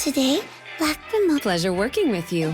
Today, Black promotes. Pleasure working with you.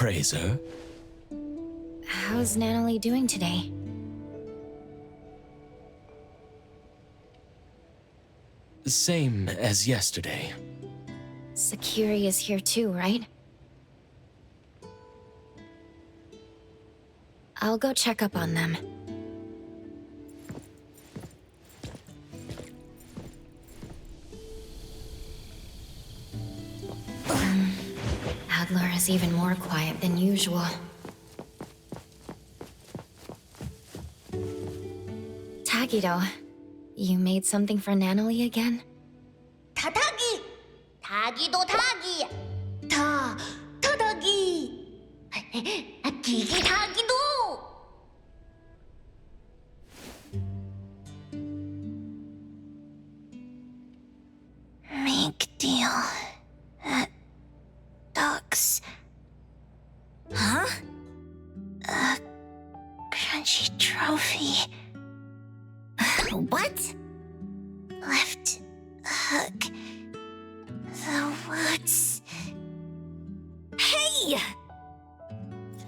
appraiser. How's Natalie doing today? Same as yesterday. Sakiri is here too, right? I'll go check up on them. Adler is even more quiet than usual. Tagido, you made something for Natalie again? 타타기! 타기도 타기! 타타기! 기기 타기도! Make deal. Ducks. Huh? A crunchy trophy. What? Left hook. The woods. Hey!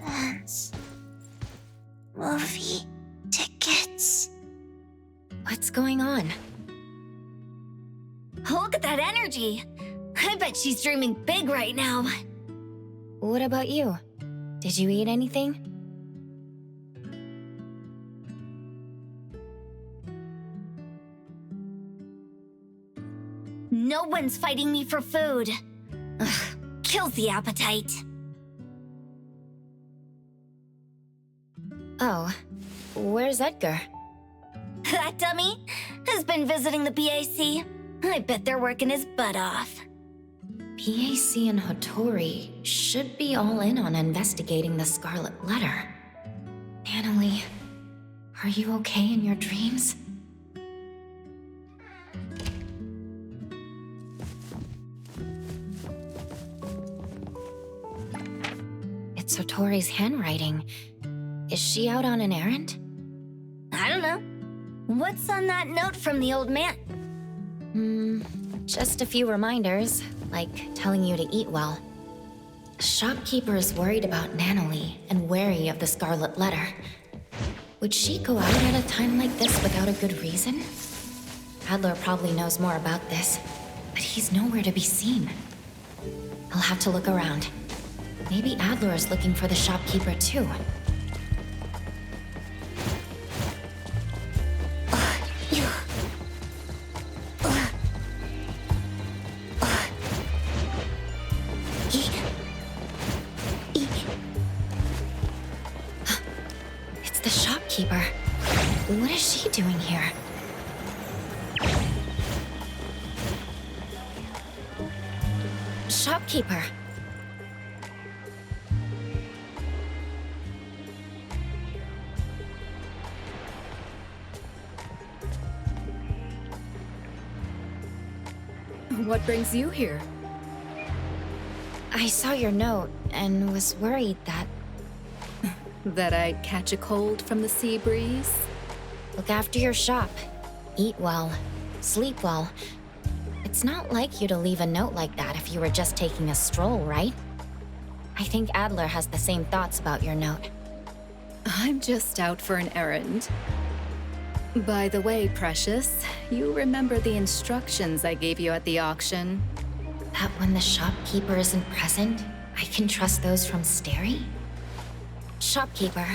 Fans. Movie tickets. What's going on? Look at that energy. I bet she's dreaming big right now. What about you? Did you eat anything? No one's fighting me for food. Ugh, kills the appetite. Oh, where's Edgar? That dummy has been visiting the BAC. I bet they're working his butt off. PAC and Hattori should be all in on investigating the Scarlet Letter. Natalie, are you okay in your dreams? It's Hattori's handwriting. Is she out on an errand? I don't know. What's on that note from the old man? Just a few reminders, like telling you to eat well. Shopkeeper is worried about Natalie and wary of the Scarlet Letter. Would she go out at a time like this without a good reason? Adler probably knows more about this, but he's nowhere to be seen. I'll have to look around. Maybe Adler is looking for the shopkeeper too. It's the shopkeeper. What is she doing here? Shopkeeper. What brings you here? I saw your note and was worried that... That I'd catch a cold from the sea breeze? Look after your shop. Eat well. Sleep well. It's not like you to leave a note like that if you were just taking a stroll, right? I think Adler has the same thoughts about your note. I'm just out for an errand. By the way, Precious, you remember the instructions I gave you at the auction? That when the shopkeeper isn't present, I can trust those from Steri? Shopkeeper,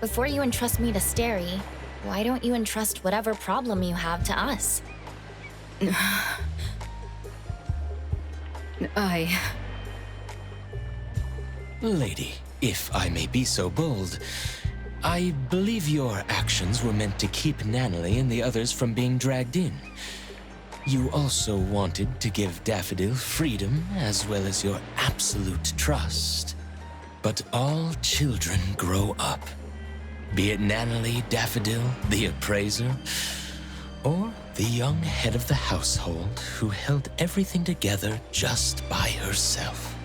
before you entrust me to Steri, why don't you entrust whatever problem you have to us? Lady, if I may be so bold, I believe your actions were meant to keep Natalie and the others from being dragged in. You also wanted to give Daffodil freedom as well as your absolute trust. But all children grow up. Be it Natalie, Daffodil, the appraiser, or the young head of the household who held everything together just by herself.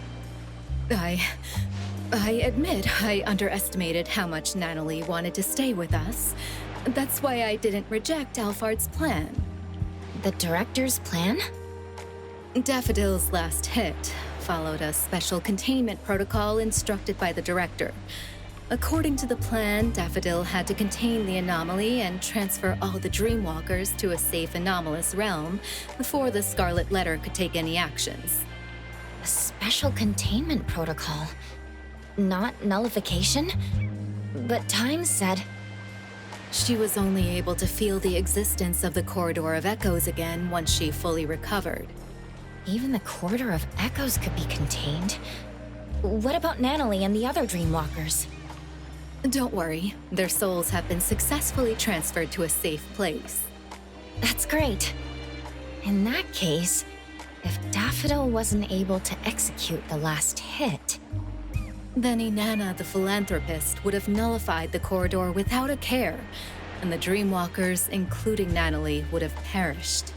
I admit I underestimated how much Natalie wanted to stay with us. That's why I didn't reject Alphard's plan. The director's plan? Daffodil's last hit, followed a special containment protocol instructed by the director. According to the plan, Daffodil had to contain the anomaly and transfer all the Dreamwalkers to a safe anomalous realm before the Scarlet Letter could take any actions. A special containment protocol. Not nullification? But Time said... She was only able to feel the existence of the Corridor of Echoes again once she fully recovered. Even the Corridor of Echoes could be contained. What about Natalie and the other Dreamwalkers? Don't worry, their souls have been successfully transferred to a safe place. That's great. In that case, if Daffodil wasn't able to execute the last hit... Then Inanna the Philanthropist would have nullified the corridor without a care, and the Dreamwalkers, including Natalie, would have perished.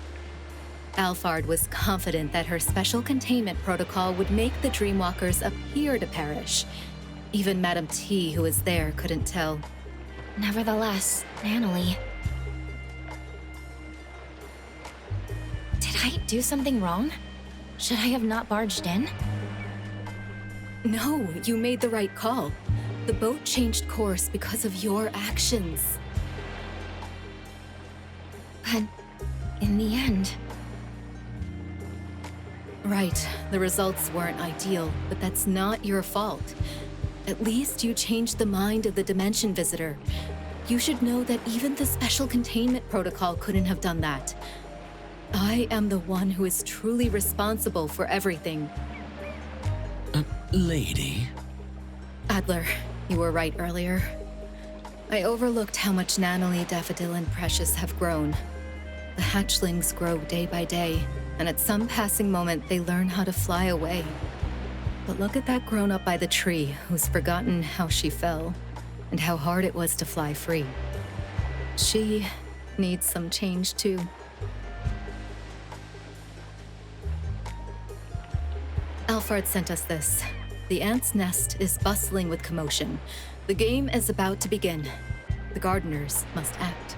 Alphard was confident that her special containment protocol would make the Dreamwalkers appear to perish. Even Madame T, who was there, couldn't tell. Nevertheless, Natalie... Did I do something wrong? Should I have not barged in? No, you made the right call. The boat changed course because of your actions. But in the end... Right, the results weren't ideal, but that's not your fault. At least you changed the mind of the Dimension Visitor. You should know that even the Special Containment Protocol couldn't have done that. I am the one who is truly responsible for everything. Lady? Adler, you were right earlier. I overlooked how much Natalie, Daffodil, and Precious have grown. The hatchlings grow day by day, and at some passing moment they learn how to fly away. But look at that grown-up by the tree who's forgotten how she fell, and how hard it was to fly free. She needs some change too. Alphard sent us this. The ant's nest is bustling with commotion. The game is about to begin. The gardeners must act.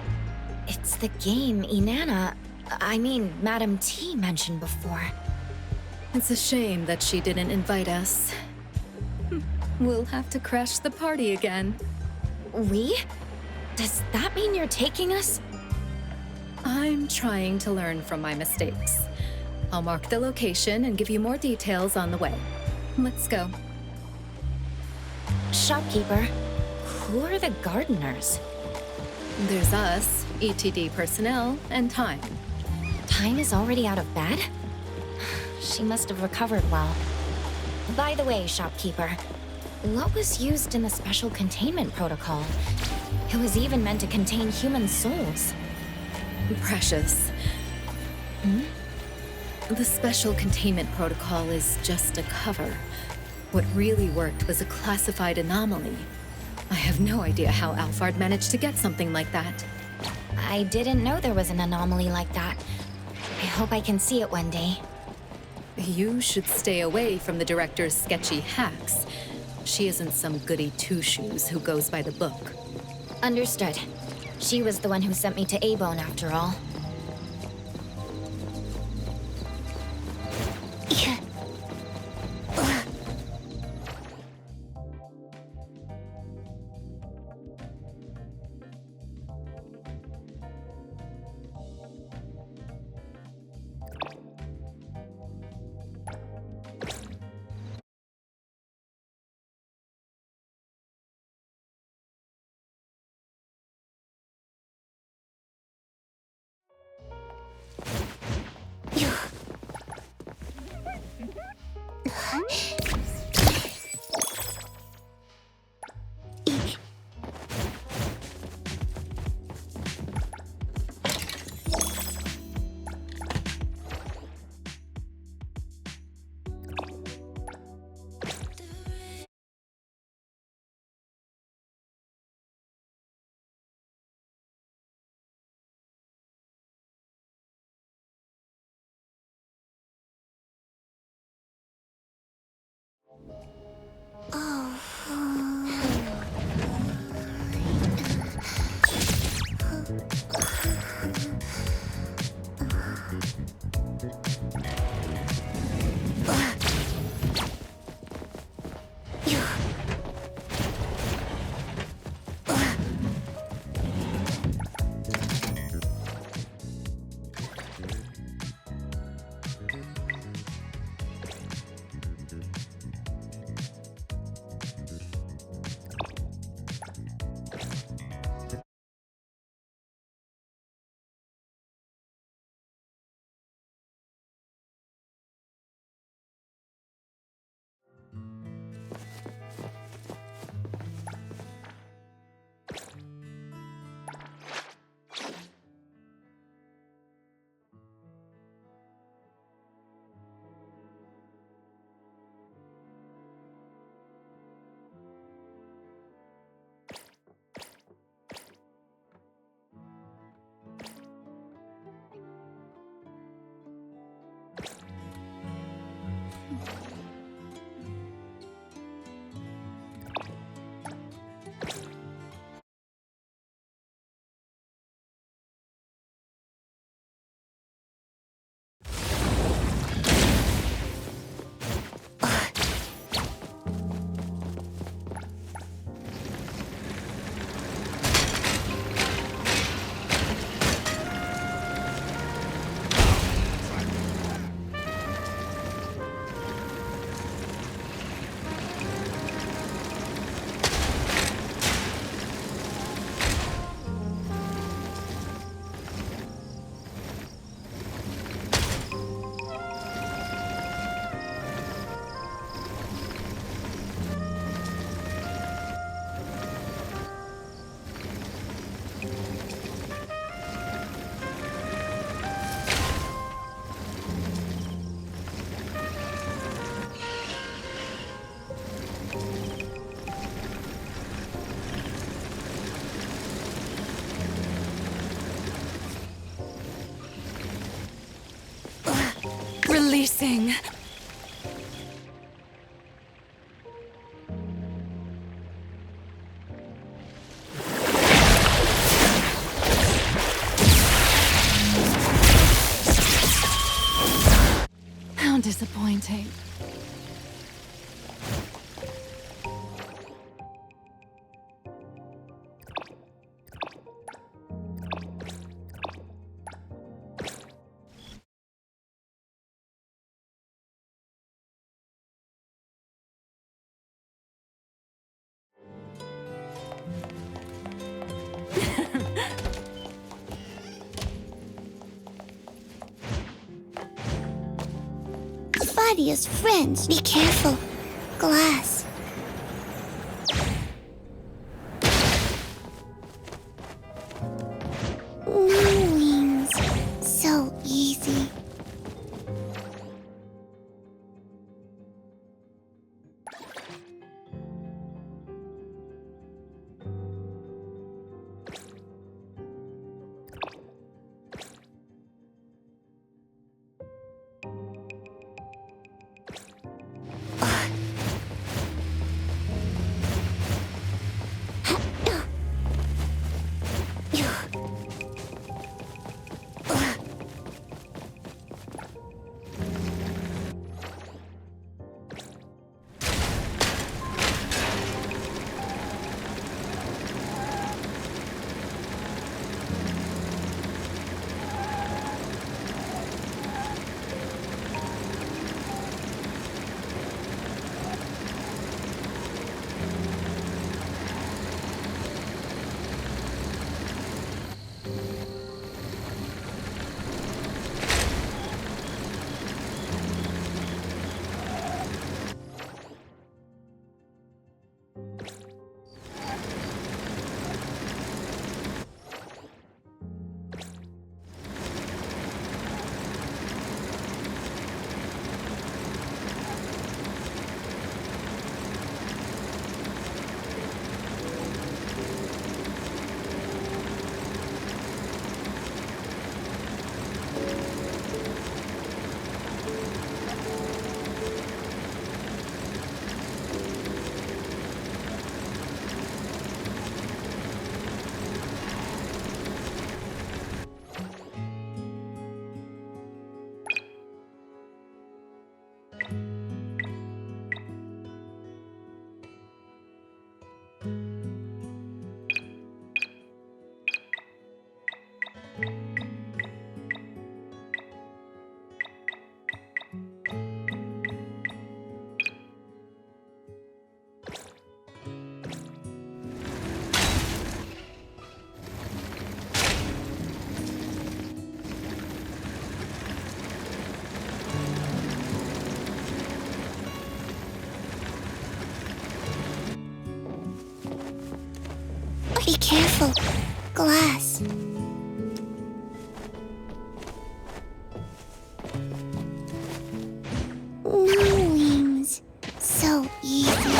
It's the game Madame T mentioned before. It's a shame that she didn't invite us. We'll have to crash the party again. We? Does that mean you're taking us? I'm trying to learn from my mistakes. I'll mark the location and give you more details on the way. Let's go. Shopkeeper, who are the gardeners? There's us, ETD personnel, and Time. Time is already out of bed? She must have recovered well. By the way, Shopkeeper, what was used in the Special Containment Protocol? It was even meant to contain human souls. Precious. The Special Containment Protocol is just a cover. What really worked was a classified anomaly. I have no idea how Alphard managed to get something like that. I didn't know there was an anomaly like that. I hope I can see it one day. You should stay away from the director's sketchy hacks. She isn't some goody two-shoes who goes by the book. Understood. She was the one who sent me to A-Bone after all. Releasing. How disappointing. Fadia's friends. Be careful. Glass. No wings. So easy. Be careful. Glass. No wings. So easy.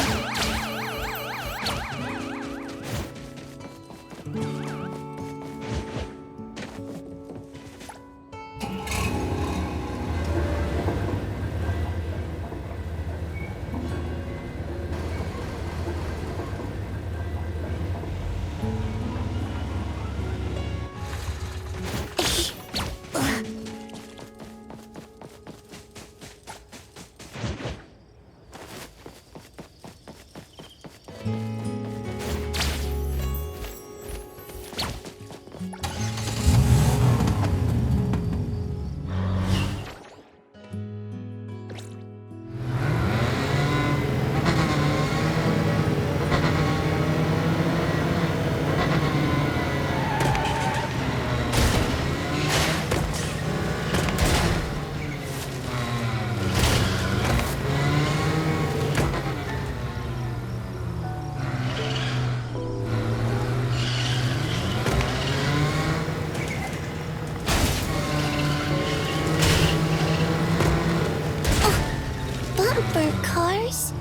cars?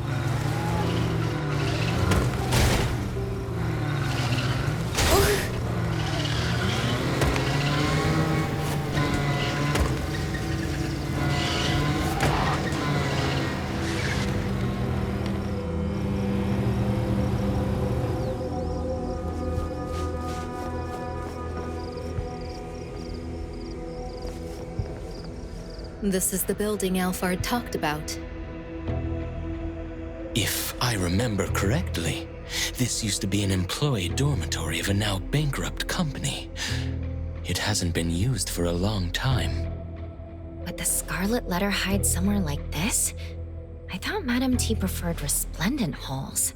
This is the building Alphard talked about. If I remember correctly, this used to be an employee dormitory of a now bankrupt company. It hasn't been used for a long time. Would the Scarlet Letter hide somewhere like this? I thought Madame T preferred resplendent halls.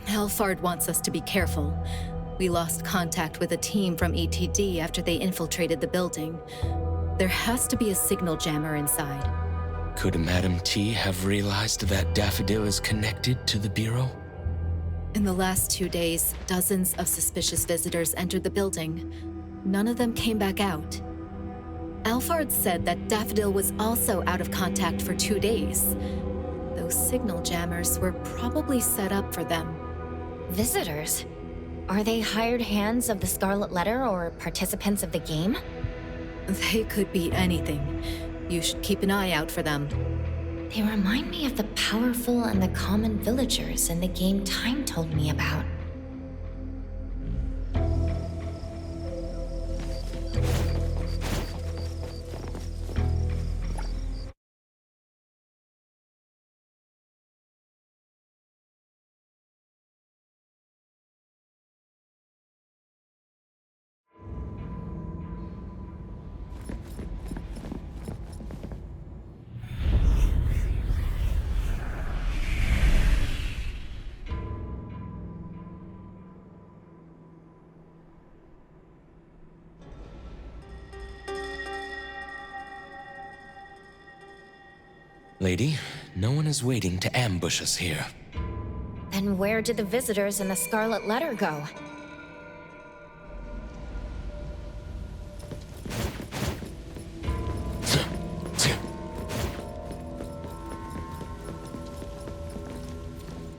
Alphard wants us to be careful. We lost contact with a team from ETD after they infiltrated the building. There has to be a signal jammer inside. Could Madame T have realized that Daffodil is connected to the Bureau? In the last 2 days, dozens of suspicious visitors entered the building. None of them came back out. Alphard said that Daffodil was also out of contact for 2 days. Those signal jammers were probably set up for them. Visitors? Are they hired hands of the Scarlet Letter or participants of the game? They could be anything. You should keep an eye out for them. They remind me of the powerful and the common villagers in the game Time told me about. Lady, no one is waiting to ambush us here. Then where did the visitors in the Scarlet Letter go?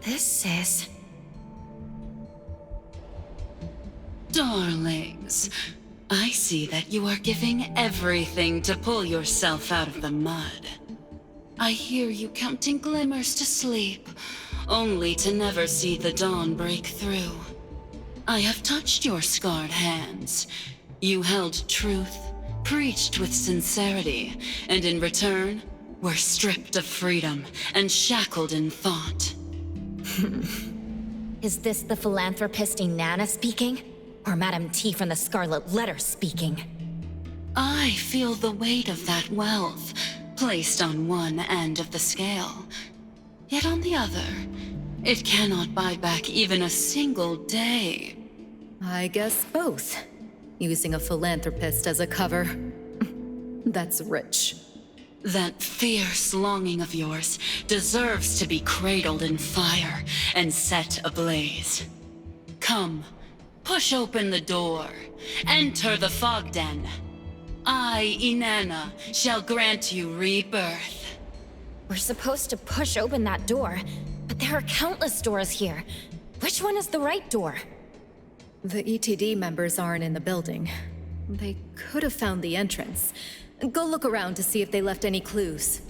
This is... Darlings, I see that you are giving everything to pull yourself out of the mud. I hear you counting glimmers to sleep, only to never see the dawn break through. I have touched your scarred hands. You held truth, preached with sincerity, and in return, were stripped of freedom and shackled in thought. Is this the philanthropist Inanna speaking? Or Madame T from the Scarlet Letter speaking? I feel the weight of that wealth, placed on one end of the scale. Yet on the other, it cannot buy back even a single day. I guess both. Using a philanthropist as a cover. That's rich. That fierce longing of yours deserves to be cradled in fire and set ablaze. Come, push open the door. Enter the fog den. I, Inanna, shall grant you rebirth. We're supposed to push open that door, but there are countless doors here. Which one is the right door? The ETD members aren't in the building. They could have found the entrance. Go look around to see if they left any clues.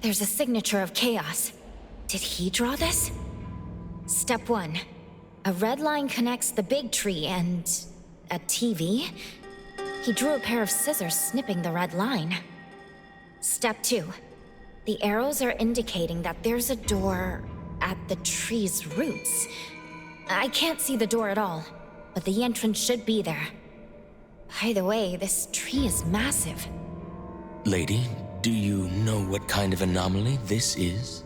There's a signature of chaos. Did he draw this? Step 1. A red line connects the big tree and... a TV? He drew a pair of scissors snipping the red line. Step 2. The arrows are indicating that there's a door at the tree's roots. I can't see the door at all, but the entrance should be there. By the way, this tree is massive. Lady, do you know what kind of anomaly this is?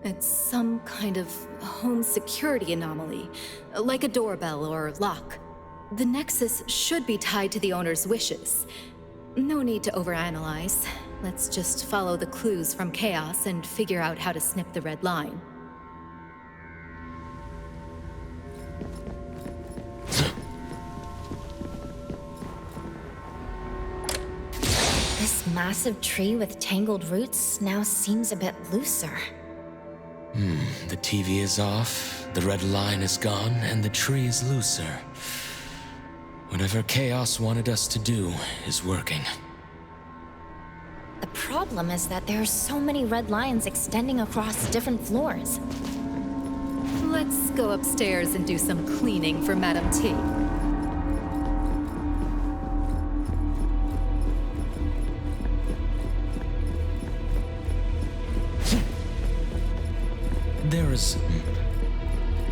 It's some kind of home security anomaly, like a doorbell or lock. The nexus should be tied to the owner's wishes. No need to overanalyze. Let's just follow the clues from Chaos and figure out how to snip the red line. This massive tree with tangled roots now seems a bit looser. The TV is off, the red line is gone, and the tree is looser. Whatever Chaos wanted us to do is working. The problem is that there are so many red lines extending across different floors. Let's go upstairs and do some cleaning for Madame T.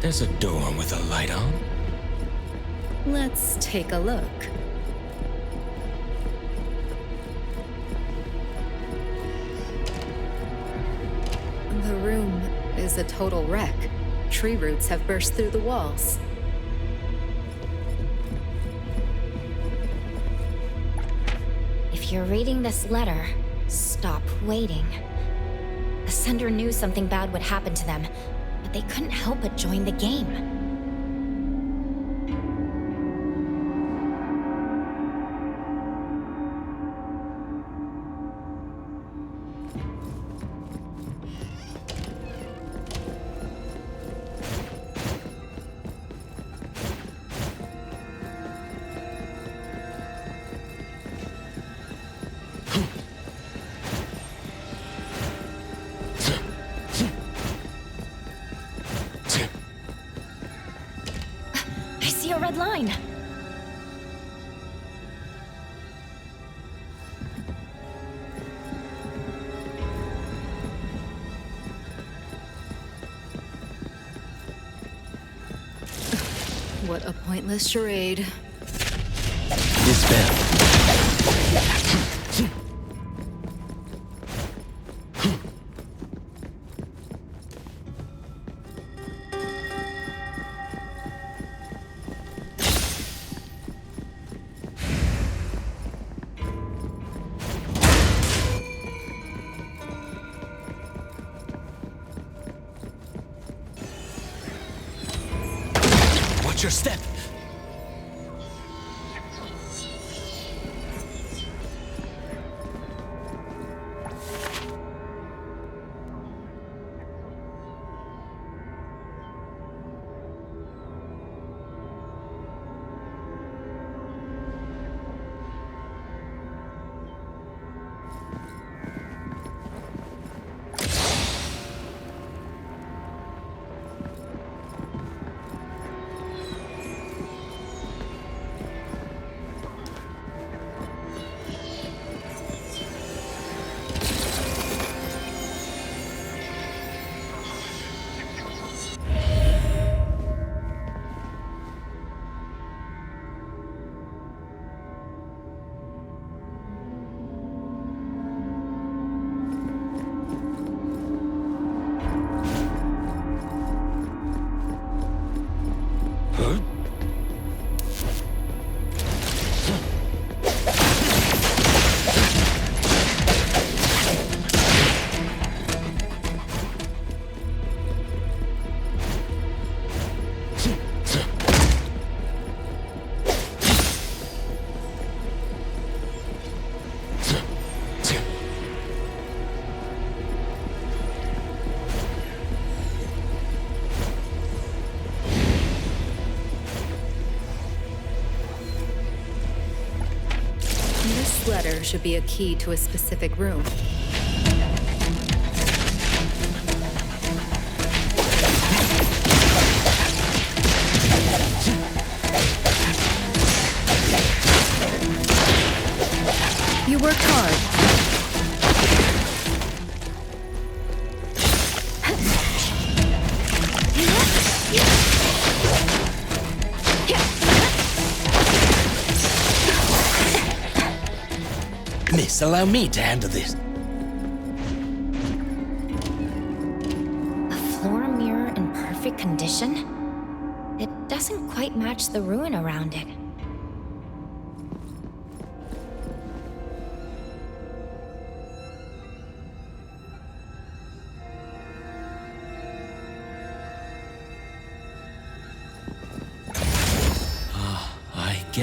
There's a door with a light on. Let's take a look. The room is a total wreck. Tree roots have burst through the walls. If you're reading this letter, stop waiting. The sender knew something bad would happen to them, but they couldn't help but join the game. A red line. What a pointless charade. Dispel. Watch your step. This letter should be a key to a specific room. You worked hard. Miss, allow me to handle this. A floor mirror in perfect condition? It doesn't quite match the ruin around it.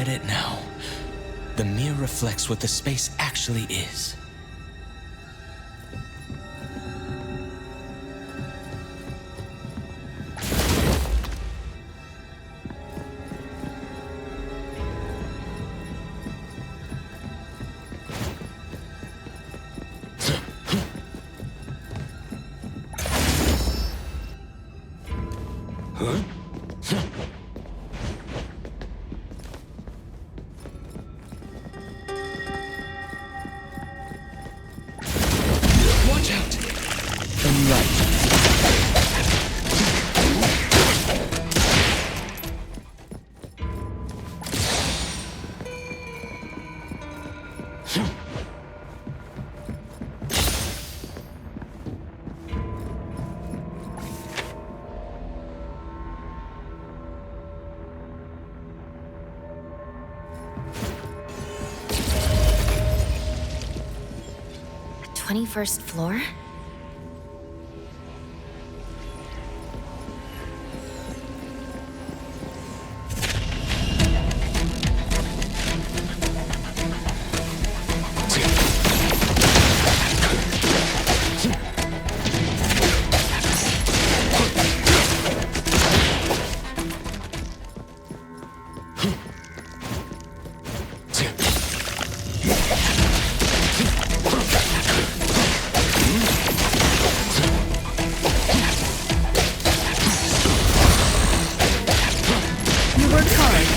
get it now. The mirror reflects what the space actually is. Watch out! Enlightened. A 21st floor? You worked hard.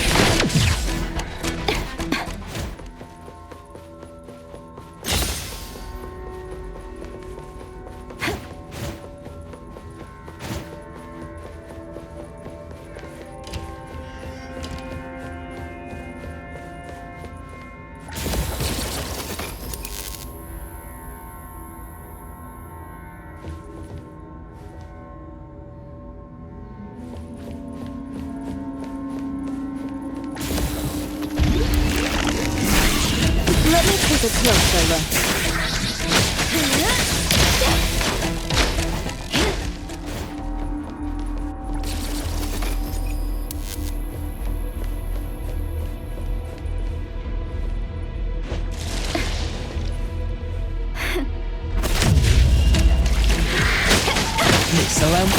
Let me take a closer look. Please allow me.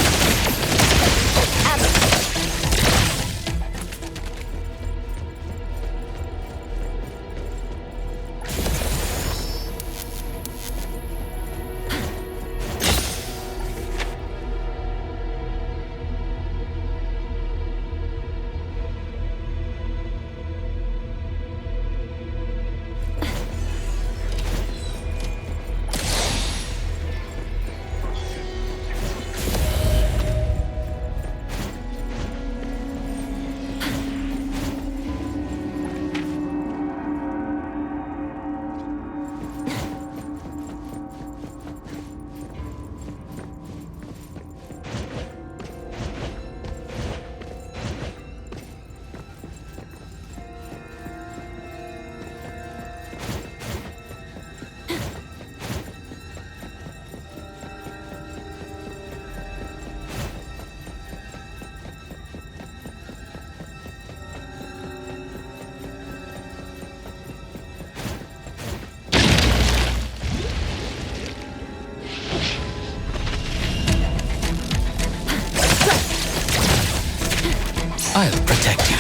I'll protect you.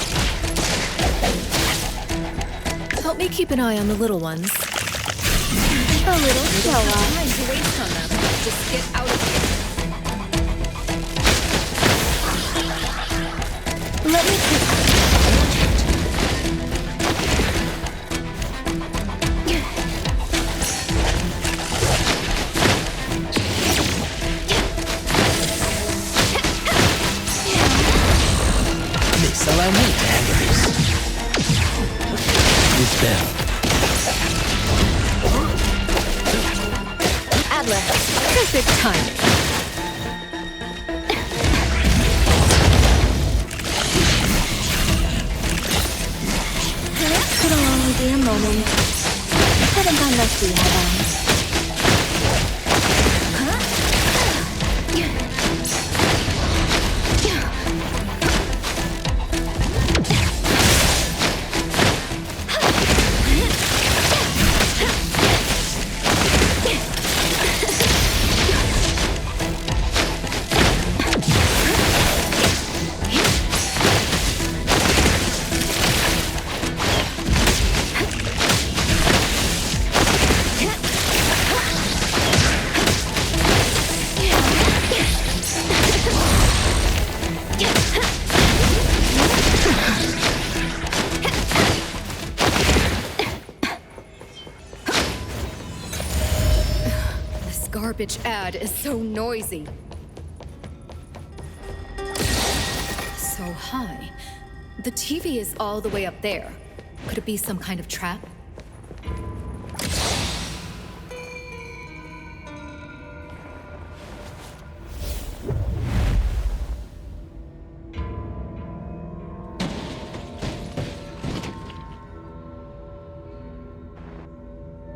Help me keep an eye on the little ones. A little show off. Time to waste on them. Just get out of here. Let me take. Please allow me to handle this. This bell. Adler, perfect timing. It'll only be a moment. Haven't gone rusty, have I? garbage ad is so noisy. So high. The TV is all the way up there. Could it be some kind of trap?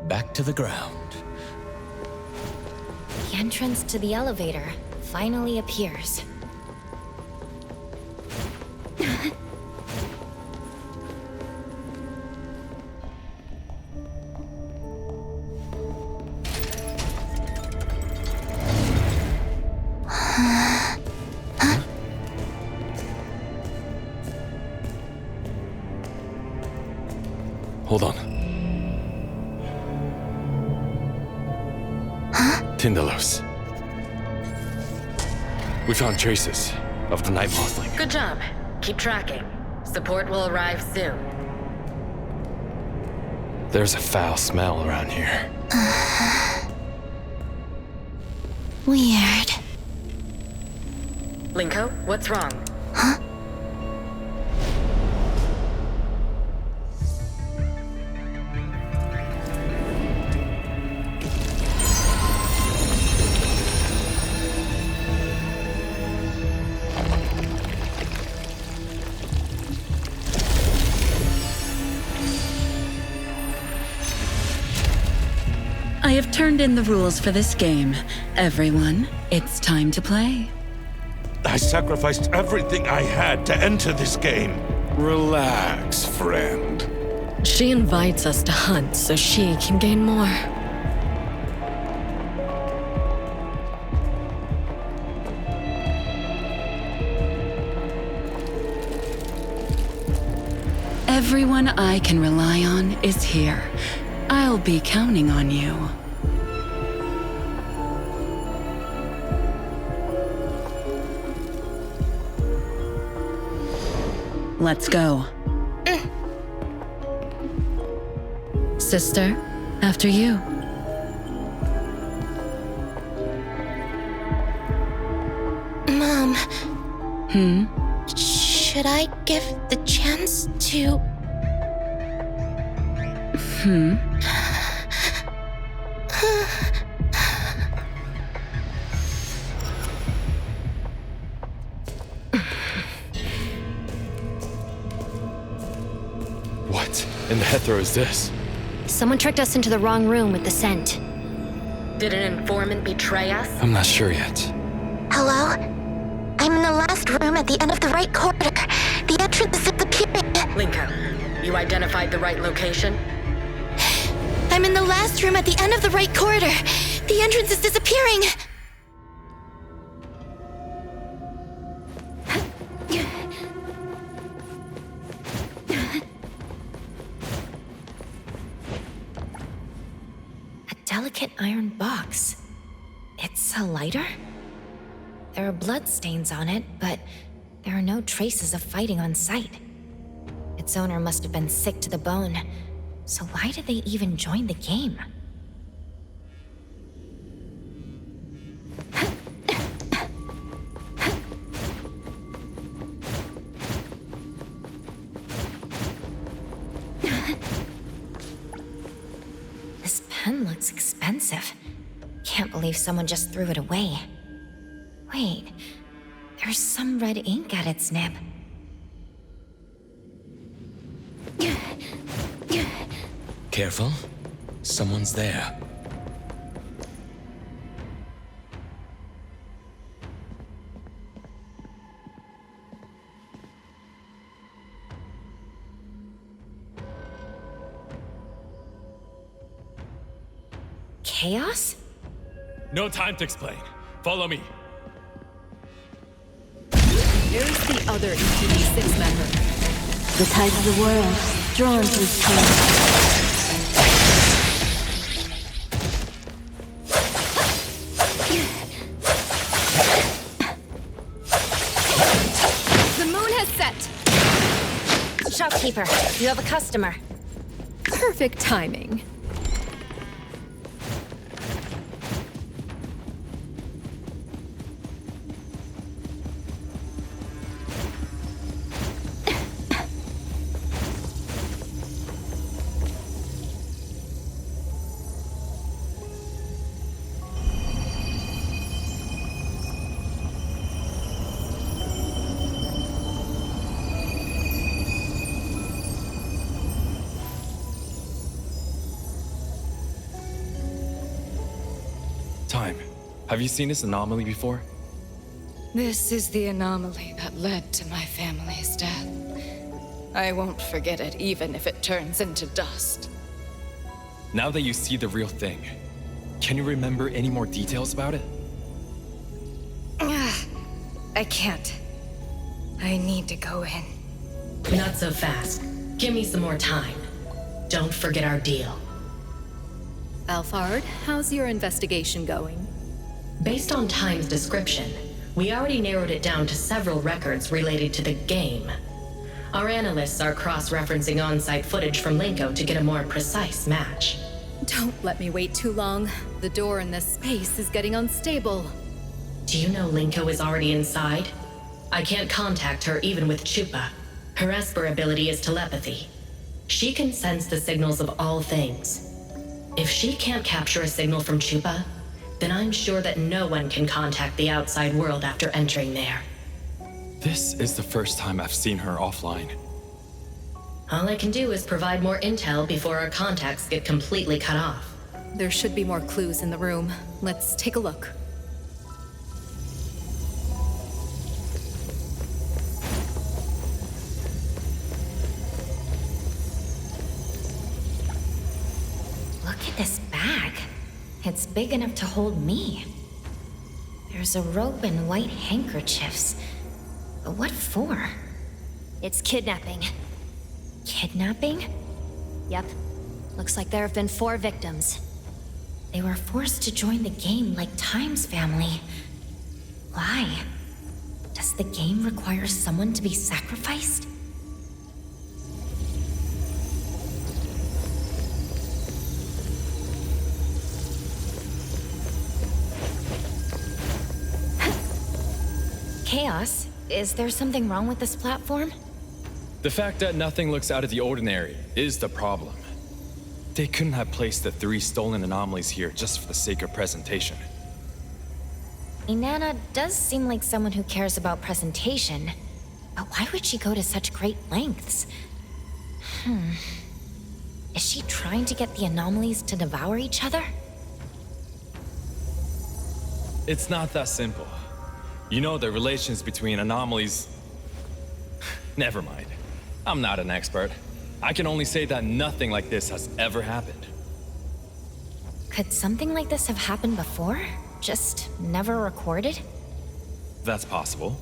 Back to the ground. The entrance to the elevator finally appears. Hold on. Tindalos. We found traces of the night mothling. Good job. Keep tracking. Support will arrive soon. There's a foul smell around here. Weird. Linko, what's wrong? I have turned in the rules for this game. Everyone, it's time to play. I sacrificed everything I had to enter this game. Relax, friend. She invites us to hunt so she can gain more. Everyone I can rely on is here. I'll be counting on you. Let's go. Sister, after you. Mom, Hmm? should I give the chance to... Hmm? What in the Hethereau is this? Someone tricked us into the wrong room with the scent. Did an informant betray us? I'm not sure yet. Hello? I'm in the last room at the end of the right corridor. The entrance is disappearing. Linko, you identified the right location? I'm in the last room at the end of the right corridor. The entrance is disappearing. A delicate iron box. It's a lighter? There are blood stains on it, but there are no traces of fighting on site. Its owner must have been sick to the bone. So why did they even join the game? This pen looks expensive. Can't believe someone just threw it away. Wait, there's some red ink at its nib. Careful. Someone's there. Chaos? No time to explain. Follow me. Here's the other NTE 6 member. The tides of the world, drawn to his trail. The moon has set! Shopkeeper, you have a customer. Perfect timing. time. Have you seen this anomaly before? This is the anomaly that led to my family's death. I won't forget it even if it turns into dust. Now that you see the real thing, can you remember any more details about it? I can't. I need to go in. Not so fast. Give me some more time. Don't forget our deal. Alphard, how's your investigation going? Based on Time's description, we already narrowed it down to several records related to the game. Our analysts are cross-referencing on-site footage from Linko to get a more precise match. Don't let me wait too long. The door in this space is getting unstable. Do you know Linko is already inside? I can't contact her even with Chupa. Her Esper ability is telepathy. She can sense the signals of all things. If she can't capture a signal from Chupa, then I'm sure that no one can contact the outside world after entering there. This is the first time I've seen her offline. All I can do is provide more intel before our contacts get completely cut off. There should be more clues in the room. Let's take a look. Look at this bag. It's big enough to hold me. There's a rope and white handkerchiefs. But what for? It's kidnapping. Kidnapping? Yep. Looks like there have been 4 victims. They were forced to join the game like Time's family. Why? Does the game require someone to be sacrificed? Chaos, is there something wrong with this platform? The fact that nothing looks out of the ordinary is the problem. They couldn't have placed the 3 stolen anomalies here just for the sake of presentation. Inanna does seem like someone who cares about presentation, but why would she go to such great lengths? Is she trying to get the anomalies to devour each other? It's not that simple. You know the relations between anomalies... Never mind. I'm not an expert. I can only say that nothing like this has ever happened. Could something like this have happened before? Just never recorded? That's possible.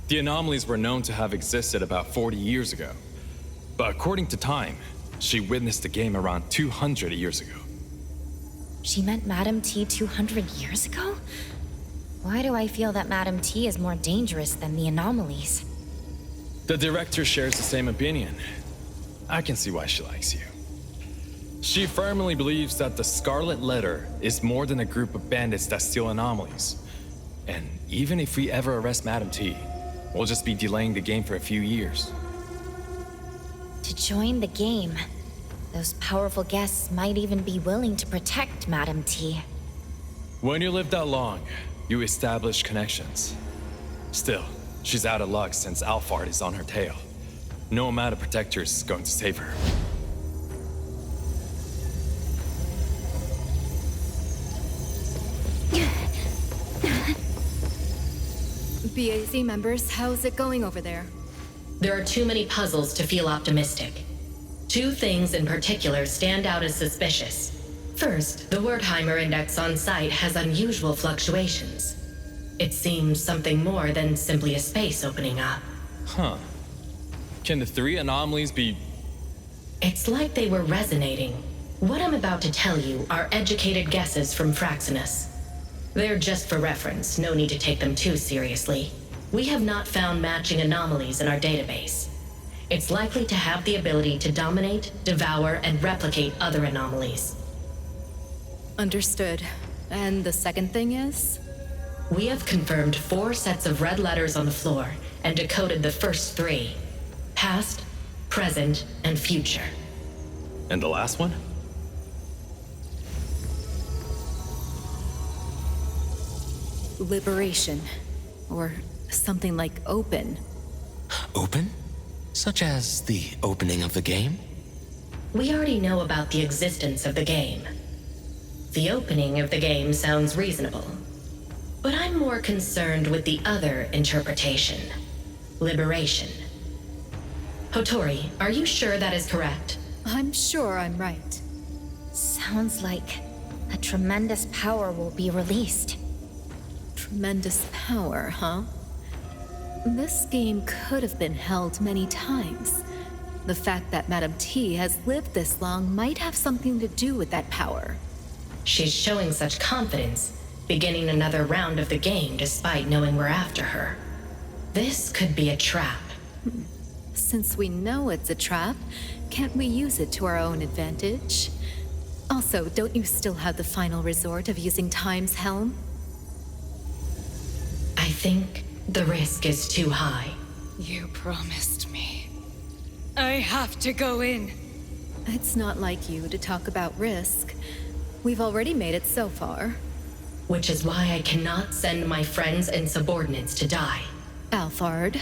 The anomalies were known to have existed about 40 years ago. But according to Time, she witnessed the game around 200 years ago. She met Madame T 200 years ago? Why do I feel that Madame T is more dangerous than the anomalies? The director shares the same opinion. I can see why she likes you. She firmly believes that the Scarlet Letter is more than a group of bandits that steal anomalies. And even if we ever arrest Madame T, we'll just be delaying the game for a few years. To join the game, those powerful guests might even be willing to protect Madame T. When you live that long, you establish connections. Still, she's out of luck since Alphard is on her tail. No amount of protectors is going to save her. BAZ members, how's it going over there? There are too many puzzles to feel optimistic. 2 things in particular stand out as suspicious. First, the Wertheimer index on site has unusual fluctuations. It seems something more than simply a space opening up. Huh. Can the 3 anomalies be... It's like they were resonating. What I'm about to tell you are educated guesses from Fraxinus. They're just for reference, no need to take them too seriously. We have not found matching anomalies in our database. It's likely to have the ability to dominate, devour, and replicate other anomalies. Understood. And the second thing is? We have confirmed 4 sets of red letters on the floor and decoded the first 3. Past, present, and future. And the last one? Liberation. Or something like open. Open? Such as the opening of the game? We already know about the existence of the game. The opening of the game sounds reasonable. But I'm more concerned with the other interpretation. Liberation. Hotori, are you sure that is correct? I'm sure I'm right. Sounds like a tremendous power will be released. Tremendous power, huh? This game could have been held many times. The fact that Madame T has lived this long might have something to do with that power. She's showing such confidence, beginning another round of the game despite knowing we're after her. This could be a trap. Since we know it's a trap, can't we use it to our own advantage? Also, don't you still have the final resort of using Time's helm? I think the risk is too high. You promised me. I have to go in. It's not like you to talk about risk. We've already made it so far. Which is why I cannot send my friends and subordinates to die. Alphard,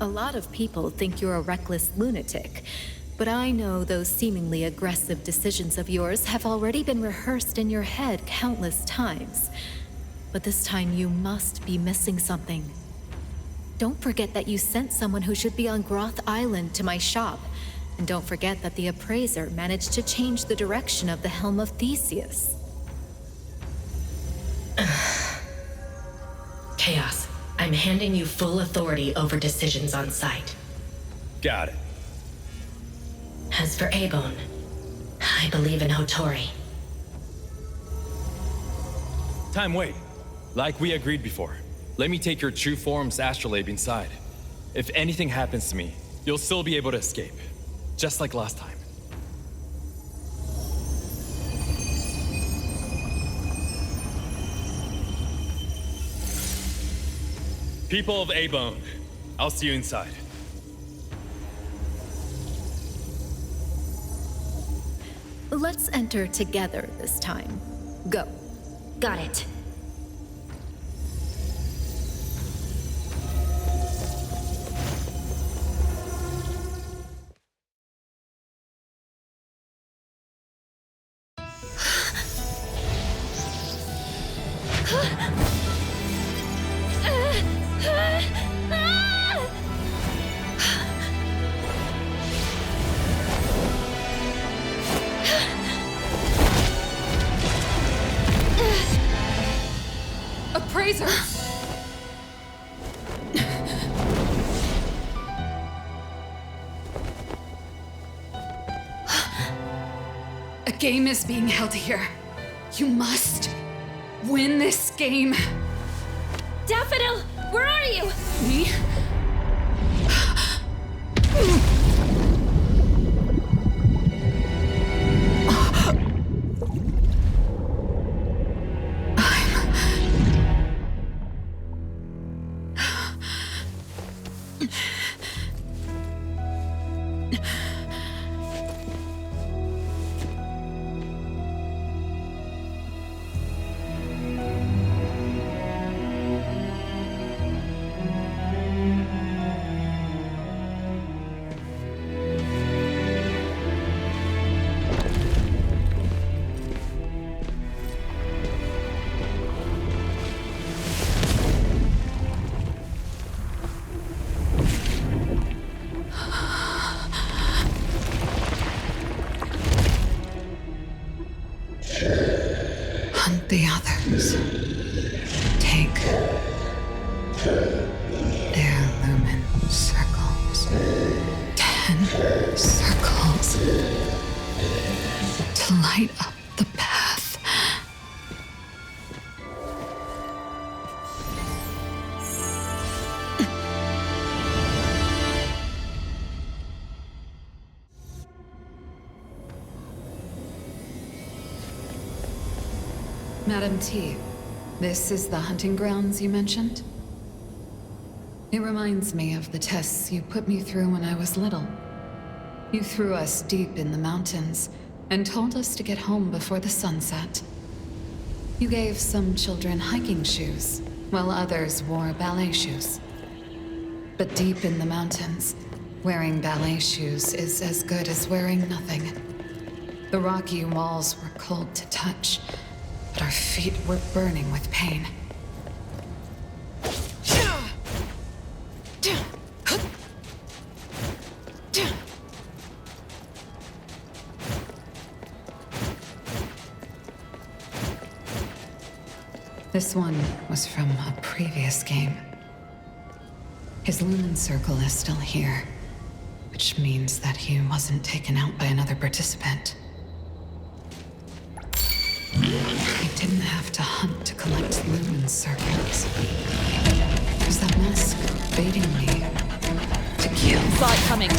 a lot of people think you're a reckless lunatic, but I know those seemingly aggressive decisions of yours have already been rehearsed in your head countless times. But this time you must be missing something. Don't forget that you sent someone who should be on Groth Island to my shop. And don't forget that the appraiser managed to change the direction of the Helm of Theseus. Chaos, I'm handing you full authority over decisions on site. Got it. As for Abon, I believe in Hotori. Time, wait. Like we agreed before, let me take your true form's astrolabe inside. If anything happens to me, you'll still be able to escape. Just like last time. People of Abon, I'll see you inside. Let's enter together this time. Go. Got it. Appraiser! A game is being held here. You must win this game. Daffodil, where are you? Me? Hunt the others. Take their lumen circles. 10 circles. To light up the path. Madame T, this is the hunting grounds you mentioned? It reminds me of the tests you put me through when I was little. You threw us deep in the mountains and told us to get home before the sunset. You gave some children hiking shoes, while others wore ballet shoes. But deep in the mountains, wearing ballet shoes is as good as wearing nothing. The rocky walls were cold to touch, but our feet were burning with pain. This one was from a previous game. His lumen circle is still here, which means that he wasn't taken out by another participant. I didn't have to hunt to collect lumen circles. Was that mask baiting me to kill? Saw it coming.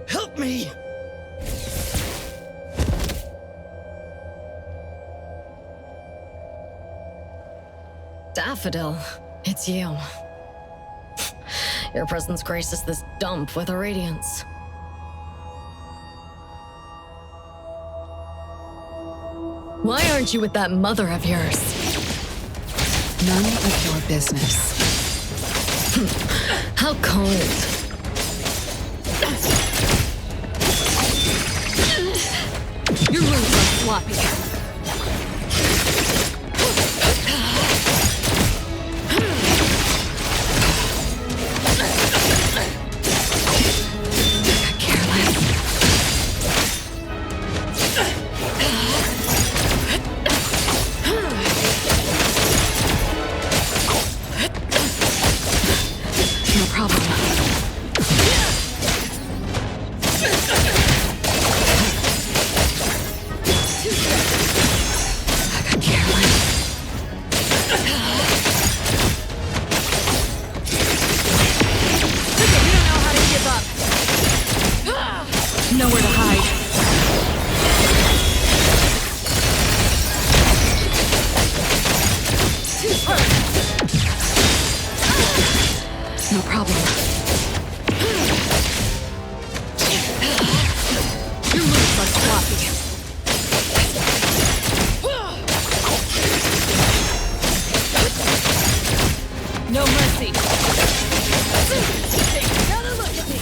Help me! Daffodil, it's you. Your presence graces this dump with a radiance. Why aren't you with that mother of yours? None of your business. How cold. Your moves are sloppy. Nowhere to hide. No problem. Your moves are sloppy. No mercy. Take another look at me.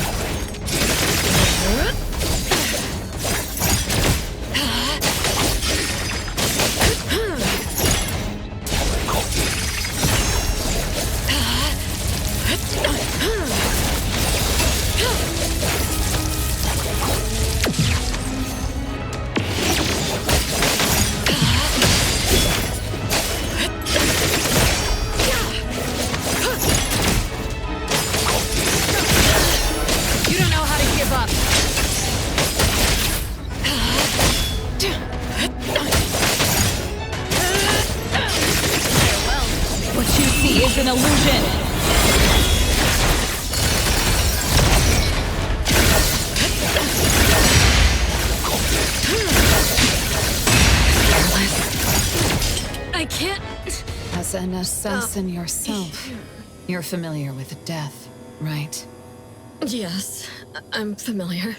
You don't know how to give up. Farewell. What you see is an illusion. I can't. As an assassin yourself, you're familiar with death, right? Yes, I'm familiar.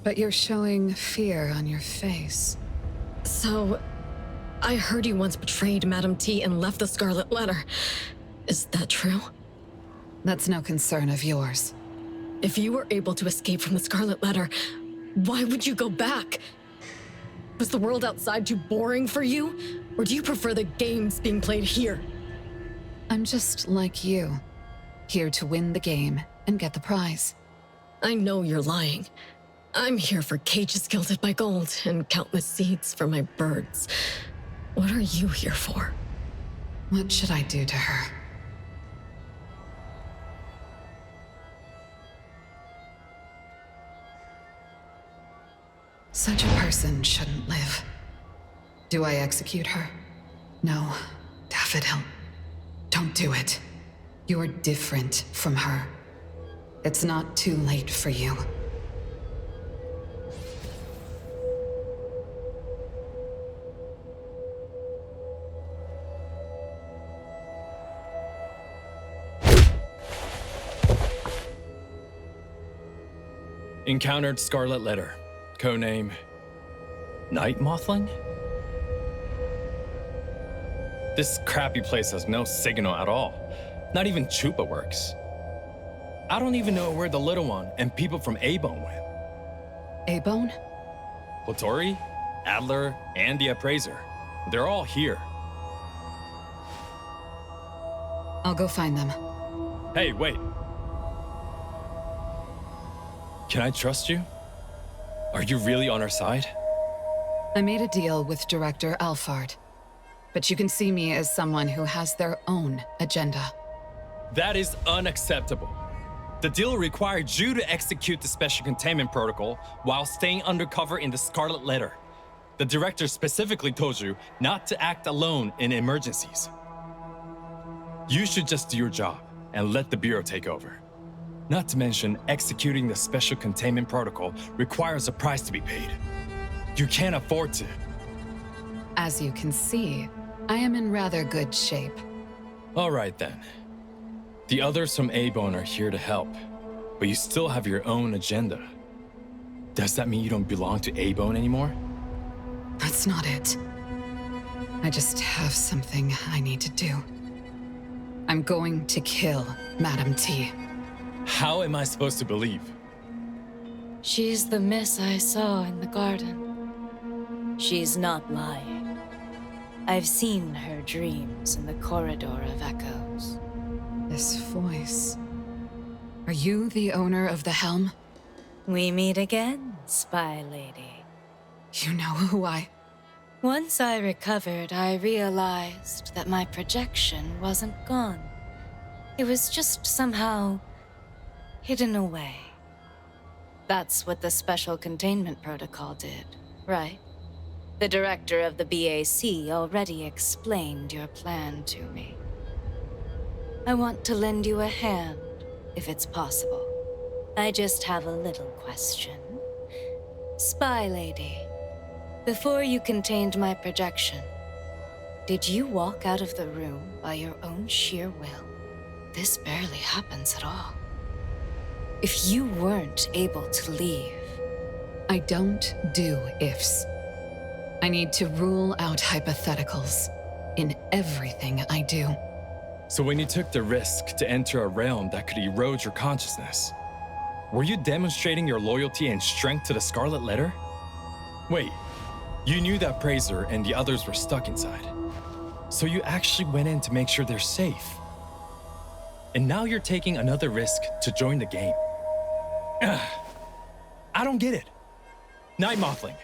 But you're showing fear on your face. So, I heard you once betrayed Madame T and left the Scarlet Letter. Is that true? That's no concern of yours. If you were able to escape from the Scarlet Letter, why would you go back? Was the world outside too boring for you? Or do you prefer the games being played here? I'm just like you, here to win the game and get the prize. I know you're lying. I'm here for cages gilded by gold and countless seeds for my birds. What are you here for? What should I do to her? Such a person shouldn't live. Do I execute her? No, Daffodil. Don't do it. You're different from her. It's not too late for you. Encountered Scarlet Letter. Codename... Night Mothling? This crappy place has no signal at all. Not even Chupa works. I don't even know where the little one and people from A-Bone went. A-Bone? Latori, Adler, and the Appraiser. They're all here. I'll go find them. Hey, wait. Can I trust you? Are you really on our side? I made a deal with Director Alphard, but you can see me as someone who has their own agenda. That is unacceptable. The deal required you to execute the special containment protocol while staying undercover in the Scarlet Letter. The director specifically told you not to act alone in emergencies. You should just do your job and let the Bureau take over. Not to mention, executing the special containment protocol requires a price to be paid. You can't afford to. As you can see, I am in rather good shape. All right then. The others from A-Bone are here to help, but you still have your own agenda. Does that mean you don't belong to A-Bone anymore? That's not it. I just have something I need to do. I'm going to kill Madam T. How am I supposed to believe? She's the miss I saw in the garden. She's not lying. I've seen her dreams in the corridor of echoes. This voice... Are you the owner of the helm? We meet again, spy lady. You know who I... Once I recovered, I realized that my projection wasn't gone. It was just somehow hidden away. That's what the Special Containment Protocol did, right? The director of the BAC already explained your plan to me. I want to lend you a hand, if it's possible. I just have a little question. Spy lady, before you contained my projection, did you walk out of the room by your own sheer will? This barely happens at all. If you weren't able to leave... I don't do ifs. I need to rule out hypotheticals in everything I do. So when you took the risk to enter a realm that could erode your consciousness, were you demonstrating your loyalty and strength to the Scarlet Letter? Wait, you knew that Praiser and the others were stuck inside. So you actually went in to make sure they're safe. And now you're taking another risk to join the game. Ugh. I don't get it. Night Mothling,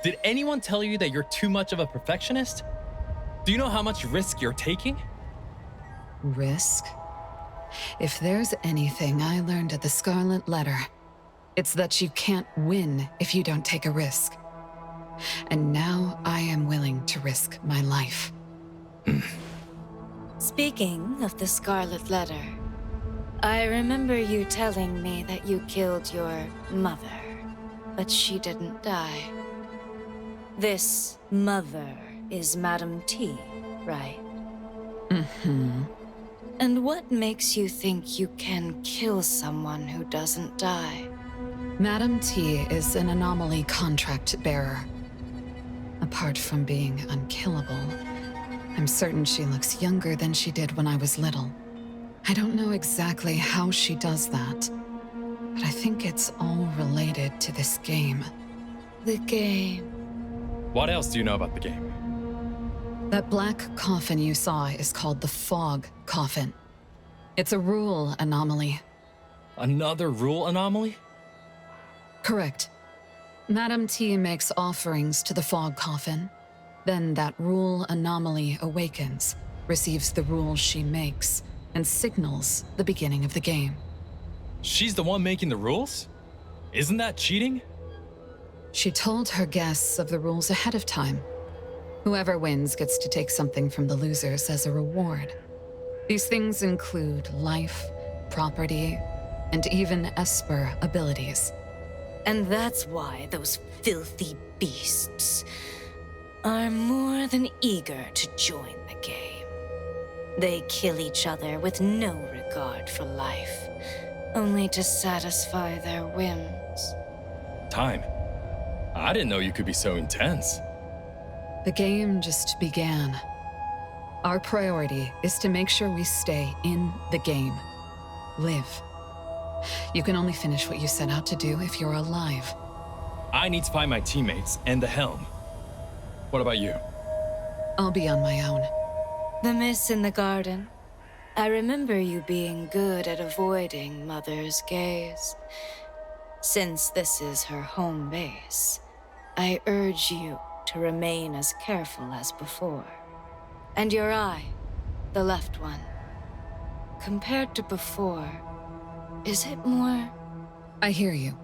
did anyone tell you that you're too much of a perfectionist? Do you know how much risk you're taking? Risk? If there's anything I learned at the Scarlet Letter, it's that you can't win if you don't take a risk. And now I am willing to risk my life. Speaking of the Scarlet Letter, I remember you telling me that you killed your mother, but she didn't die. This mother is Madam T, right? Mm-hmm. And what makes you think you can kill someone who doesn't die? Madam T is an anomaly contract bearer. Apart from being unkillable, I'm certain she looks younger than she did when I was little. I don't know exactly how she does that, but I think it's all related to this game. The game. What else do you know about the game? That black coffin you saw is called the Fog Coffin. It's a rule anomaly. Another rule anomaly? Correct. Madam T makes offerings to the Fog Coffin. Then that rule anomaly awakens, receives the rules she makes, and signals the beginning of the game. She's the one making the rules? Isn't that cheating? She told her guests of the rules ahead of time. Whoever wins gets to take something from the losers as a reward. These things include life, property, and even Esper abilities. And that's why those filthy beasts are more than eager to join the game. They kill each other with no regard for life, only to satisfy their whims. time. I didn't know you could be so intense. The game just began. Our priority is to make sure we stay in the game. Live. You can only finish what you set out to do if you're alive. I need to find my teammates and the helm. What about you? I'll be on my own. The miss in the garden. I remember you being good at avoiding Mother's gaze. Since this is her home base, I urge you to remain as careful as before. And your eye, the left one, compared to before, is it more... I hear you.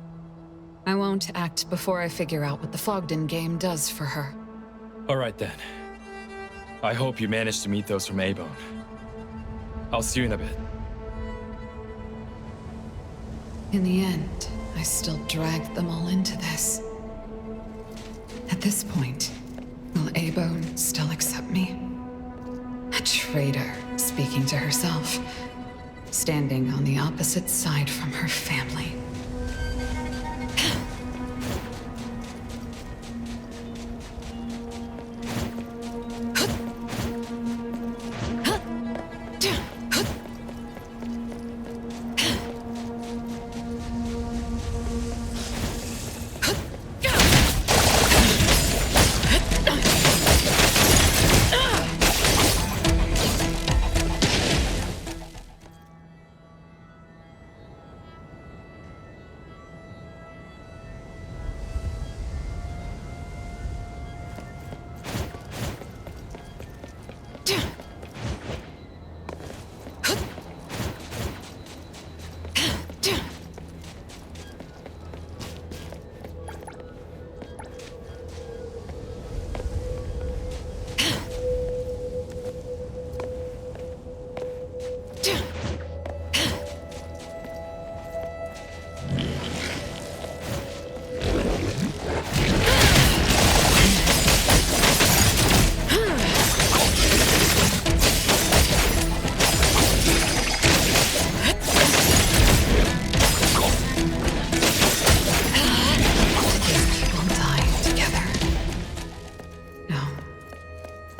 I won't act before I figure out what the Fogden game does for her. All right then. I hope you managed to meet those from A-Bone. I'll see you in a bit. In the end, I still dragged them all into this. At this point, will A-Bone still accept me? A traitor speaking to herself, standing on the opposite side from her family.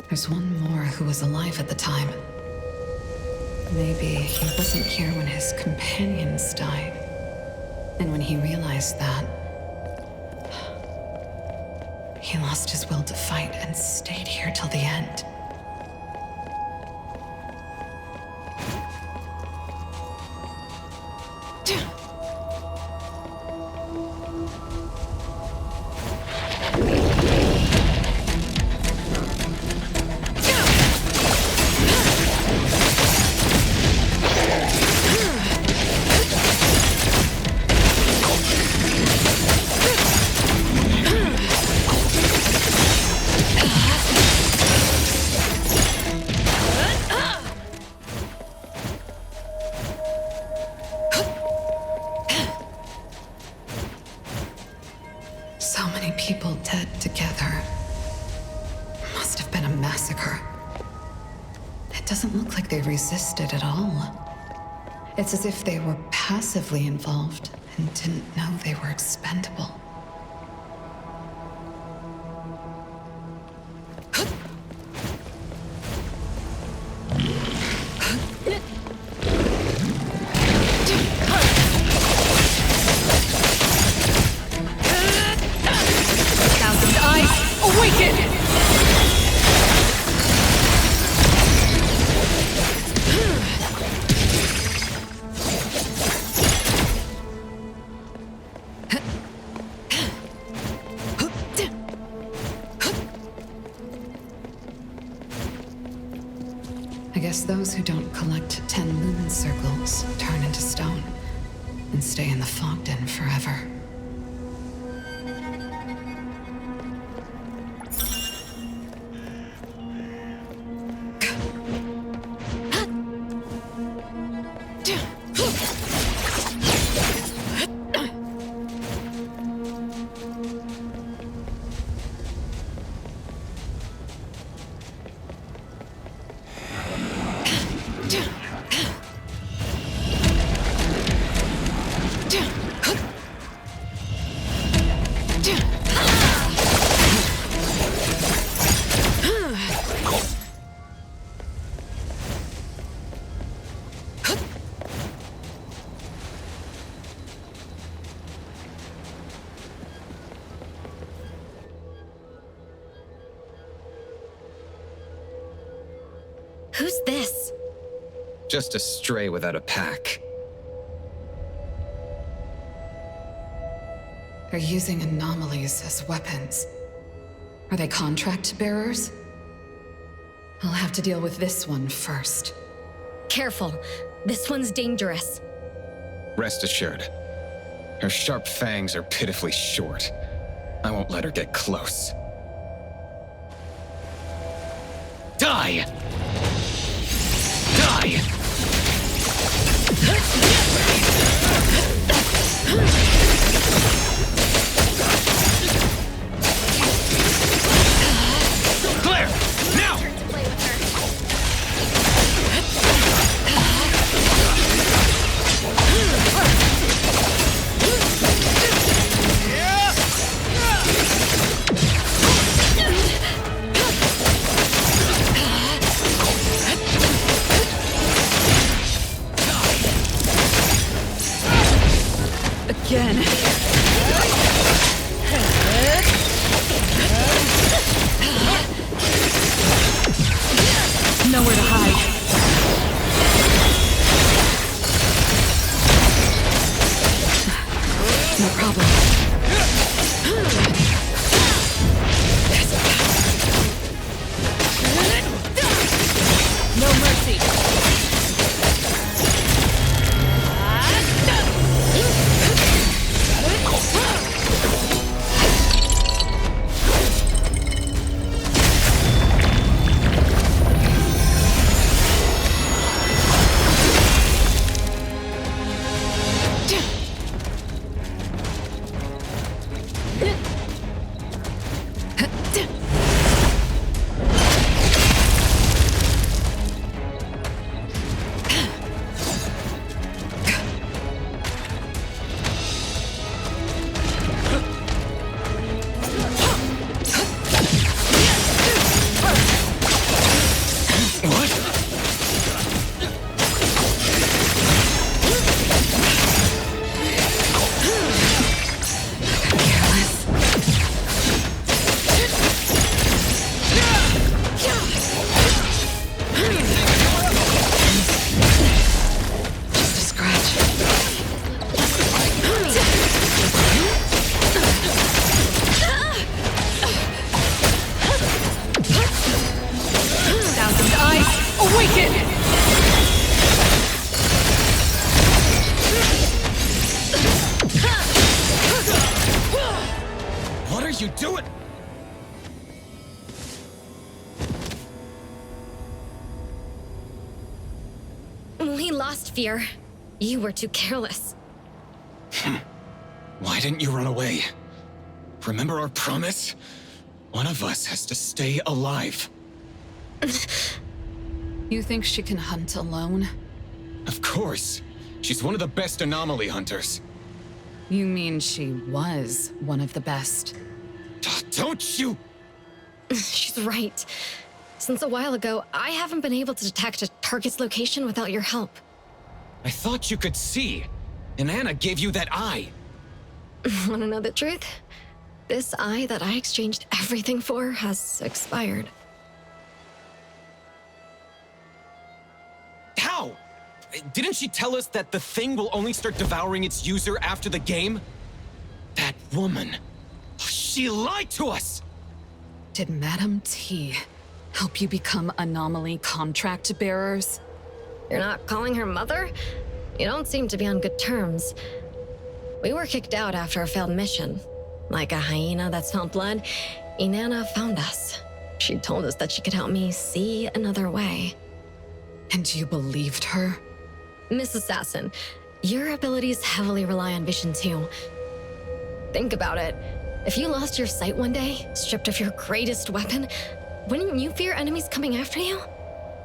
There's one more who was alive at the time. Maybe he wasn't here when his companions died. And when he realized that, he lost his will to fight and stayed here till the end. So many people dead together. Must have been a massacre. It doesn't look like they resisted at all. It's as if they were passively involved and didn't know they were expendable. I guess those who don't collect 10 lumen circles turn into stone and stay in the Fogden forever. Who's this? Just a stray without a pack. They're using anomalies as weapons. Are they contract bearers? I'll have to deal with this one first. Careful. This one's dangerous. Rest assured, her sharp fangs are pitifully short. I won't let her get close. Die! Die! Claire! Now! Again. Nowhere to hide. No problem. No mercy. What are you doing? We lost Fear. You were too careless. Why didn't you run away? Remember our promise? One of us has to stay alive. You think she can hunt alone? Of course. She's one of the best anomaly hunters. You mean she was one of the best? Don't you? She's right. Since a while ago, I haven't been able to detect a target's location without your help. I thought you could see. And Anna gave you that eye. Want to know the truth? This eye that I exchanged everything for has expired. How? Didn't she tell us that the thing will only start devouring its user after the game? That woman. She lied to us! Did Madame T help you become anomaly contract bearers? You're not calling her mother? You don't seem to be on good terms. We were kicked out after a failed mission. Like a hyena that smelled blood, Inanna found us. She told us that she could help me see another way. And you believed her? Miss Assassin, your abilities heavily rely on vision too. Think about it. If you lost your sight one day, stripped of your greatest weapon, wouldn't you fear enemies coming after you?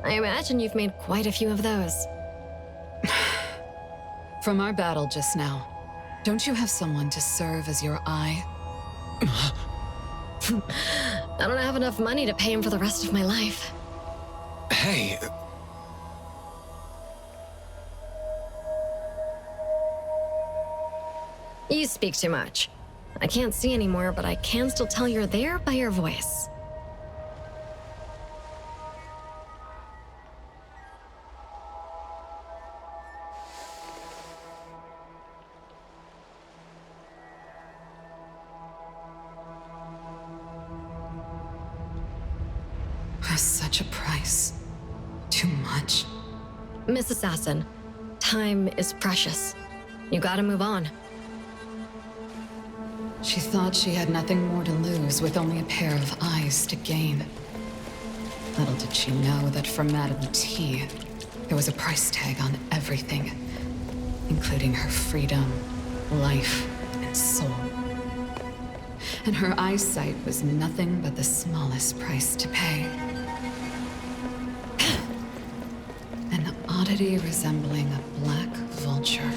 I imagine you've made quite a few of those. From our battle just now, don't you have someone to serve as your eye? I don't have enough money to pay him for the rest of my life. Hey... You speak too much. I can't see anymore, but I can still tell you're there by your voice. such a price. Too much. Miss Assassin, time is precious. You gotta move on. She thought she had nothing more to lose with only a pair of eyes to gain. Little did she know that for Madame T, there was a price tag on everything, including her freedom, life, and soul. And her eyesight was nothing but the smallest price to pay. An oddity resembling a black vulture.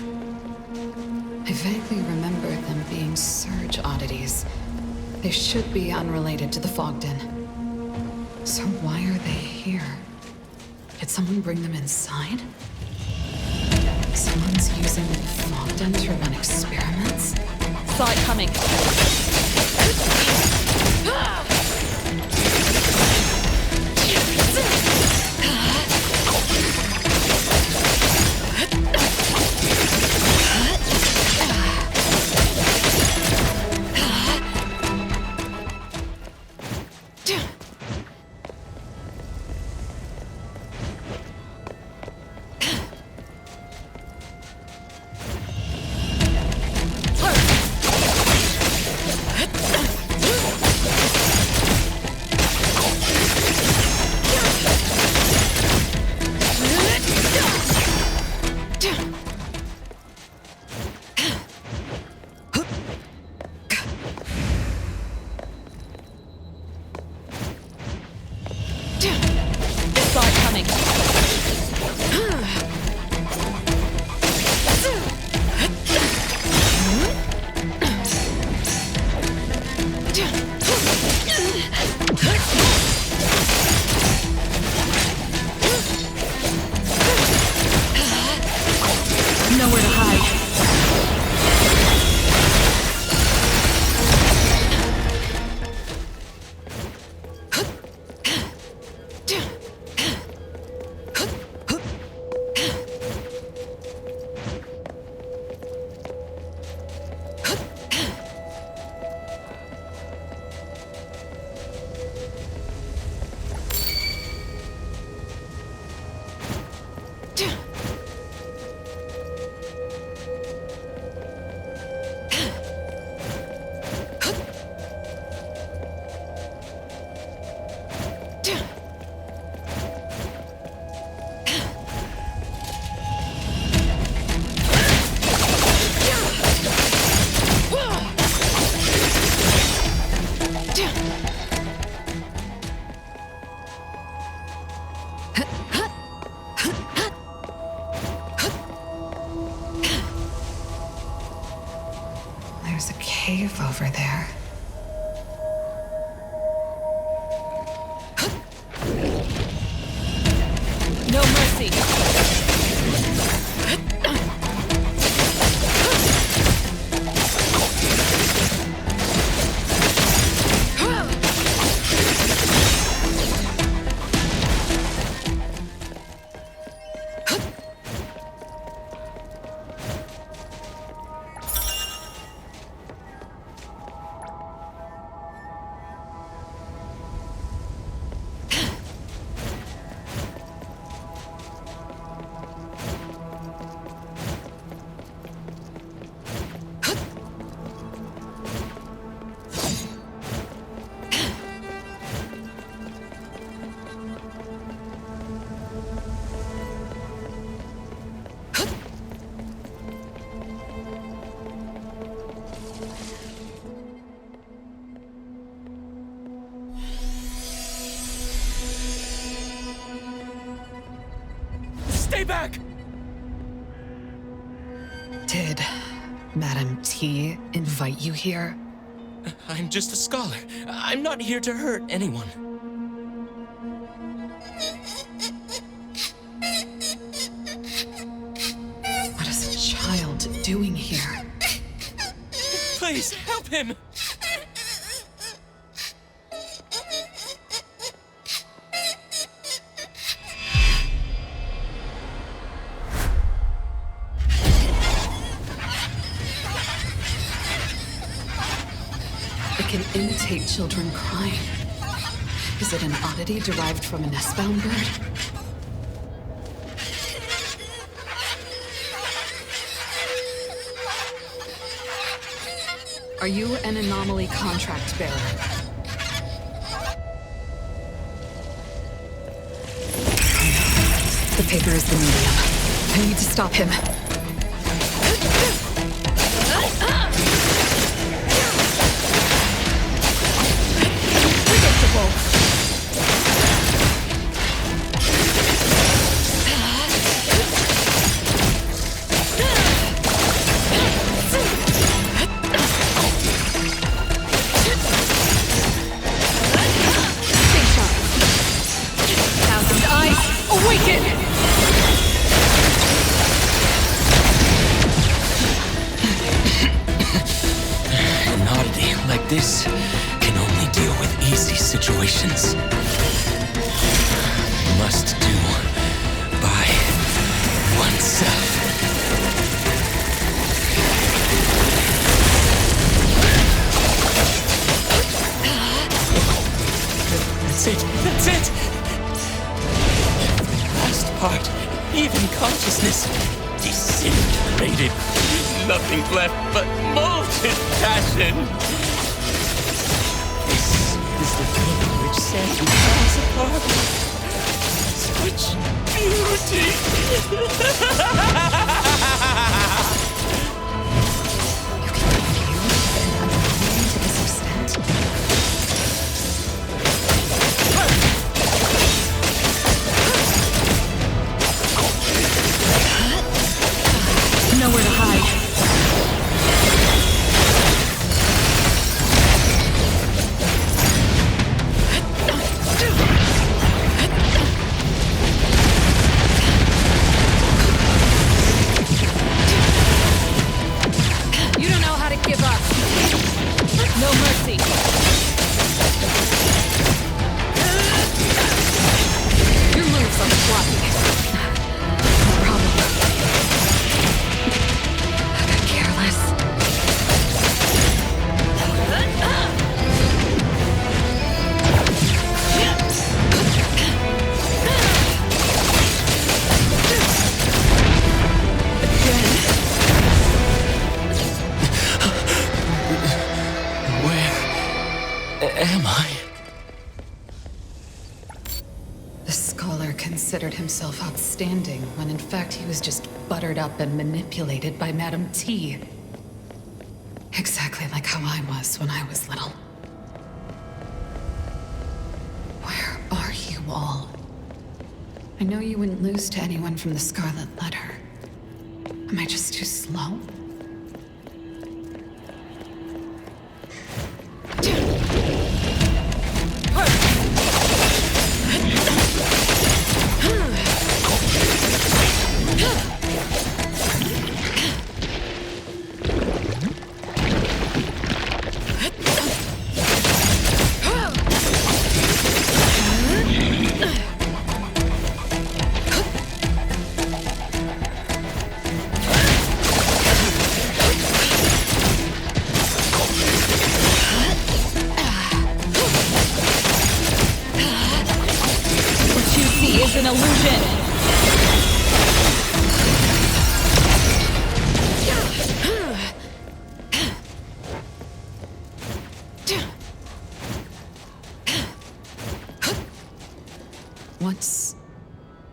I vaguely remember them being surge oddities. They should be unrelated to the Fogden. So why are they here? Did someone bring them inside? Someone's using the Fogden to run experiments? Saw it coming. There's a cave over there. No mercy. Stay back! Did Madame T invite you here? I'm just a scholar. I'm not here to hurt anyone. What is a child doing here? Please, help him! It can imitate children crying. Is it an oddity derived from a nestbound bird? Are you an anomaly contract bearer? The paper is the medium. I need to stop him. Predictable. This can only deal with easy situations. Must do by oneself. That's it! That's it! Last part, even consciousness, disintegrated. Nothing left but molten passion. Is the thing which set you falls apart. Such beauty! You can confuse an anomaly to this extent? Nowhere to hide. No mercy. Your moves are sloppy. No problem. I got careless. Am I? The scholar considered himself outstanding, when in fact he was just buttered up and manipulated by Madame T. Exactly like how I was when I was little. Where are you all? I know you wouldn't lose to anyone from the Scarlet Letter. Am I just too slow? An illusion. What's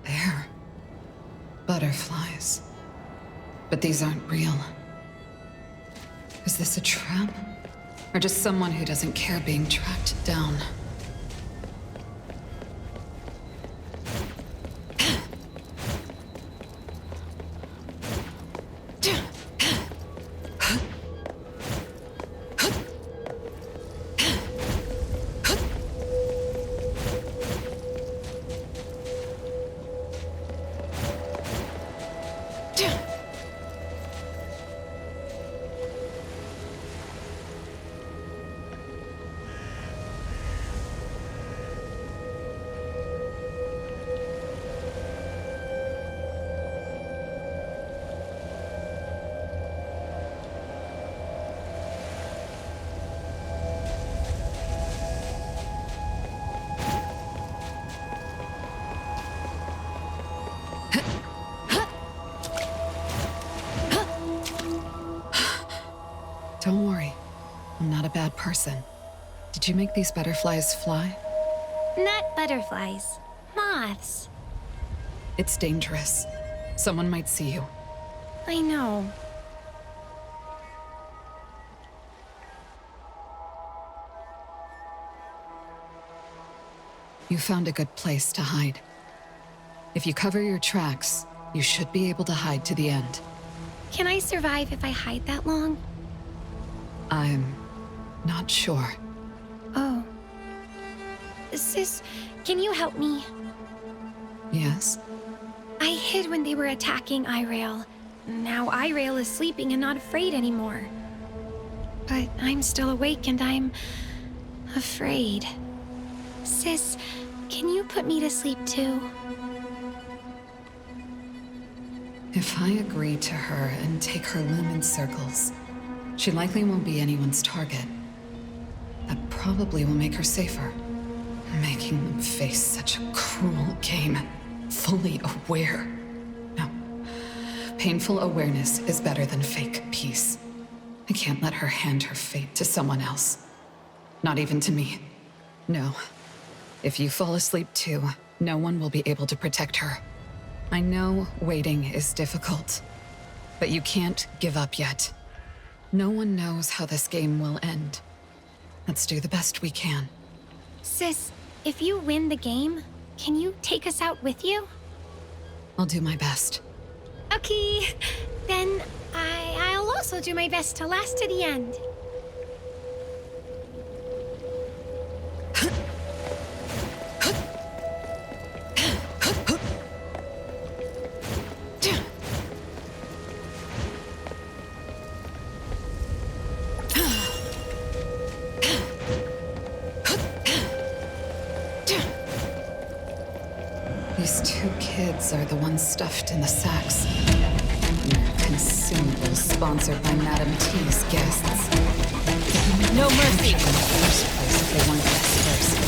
there? Butterflies. But these aren't real. Is this a trap? Or just someone who doesn't care being tracked down? bad person. Did you make these butterflies fly? Not butterflies. Moths. It's dangerous. Someone might see you. I know. You found a good place to hide. If you cover your tracks, you should be able to hide to the end. Can I survive if I hide that long? I'm not sure. Oh. Sis, can you help me? Yes? I hid when they were attacking Irail. Now Irail is sleeping and not afraid anymore. But I'm still awake and I'm afraid. Sis, can you put me to sleep too? If I agree to her and take her lumen circles, she likely won't be anyone's target. That probably will make her safer. Making them face such a cruel game, fully aware. No. Painful awareness is better than fake peace. I can't let her hand her fate to someone else. Not even to me. No. If you fall asleep too, no one will be able to protect her. I know waiting is difficult, but you can't give up yet. No one knows how this game will end. Let's do the best we can. Sis, if you win the game, can you take us out with you? I'll do my best. Okay, then I'll also do my best to last to the end. These two kids are the ones stuffed in the sacks. Consumables sponsored by Madame T's guests. No mercy! In the first place, if they weren't guests first.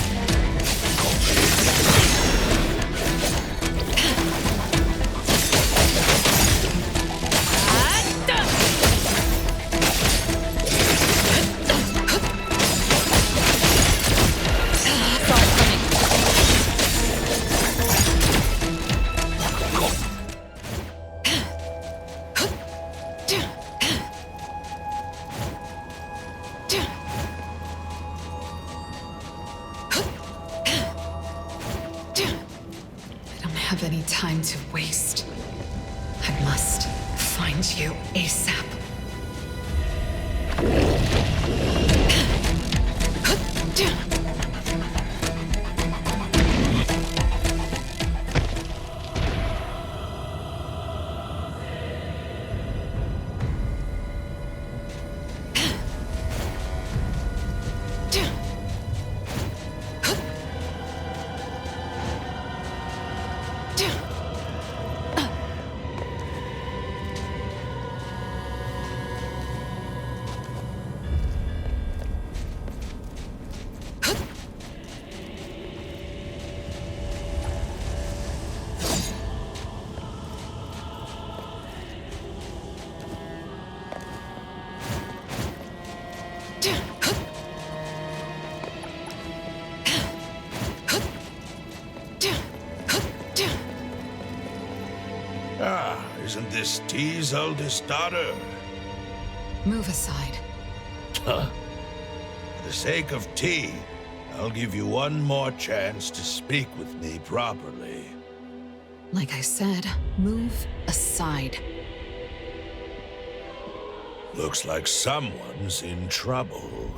Have any time to waste. I must find you ASAP. Isn't this T's oldest daughter? Move aside. For the sake of T, I'll give you one more chance to speak with me properly. Like I said, move aside. Looks like someone's in trouble.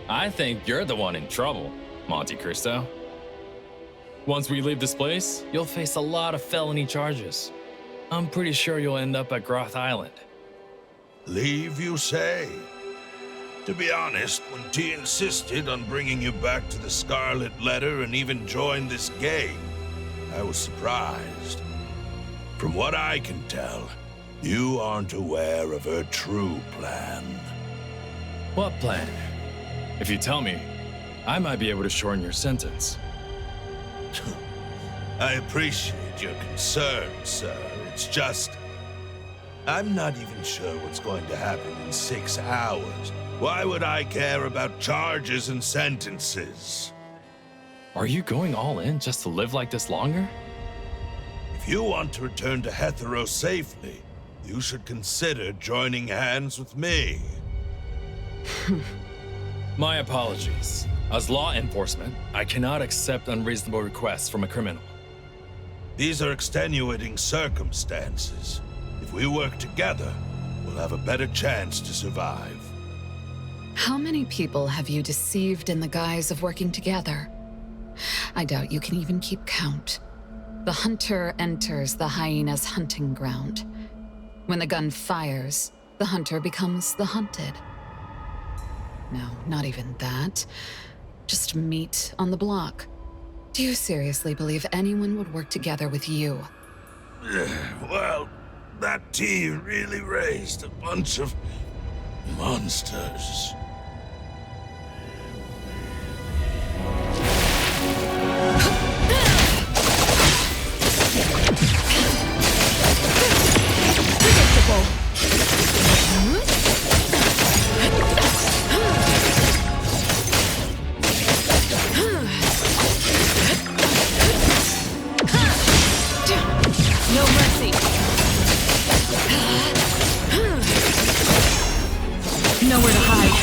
I think you're the one in trouble, Monte Cristo. Once we leave this place, you'll face a lot of felony charges. I'm pretty sure you'll end up at Groth Island. Leave, you say? To be honest, when T insisted on bringing you back to the Scarlet Letter and even joined this game, I was surprised. From what I can tell, you aren't aware of her true plan. What plan? If you tell me, I might be able to shorten your sentence. I appreciate your concern, sir. It's just... I'm not even sure what's going to happen in 6 hours. Why would I care about charges and sentences? Are you going all in just to live like this longer? If you want to return to Hethereau safely, you should consider joining hands with me. My apologies. As law enforcement, I cannot accept unreasonable requests from a criminal. These are extenuating circumstances. If we work together, we'll have a better chance to survive. How many people have you deceived in the guise of working together? I doubt you can even keep count. The hunter enters the hyena's hunting ground. When the gun fires, the hunter becomes the hunted. No, not even that. Just meat on the block. Do you seriously believe anyone would work together with you? Well, that tea really raised a bunch of monsters. Predictable. No mercy. Nowhere to hide.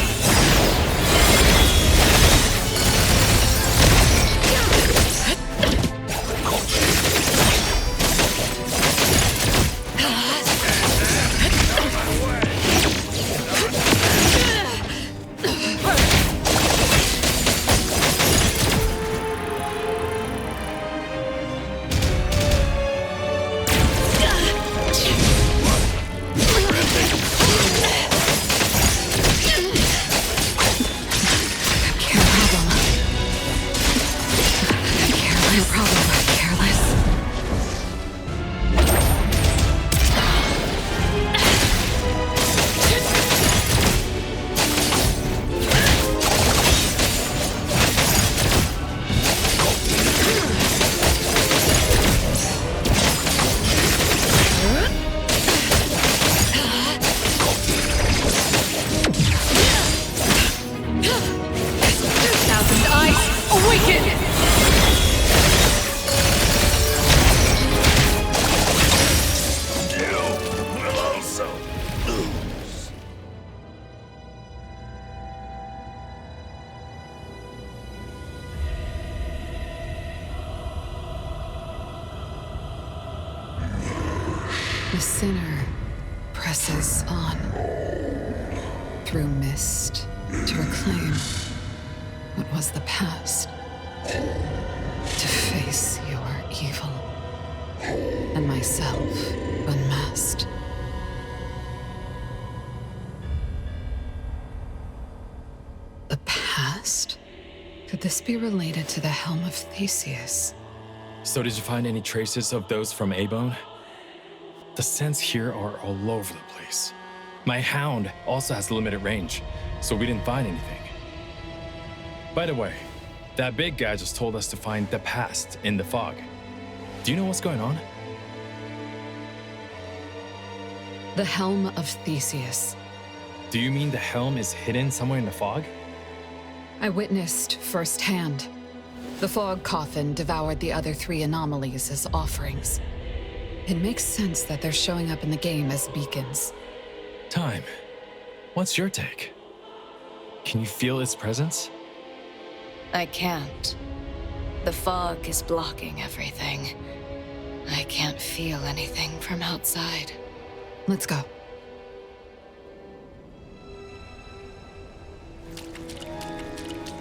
The sinner presses on through mist to reclaim what was the past, to face your evil, and myself unmasked. The past? Could this be related to the Helm of Theseus? So did you find any traces of those from A-Bone? The scents here are all over the place. My hound also has limited range, so we didn't find anything. By the way, that big guy just told us to find the past in the fog. Do you know what's going on? The Helm of Theseus. Do you mean the helm is hidden somewhere in the fog? I witnessed firsthand. The fog coffin devoured the other 3 anomalies as offerings. It makes sense that they're showing up in the game as beacons. Time. What's your take? Can you feel its presence? I can't. The fog is blocking everything. I can't feel anything from outside. Let's go.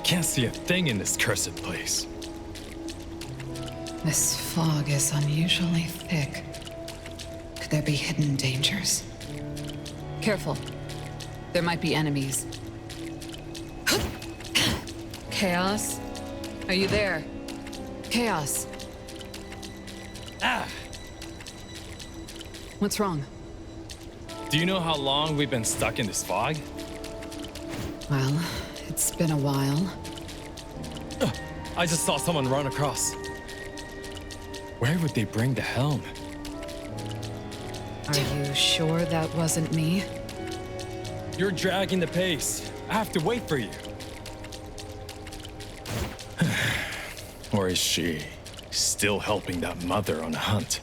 Can't see a thing in this cursed place. This fog is unusually thick. Could there be hidden dangers? Careful. There might be enemies. Chaos? Are you there? Chaos. Ah! What's wrong? Do you know how long we've been stuck in this fog? Well, it's been a while. I just saw someone run across. Where would they bring the helm? Are you sure that wasn't me? You're dragging the pace. I have to wait for you. Or is she still helping that mother on a hunt?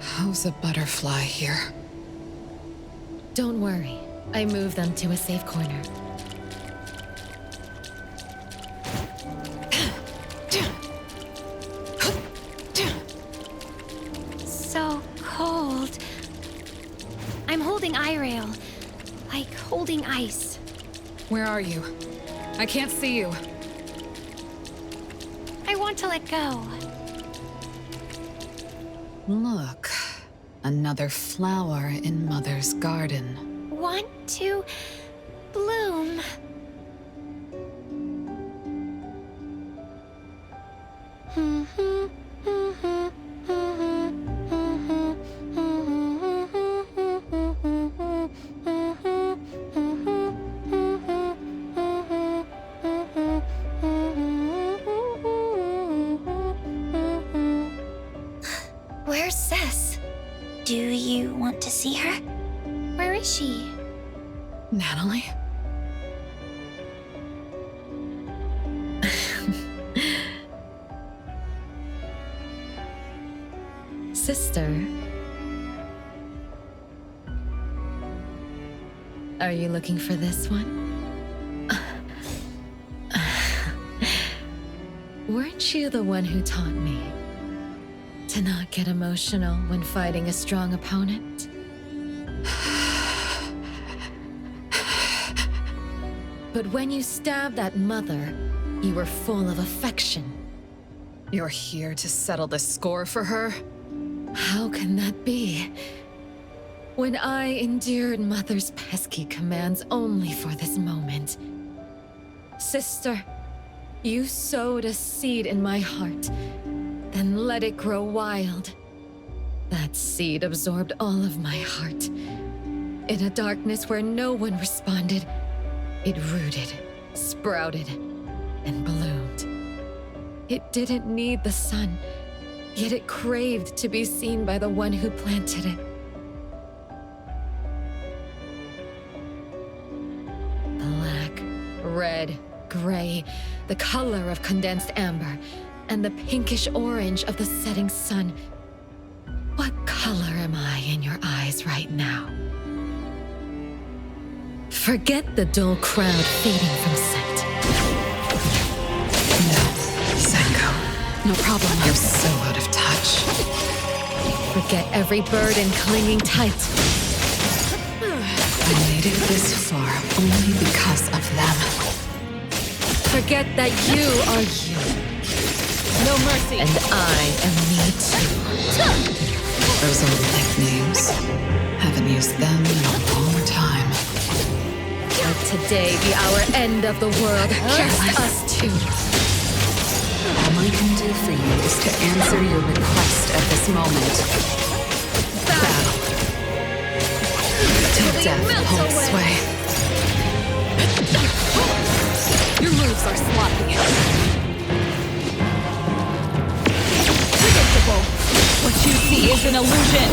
How's a butterfly here? Don't worry. I moved them to a safe corner. So cold. I'm holding I-rail, like holding ice. Where are you? I can't see you. I want to let go. Look, another flower in Mother's garden. Want to bloom. Where's Sis? Do you want to see her? Where is she? Natalie? Sister. Are you looking for this one? Weren't you the one who taught me to not get emotional when fighting a strong opponent? But when you stabbed that mother, you were full of affection. You're here to settle the score for her? How can that be? When I endured Mother's pesky commands only for this moment. Sister, you sowed a seed in my heart, then let it grow wild. That seed absorbed all of my heart. In a darkness where no one responded, it rooted, sprouted, and bloomed. It didn't need the sun, yet it craved to be seen by the one who planted it. Black, red, gray, the color of condensed amber, and the pinkish orange of the setting sun. What color am I in your eyes right now? Forget the dull crowd fading from sight. No, Senko. No problem. You're so out of touch. Forget every burden clinging tight. I made it this far only because of them. Forget that you are you. No mercy. And I am me too. Those old nicknames. Haven't used them in a long time. Let today be our end of the world. Just us two. All I can do for you is to answer your request at this moment. Battle. Till death holds sway. Your moves are sloppy. Predictable. What you see is an illusion.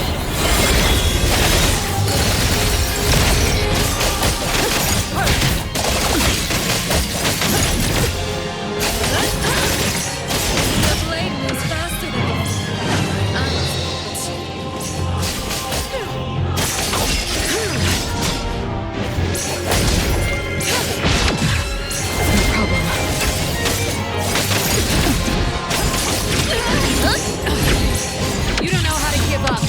The blade moves faster than it. No problem. You don't know how to give up.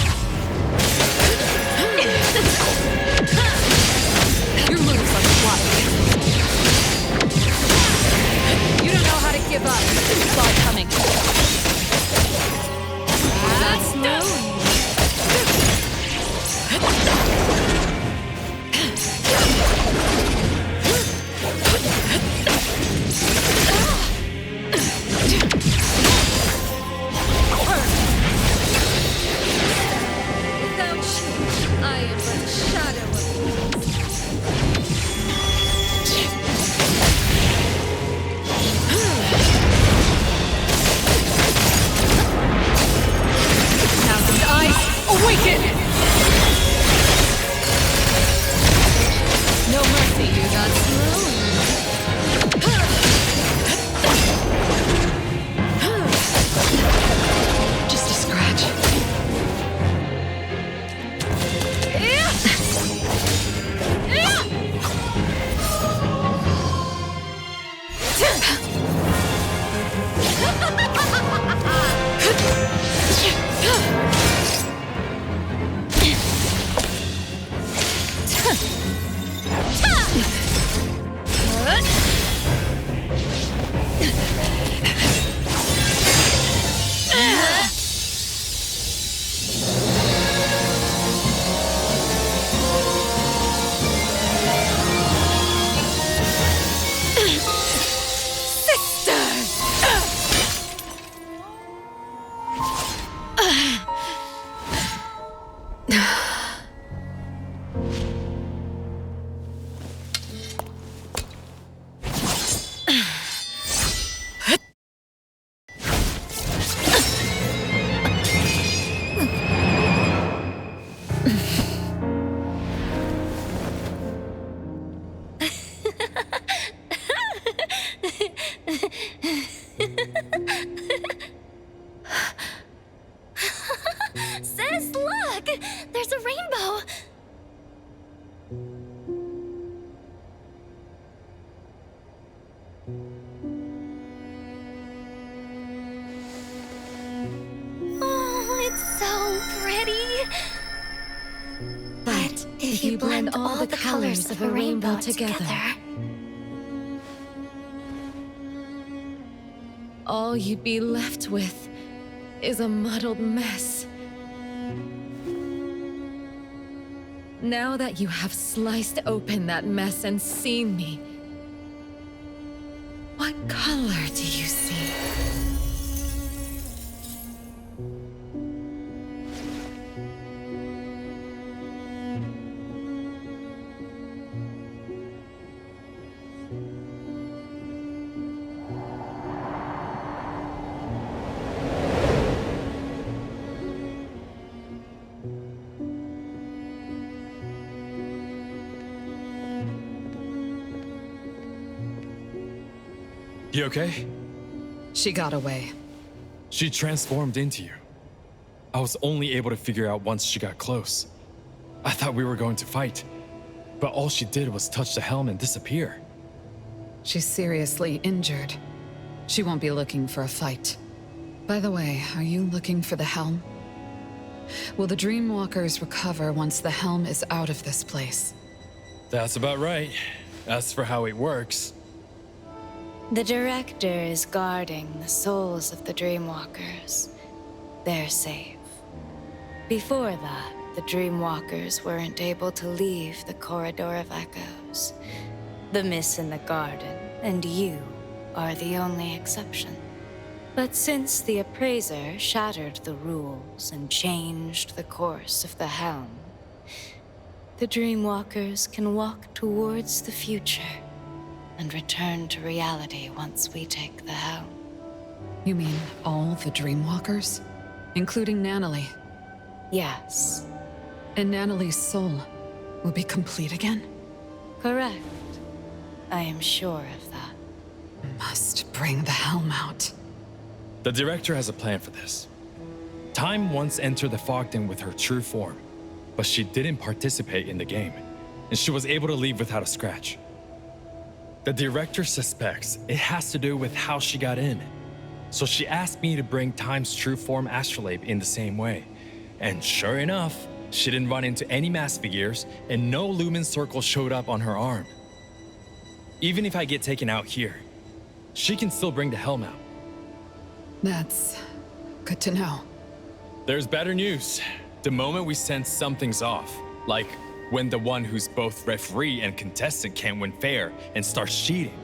Sis, look! There's a rainbow! Oh, it's so pretty! But if you blend all the colors of a rainbow together, all you'd be left with is a muddled mess. Now that you have sliced open that mess and seen me, what color do you see? You okay? She got away. She transformed into you. I was only able to figure out once she got close. I thought we were going to fight, but all she did was touch the helm and disappear. She's seriously injured. She won't be looking for a fight. By the way, are you looking for the helm? Will the Dreamwalkers recover once the helm is out of this place? That's about right. As for how it works, The Director is guarding the souls of the Dreamwalkers. They're safe. Before that, the Dreamwalkers weren't able to leave the Corridor of Echoes. The Miss in the Garden and you are the only exception. But since the Appraiser shattered the rules and changed the course of the helm, the Dreamwalkers can walk towards the future and return to reality once we take the helm. You mean all the Dreamwalkers? Including Natalie? Yes. And Natalie's soul will be complete again? Correct. I am sure of that. Must bring the helm out. the Director has a plan for this. Time once entered the Fogden with her true form, but she didn't participate in the game, and she was able to leave without a scratch. The Director suspects it has to do with how she got in, so she asked me to bring Time's true form astrolabe in the same way. And sure enough, she didn't run into any mass figures, and no lumen circle showed up on her arm. Even if I get taken out here, she can still bring the helm out. That's good to know. There's better news. The moment we sense something's off, like when the one who's both referee and contestant can't win fair and starts cheating,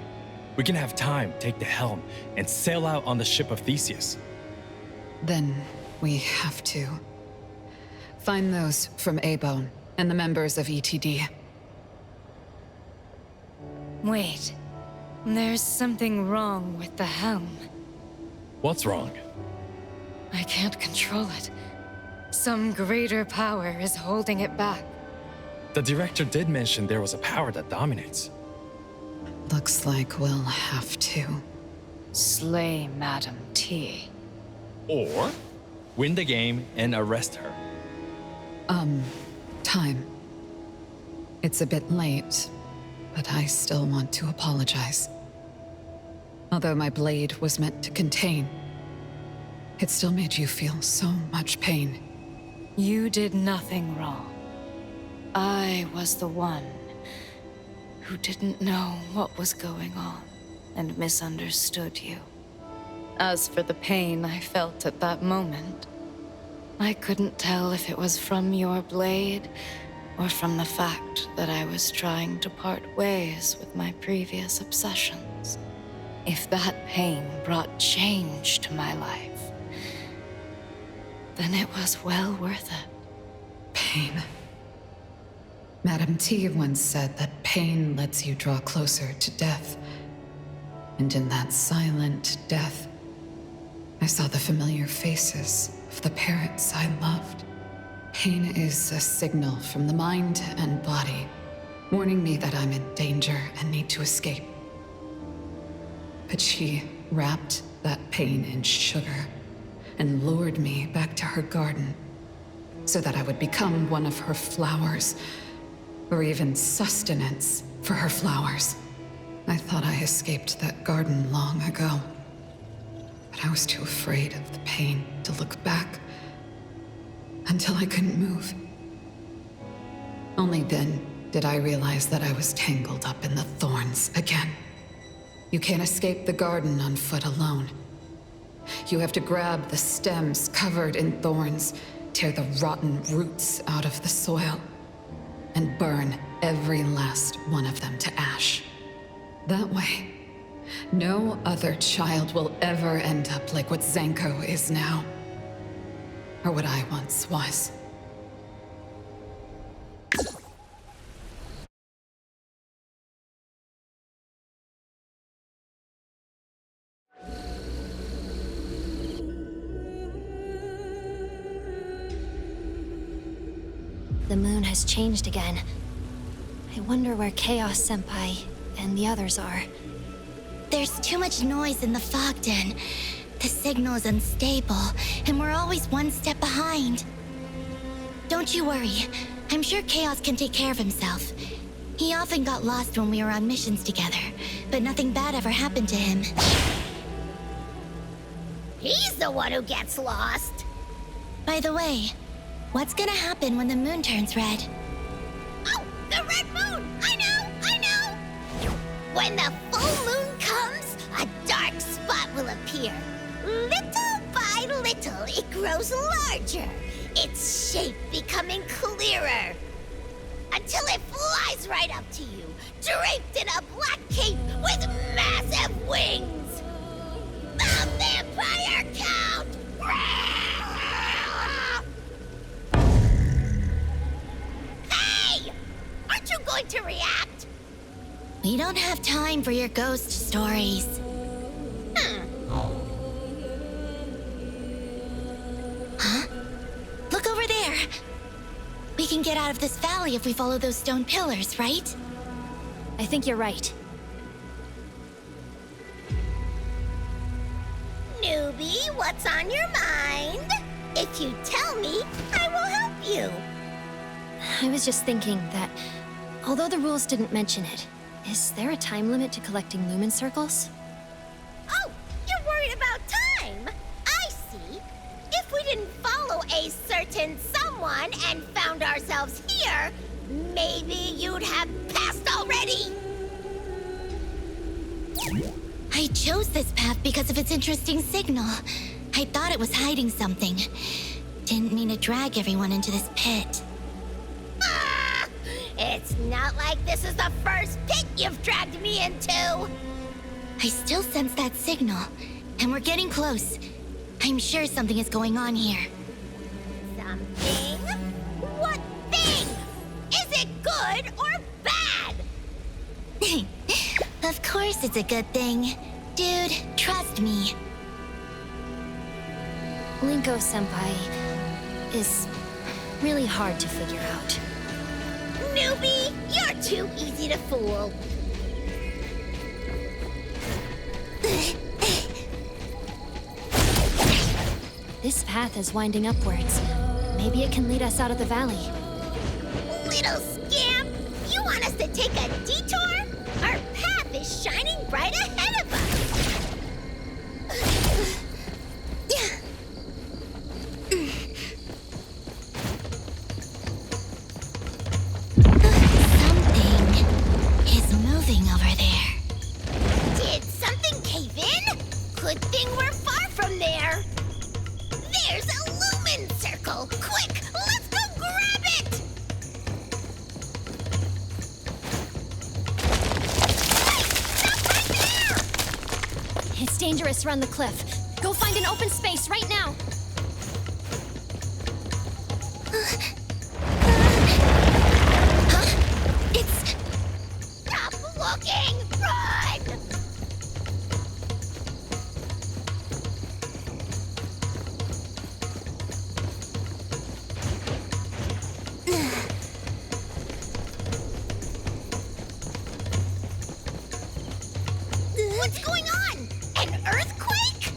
we can have Time take the helm and sail out on the ship of Theseus. Then we have to find those from A-Bone and the members of ETD. Wait. There's something wrong with the helm. What's wrong? I can't control it. Some greater power is holding it back. The Director did mention there was a power that dominates. Looks like we'll have to slay Madam T. Or win the game and arrest her. Time. It's a bit late, but I still want to apologize. Although my blade was meant to contain, it still made you feel so much pain. You did nothing wrong. I was the one who didn't know what was going on and misunderstood you. As for the pain I felt at that moment, I couldn't tell if it was from your blade or from the fact that I was trying to part ways with my previous obsessions. If that pain brought change to my life, then it was well worth it. Pain. Madam T once said that pain lets you draw closer to death. And in that silent death, I saw the familiar faces of the parents I loved. Pain is a signal from the mind and body, warning me that I'm in danger and need to escape. But she wrapped that pain in sugar and lured me back to her garden, so that I would become one of her flowers, or even sustenance for her flowers. I thought I escaped that garden long ago, but I was too afraid of the pain to look back until I couldn't move. Only then did I realize that I was tangled up in the thorns again. You can't escape the garden on foot alone. You have to grab the stems covered in thorns, tear the rotten roots out of the soil, and burn every last one of them to ash. That way, no other child will ever end up like what Zanko is now, or what I once was. The moon has changed again. I wonder where Chaos Senpai and the others are. There's too much noise in the fog den. The signal is unstable, and we're always one step behind. Don't you worry. I'm sure Chaos can take care of himself. He often got lost when we were on missions together, but nothing bad ever happened to him. He's the one who gets lost. By the way, what's gonna happen when the moon turns red? Oh, the red moon! I know! When the full moon comes, a dark spot will appear. Little by little, it grows larger, its shape becoming clearer. Until it flies right up to you, draped in a black cape with massive wings. The Vampire Count! Hey! Aren't you going to react? We don't have time for your ghost stories. Huh? Look over there! We can get out of this valley if we follow those stone pillars, right? I think you're right. Newbie, what's on your mind? If you tell me, I will help you. I was just thinking that, although the rules didn't mention it, is there a time limit to collecting lumen circles? Oh, you're worried about time? I see. If we didn't follow a certain someone and found ourselves here, maybe you'd have passed already. I chose this path because of its interesting signal. I thought it was hiding something. Didn't mean to drag everyone into this pit. It's not like this is the first pit you've dragged me into. I still sense that signal, and we're getting close. I'm sure something is going on here. Something? What thing? Is it good or bad? Of course it's a good thing. Dude, trust me. Linko Senpai is really hard to figure out. Newbie, you're too easy to fool. This path is winding upwards. Maybe it can lead us out of the valley. Little scamp! You want us to take a detour? Our path is shining right ahead of us! Over there. Did something cave in? Good thing we're far from there. There's a lumen circle. Quick, let's go grab it! Hey, stop right there! It's dangerous around the cliff. Go find an open space right now. Looking! Run! What's going on? An earthquake?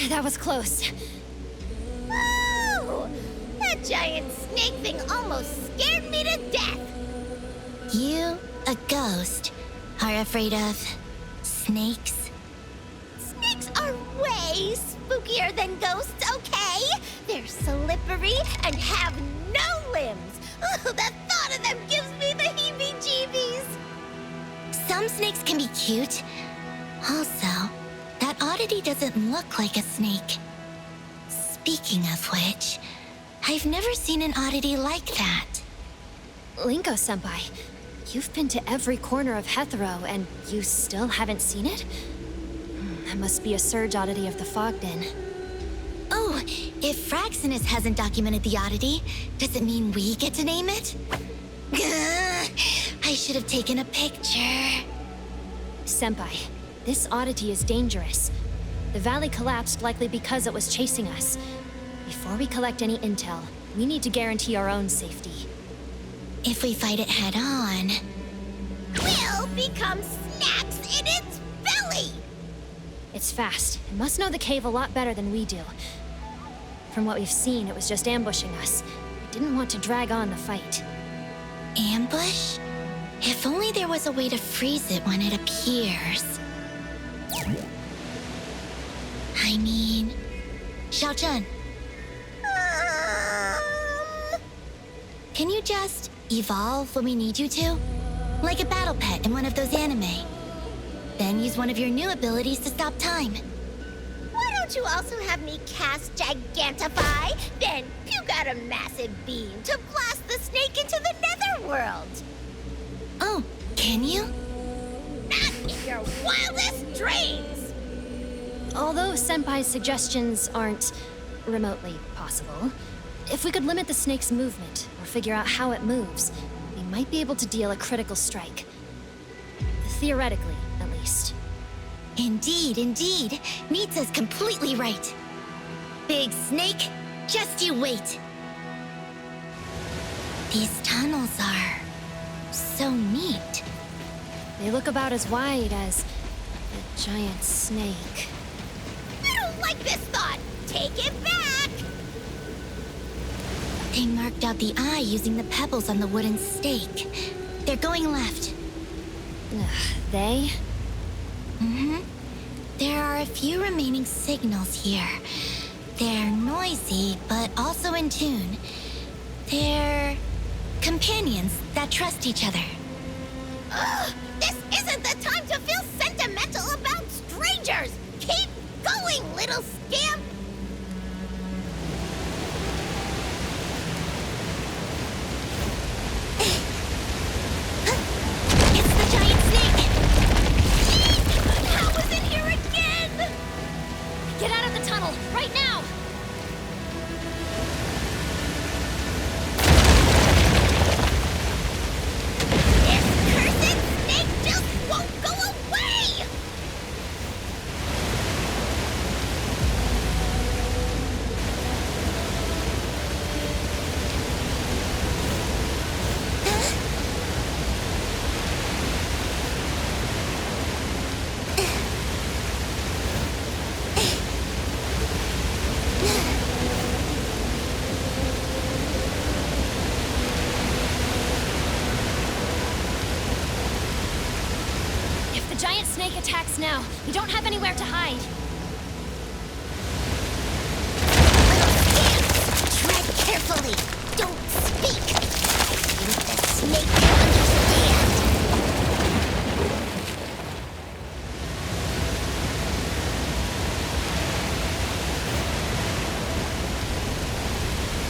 That was close. Oh! That giant snake thing almost scared me to death! You, a ghost, are afraid of snakes? Snakes are way spookier than ghosts, okay? They're slippery and have no limbs. Oh, the thought of them gives me the heebie-jeebies. Some snakes can be cute. Also, that oddity doesn't look like a snake. Speaking of which, I've never seen an oddity like that. Linko-senpai, you've been to every corner of Hethereau and you still haven't seen it? That must be a surge oddity of the Fogden. Oh, if Fraxinus hasn't documented the oddity, does it mean we get to name it? I should have taken a picture. Senpai, this oddity is dangerous. The valley collapsed likely because it was chasing us. Before we collect any intel, we need to guarantee our own safety. If we fight it head on, we'll become snacks in its belly! It's fast. It must know the cave a lot better than we do. From what we've seen, it was just ambushing us. It didn't want to drag on the fight. Ambush? If only there was a way to freeze it when it appears. I mean, Xiaozhen. Can you just evolve when we need you to? Like a battle pet in one of those anime. Then use one of your new abilities to stop time. Why don't you also have me cast Gigantify? Then puke out a massive beam to blast the snake into the netherworld. Oh, can you? Not in your wildest dreams! Although Senpai's suggestions aren't remotely possible, if we could limit the snake's movement, or figure out how it moves, we might be able to deal a critical strike. Theoretically, at least. Indeed, indeed. Nita's completely right. Big Snake, just you wait. These tunnels are so neat. They look about as wide as a giant snake. I don't like this thought. Take it back. They marked out the eye using the pebbles on the wooden stake. They're going left. They? Mm-hmm. There are a few remaining signals here. They're noisy, but also in tune. They're companions that trust each other. Ugh, this isn't the time to feel sentimental about strangers! Keep going, little scamp! It's the giant snake! How was it here again? Get out of the tunnel, right now! This cursed snake just won't go away! If the giant snake attacks now, we don't have anywhere to hide. Tread carefully. Don't speak. I think the snake will understand.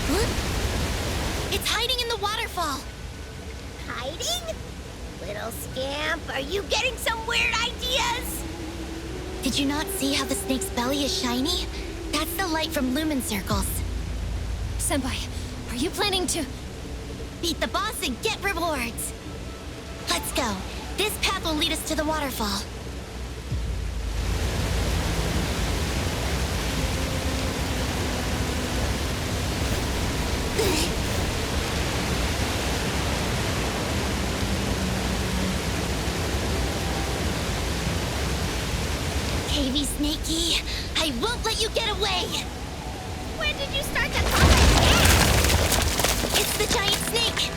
What? It's hiding in the waterfall. Hiding? Little scamp, are you getting some weird ideas? Did you not see how the snake's belly is shiny? That's the light from lumen circles. Senpai, are you planning to... beat the boss and get rewards? Let's go. This path will lead us to the waterfall. Cavey Snakey, I won't let you get away! When did you start to call it that? It's the giant snake!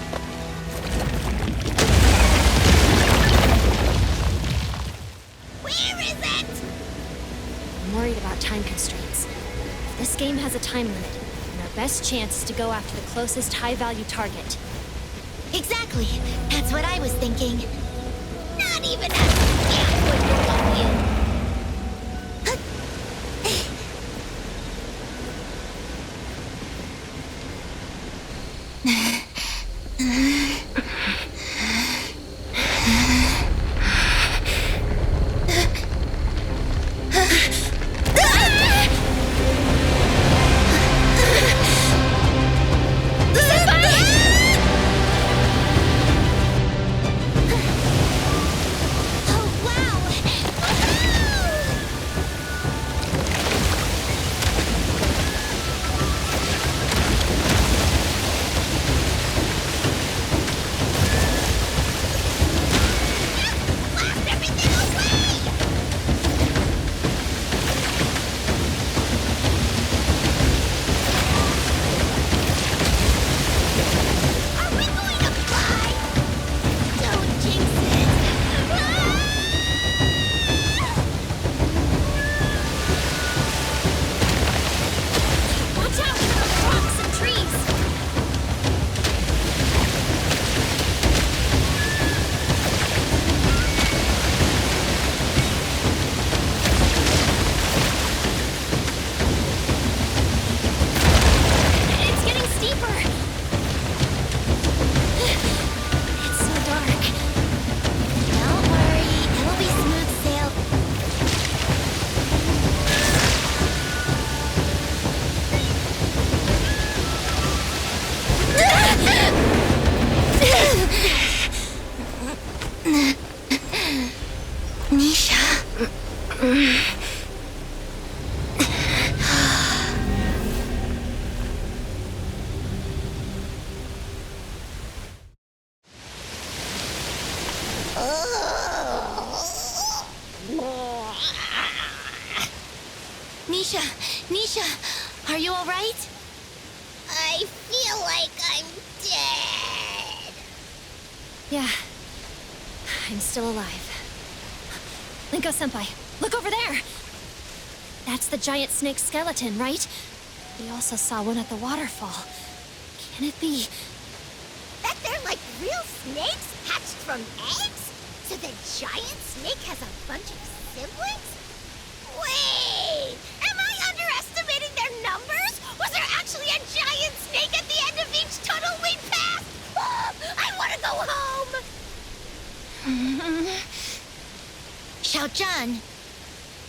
Where is it? I'm worried about time constraints. If this game has a time limit, then our best chance is to go after the closest high-value target. Exactly. That's what I was thinking. Not even a scamp would believe you. Nisha, are you all right? I feel like I'm dead. Yeah, I'm still alive. Linko-senpai, look over there! That's the giant snake skeleton, right? We also saw one at the waterfall. Can it be? That they're like real snakes hatched from eggs? So the giant snake has a bunch of siblings? Wait! Am I underestimating their numbers? Was there actually a giant snake at the end of each tunnel we passed? I want to go home! Xiaojun.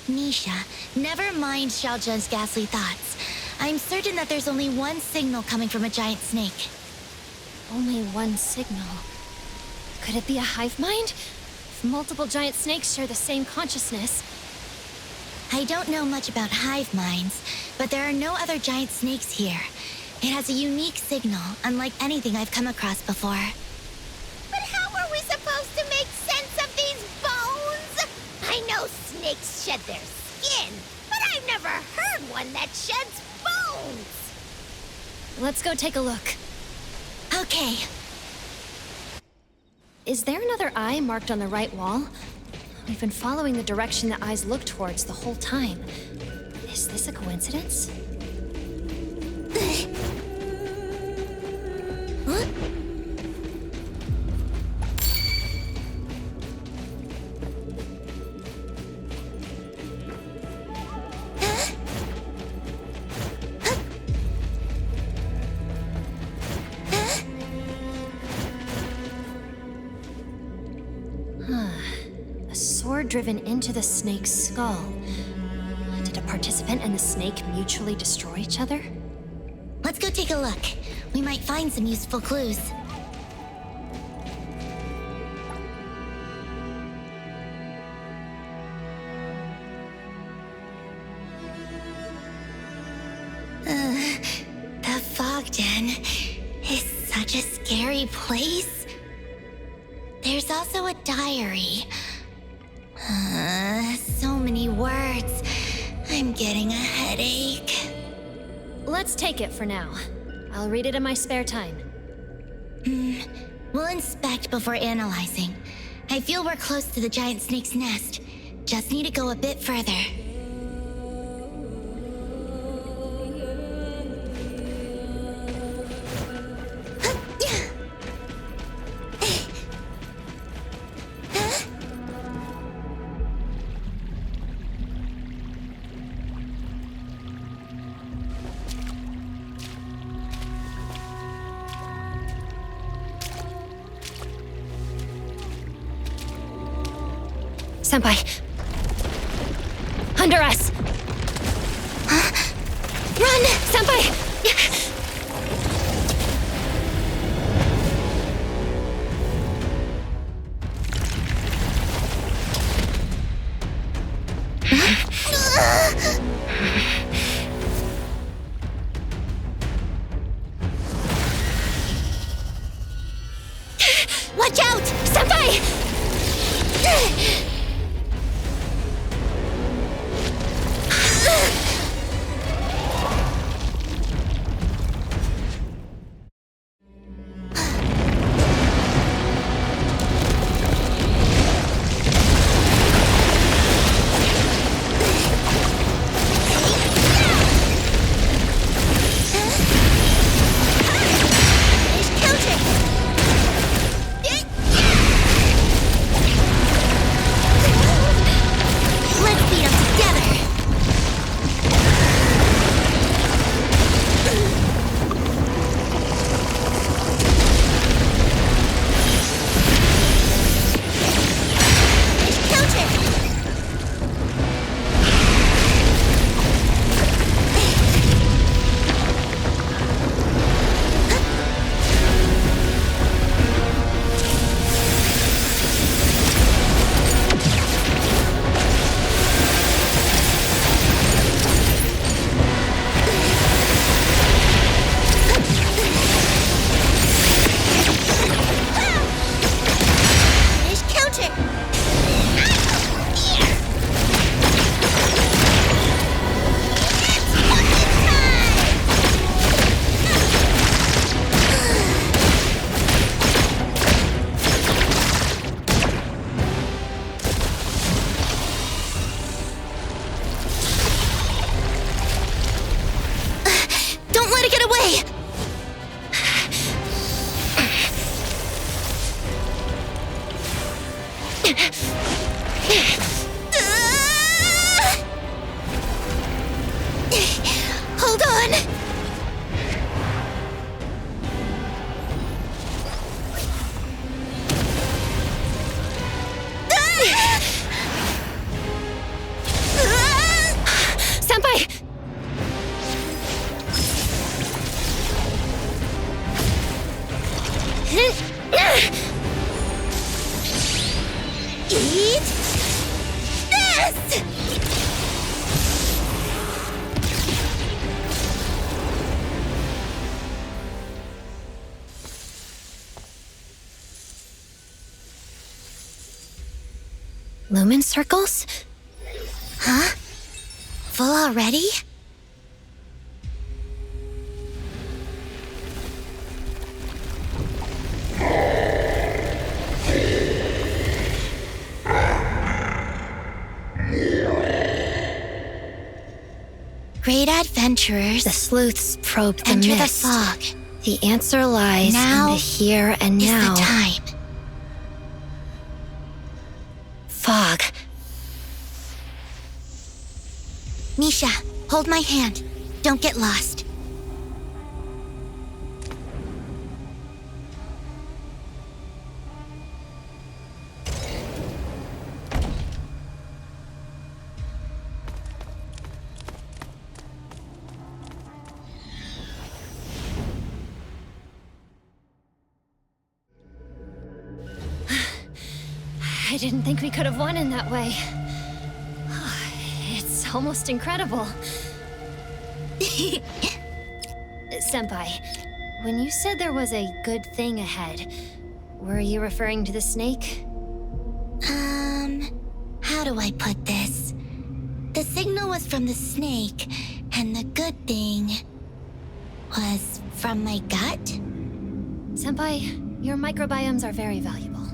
Nisha, never mind Xiaojun's ghastly thoughts. I'm certain that there's only one signal coming from a giant snake. Only one signal. Could it be a hive mind? If multiple giant snakes share the same consciousness. I don't know much about hive minds, but there are no other giant snakes here. It has a unique signal, unlike anything I've come across before. But how are we supposed to make sense of these bones? I know snakes shed their skin, but I've never heard one that sheds bones. Let's go take a look. Okay. Is there another eye marked on the right wall? We've been following the direction the eyes look towards the whole time. Is this a coincidence? What? A sword driven into the snake's skull. Did a participant and the snake mutually destroy each other? Let's go take a look. We might find some useful clues. The fog den is such a scary place. There's also a diary. So many words. I'm getting a headache. Let's take it for now. I'll read it in my spare time. We'll inspect before analyzing. I feel we're close to the giant snake's nest. Just need to go a bit further. Senpai. Under us! Run! Senpai! Watch out! Senpai! Hold on! Senpai! Eat this! Lumen circles? Huh? Full already? Great adventurers. The sleuths probe the Enter mist. the fog. The answer lies Now in the here and now. is the time. Fog. Misha, hold my hand. Don't get lost. I didn't think we could have won in that way. It's almost incredible. Senpai, when you said there was a good thing ahead, were you referring to the snake? How do I put this? The signal was from the snake, and the good thing was from my gut? Senpai, your microbiomes are very valuable.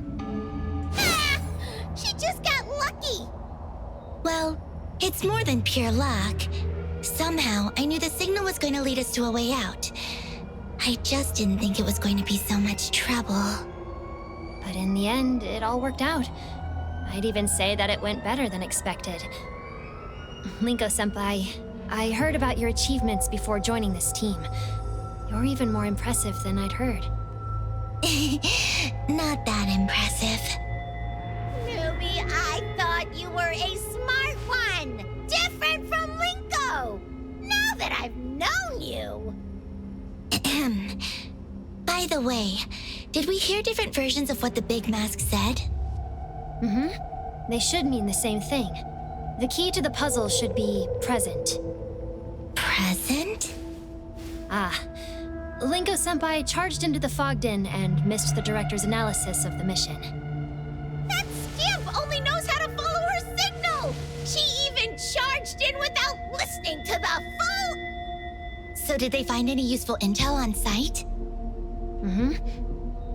Ah! She just got lucky! Well, it's more than pure luck. Somehow, I knew the signal was going to lead us to a way out. I just didn't think it was going to be so much trouble. But in the end, it all worked out. I'd even say that it went better than expected. Linko-senpai, I heard about your achievements before joining this team. You're even more impressive than I'd heard. Not that impressive. Newbie, I thought you were a smart one! Different from Linko! Now that I've known you! By the way, did we hear different versions of what the Big Mask said? They should mean the same thing. The key to the puzzle should be present. Present? Linko-senpai charged into the Fogden and missed the director's analysis of the mission. That scamp only knows how to follow her signal! She even charged in without listening to the full... So did they find any useful intel on site?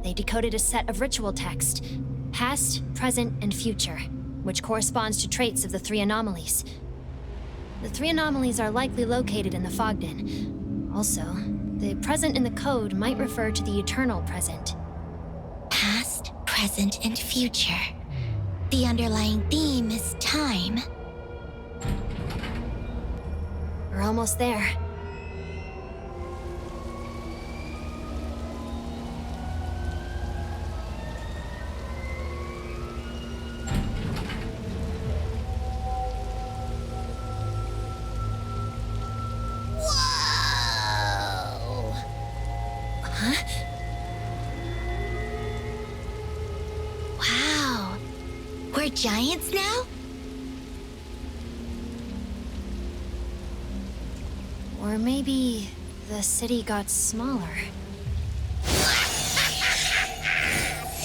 They decoded a set of ritual text. Past, present, and future, which corresponds to traits of the 3 anomalies. The 3 anomalies are likely located in the Fogden. Also, the present in the code might refer to the eternal present. Past, present, and future. The underlying theme is time. We're almost there. Wow. We're giants now? Or maybe the city got smaller.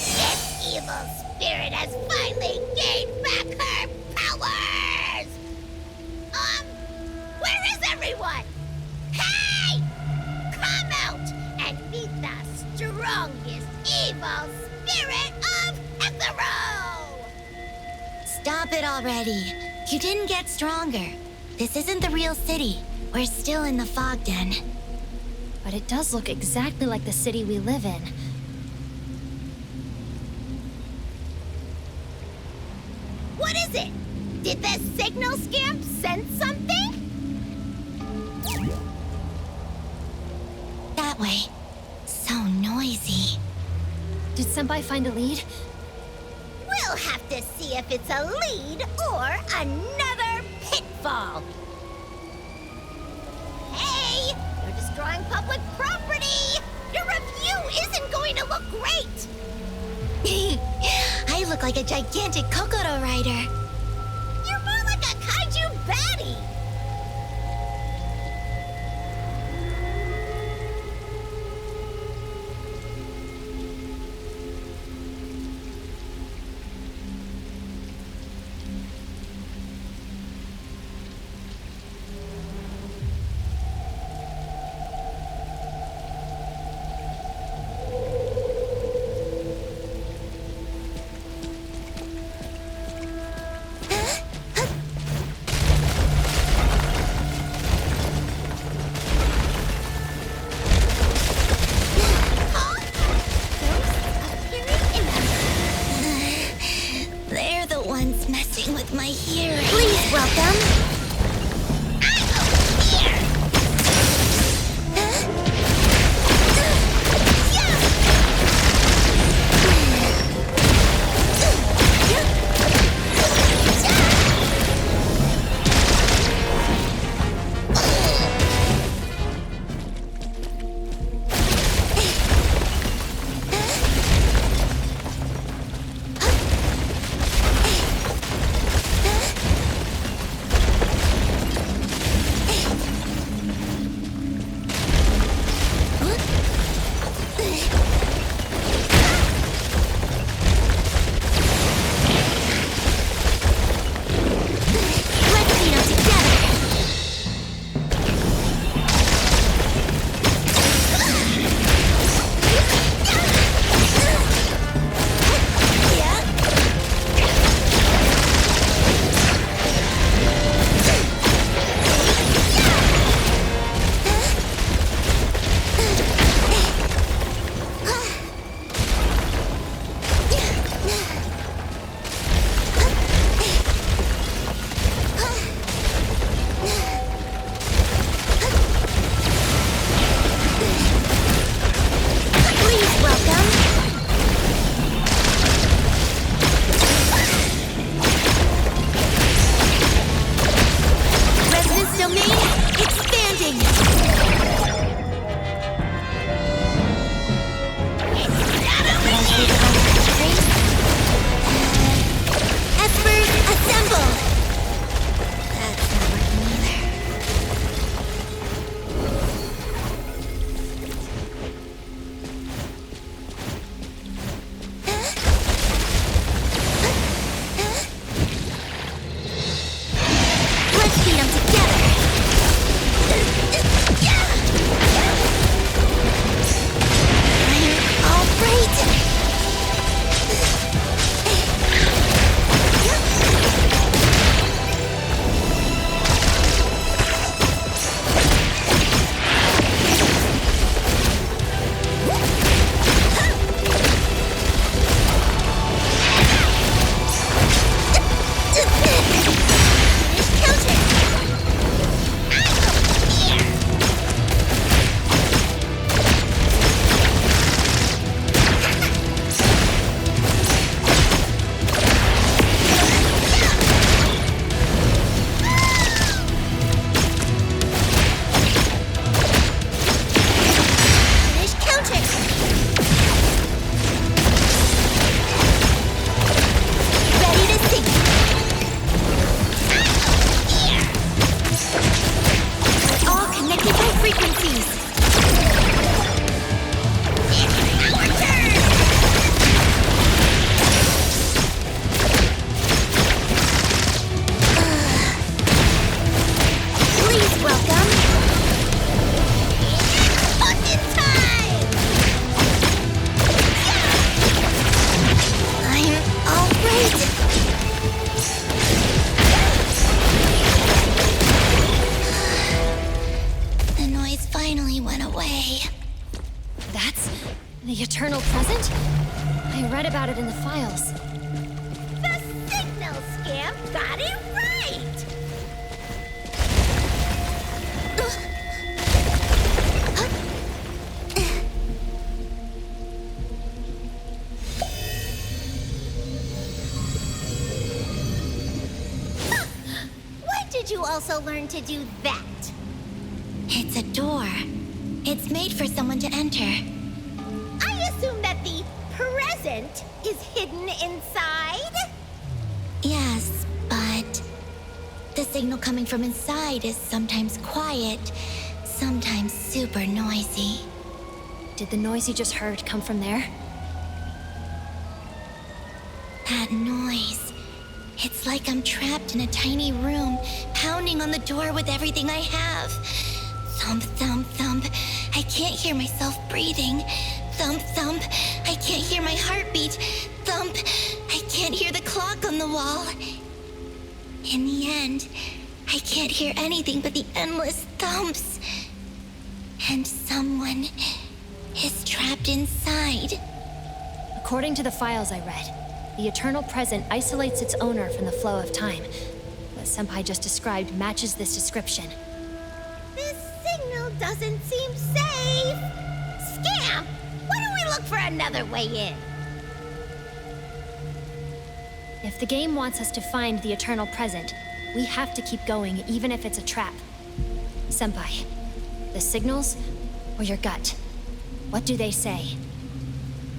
This evil spirit has finally gained back her powers! Where is everyone? Hey! Come out and meet the strongest evil spirit of Hethereau! Stop it already. You didn't get stronger. This isn't the real city. We're still in the Fogden. But it does look exactly like the city we live in. What is it? Did the signal scamp sense something? That way. So noisy. Did Senpai find a lead? We'll have to see if it's a lead or another pitfall. Hey! You're destroying public property! Your review isn't going to look great! I look like a gigantic Kokoro rider. You're more like a kaiju baddie! noise finally went away. That's the Eternal Present? I read about it in the files. The signal scamp got it right! When did you also learn to do that? It's a door. It's made for someone to enter. I assume that the present is hidden inside? Yes, but the signal coming from inside is sometimes quiet, sometimes super noisy. Did the noise you just heard come from there? That noise. It's like I'm trapped in a tiny room, pounding on the door with everything I have. Thump, thump, thump. I can't hear myself breathing. Thump, thump. I can't hear my heartbeat. Thump. I can't hear the clock on the wall. In the end, I can't hear anything but the endless thumps. And someone is trapped inside. According to the files I read, the Eternal Present isolates its owner from the flow of time. What Senpai just described matches this description. This signal doesn't seem safe. Scamp, why don't we look for another way in? If the game wants us to find the Eternal Present, we have to keep going even if it's a trap. Senpai, the signals or your gut? What do they say?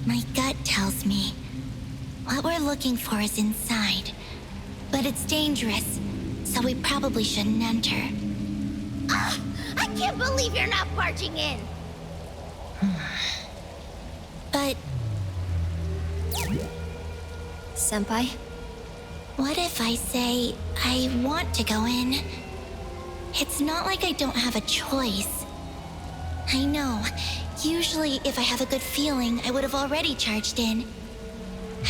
My gut tells me what we're looking for is inside, but it's dangerous, so we probably shouldn't enter. Ah, I can't believe you're not barging in. But... Senpai? What if I say I want to go in? It's not like I don't have a choice. I know. Usually, if I have a good feeling, I would have already charged in.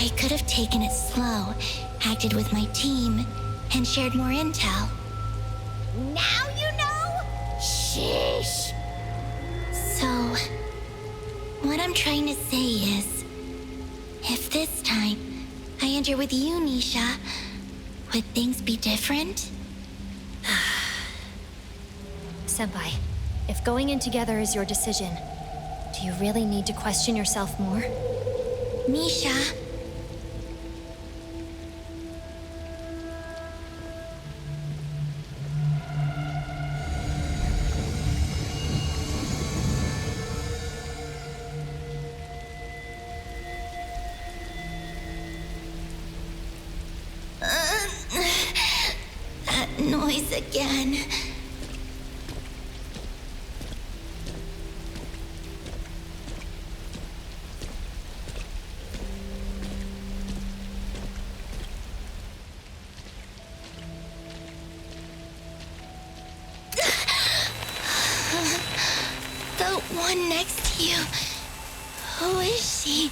I could have taken it slow, acted with my team, and shared more intel. Now you know? Sheesh. So, what I'm trying to say is, if this time I enter with you, Nisha, would things be different? Senpai, if going in together is your decision, do you really need to question yourself more? Nisha. That noise again. The one next to you. Who is she?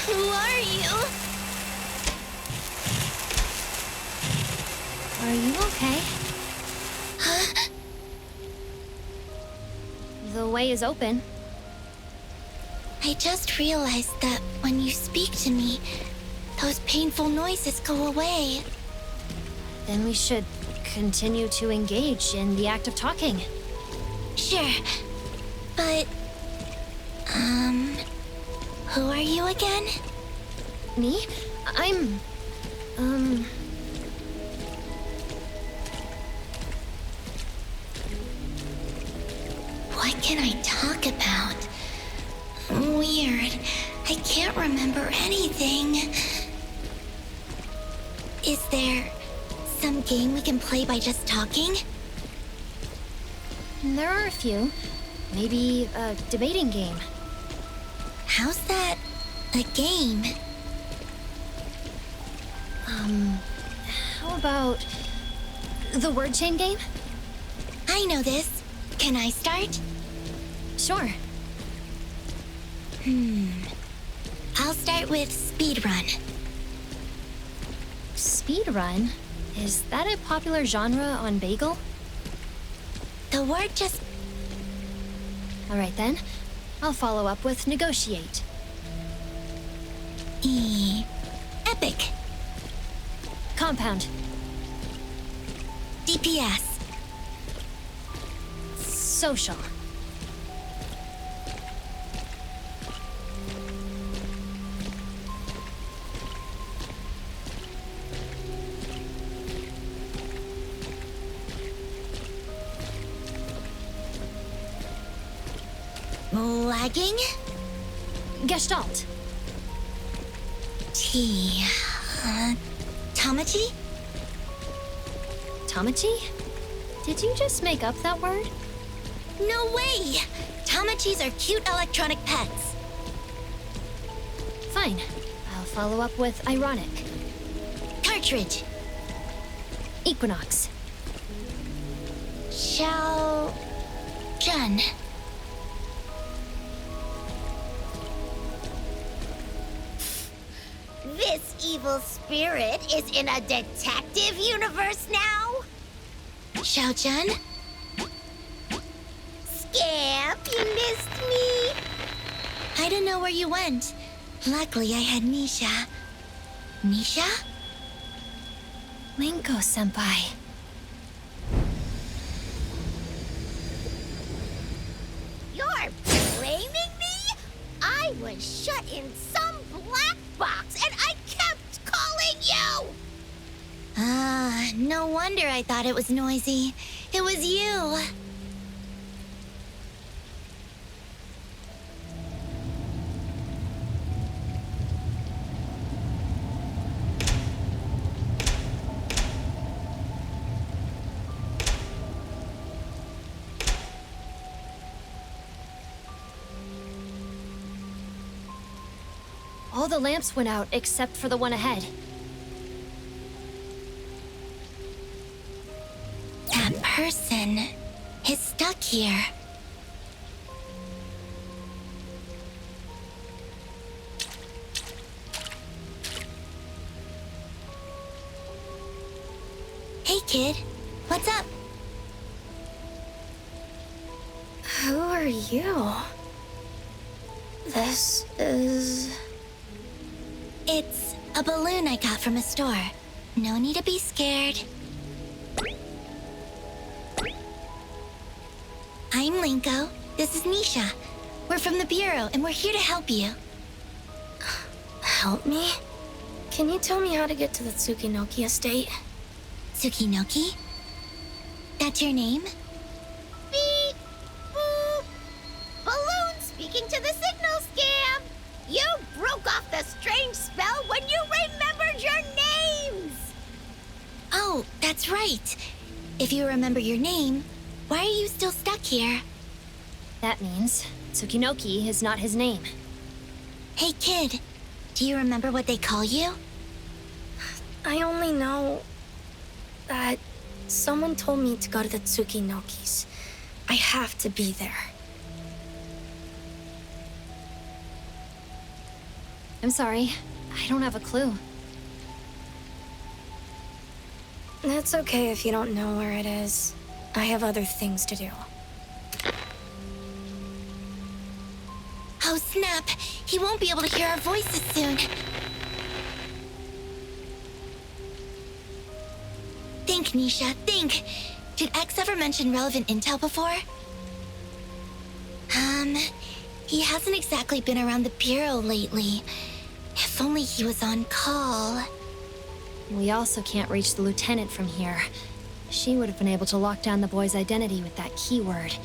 Who are you? Are you okay? Huh? The way is open. I just realized that when you speak to me, those painful noises go away. Then we should continue to engage in the act of talking. Sure. But, who are you again? Me? I'm... What can I talk about? Weird. I can't remember anything. Is there some game we can play by just talking? There are a few. Maybe a debating game. How's that a game? How about the word chain game? I know this. Can I start? Sure. I'll start with speedrun. Speedrun? Is that a popular genre on Bagel? The word just... Alright then. I'll follow up with negotiate. Epic. Compound. DPS. Social. Lagging? Gestalt. Tamachi? Tamachi? Did you just make up that word? No way! Tamachis are cute electronic pets. Fine. I'll follow up with ironic. Cartridge. Equinox. Xiao... Jun. This evil spirit is in a detective universe now? Xiao Jun? Scamp, you missed me? I don't know where you went. Luckily, I had Nisha. Nisha? Linko-senpai. You're blaming me? I was shut in some black box and I kept calling you! No wonder I thought it was noisy. It was you. All the lamps went out except for the one ahead. That person is stuck here. Hey, kid. What's up? Who are you? This is... It's a balloon I got from a store. No need to be scared. I'm Linko. This is Nisha. We're from the Bureau, and we're here to help you. Help me? Can you tell me how to get to the Tsukinoki estate? Tsukinoki? That's your name? Beep! Boop! Balloon speaking to the signal scam! You broke off the strange spell when you remembered your names! Oh, that's right. If you remember your name, why are you still stuck here? That means Tsukinoki is not his name. Hey, kid. Do you remember what they call you? I only know that someone told me to go to the Tsukinokis. I have to be there. I'm sorry. I don't have a clue. That's okay if you don't know where it is. I have other things to do. Oh, snap. He won't be able to hear our voices soon. Think, Nisha, think. Did X ever mention relevant intel before? He hasn't exactly been around the Bureau lately. If only he was on call. We also can't reach the lieutenant from here. She would have been able to lock down the boy's identity with that keyword.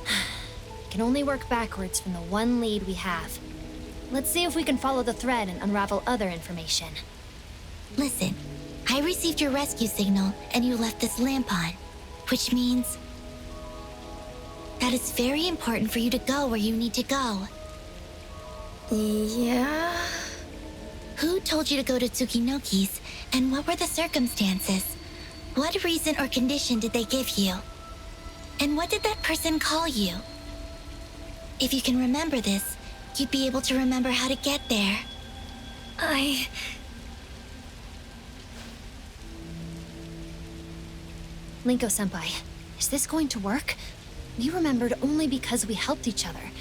We can only work backwards from the one lead we have. Let's see if we can follow the thread and unravel other information. Listen, I received your rescue signal and you left this lamp on, which means that it's very important for you to go where you need to go. Yeah? Who told you to go to Tsukinoki's, and what were the circumstances? What reason or condition did they give you? And what did that person call you? If you can remember this, you'd be able to remember how to get there. Linko-senpai, is this going to work? We remembered only because we helped each other.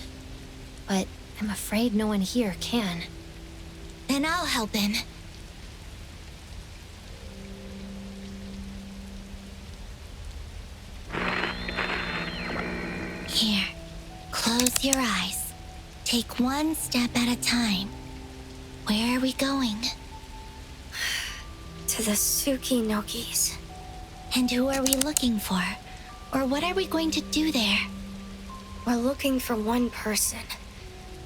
But I'm afraid no one here can. Then I'll help him. Here, close your eyes. Take one step at a time. Where are we going? To the Tsuki-nokis. And who are we looking for? Or what are we going to do there? We're looking for one person.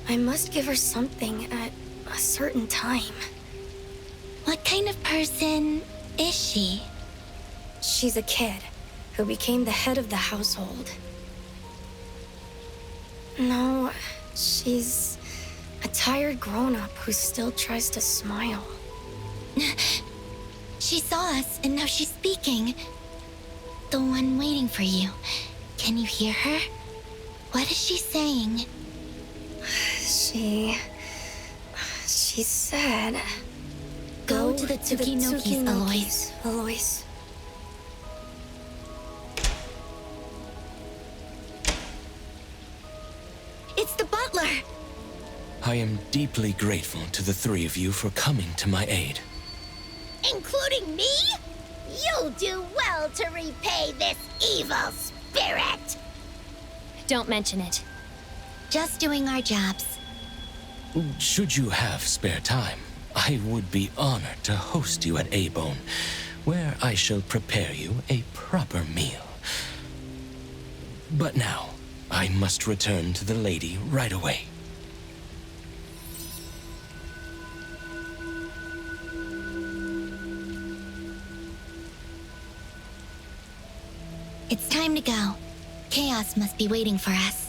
I must give her something at a certain time. What kind of person is she? She's a kid who became the head of the household. No, she's a tired grown-up who still tries to smile. She saw us and now she's speaking. The one waiting for you. Can you hear her? What is she saying? She said... Go to the Tsuki-nokis, Alois. Alois. It's the butler! I am deeply grateful to the three of you for coming to my aid. Including me? You'll do well to repay this evil spirit! Don't mention it. Just doing our jobs. Should you have spare time, I would be honored to host you at A-Bone, where I shall prepare you a proper meal. But now, I must return to the lady right away. It's time to go. Chaos must be waiting for us.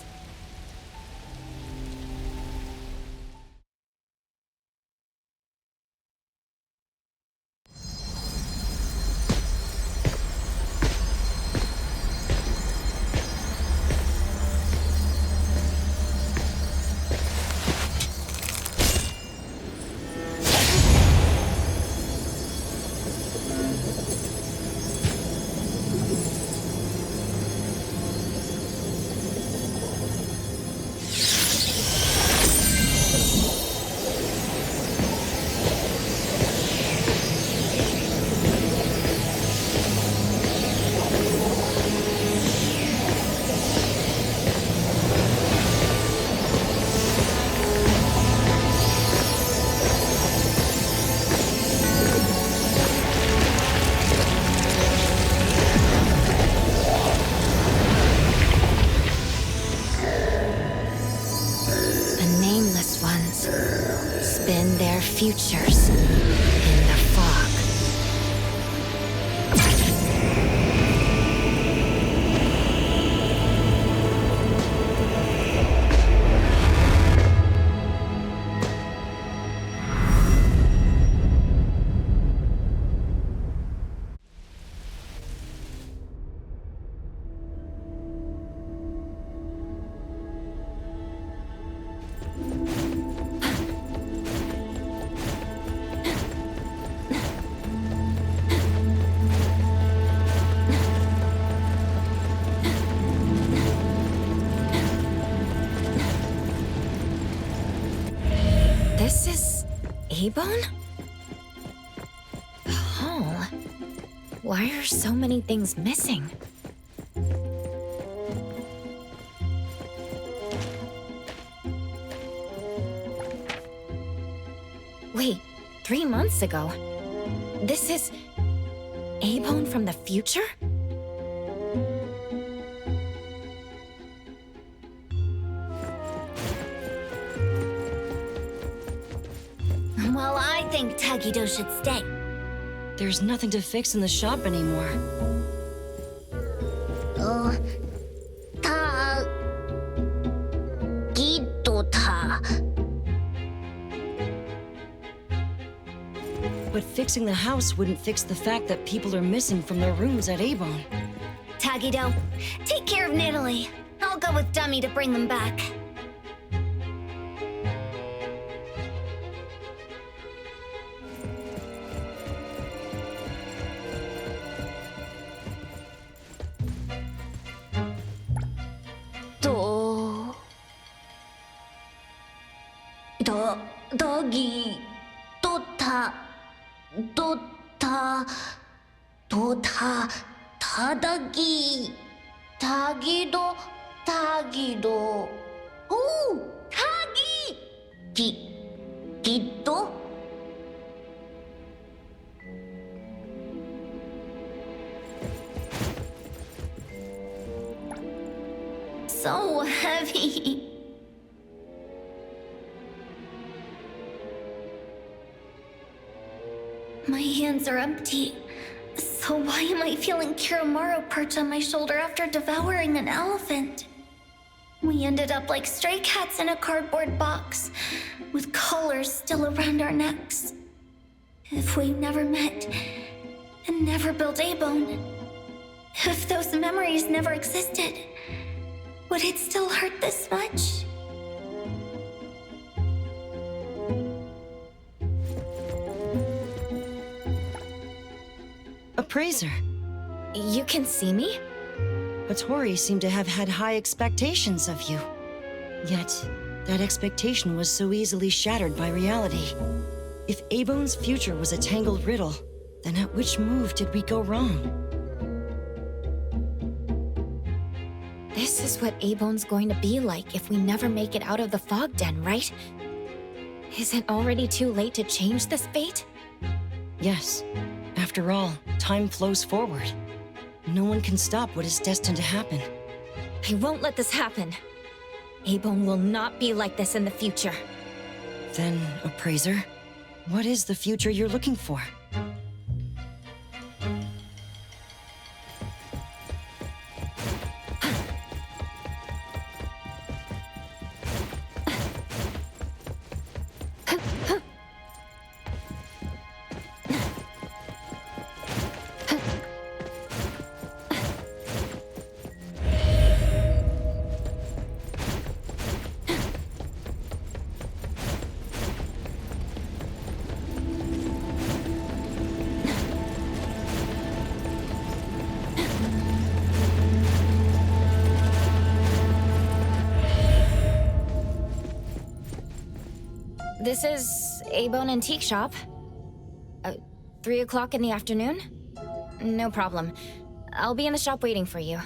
Futures in the fog. This is A-Bone? The hall? Why are so many things missing? Wait, 3 months ago? This is A-Bone from the future? Well, I think Tagido should stay. There's nothing to fix in the shop anymore. But fixing the house wouldn't fix the fact that people are missing from their rooms at A-Bone. Tagido, take care of Nidalee. I'll go with Dummy to bring them back. So heavy. My hands are empty. So why am I feeling Kiramaru perch on my shoulder after devouring an elephant? We ended up like stray cats in a cardboard box, with collars still around our necks. If we never met, and never built A-Bone, if those memories never existed, would it still hurt this much? Appraiser. You can see me? But Tori seemed to have had high expectations of you. Yet, that expectation was so easily shattered by reality. If A-Bone's future was a tangled riddle, then at which move did we go wrong? This is what A-Bone's going to be like if we never make it out of the fog den, right? Is it already too late to change this fate? Yes. After all, time flows forward. No one can stop what is destined to happen. I won't let this happen. A-Bone will not be like this in the future. Then, Appraiser, what is the future you're looking for? This is A-Bone Antique Shop. 3 o'clock in the afternoon? No problem. I'll be in the shop waiting for you.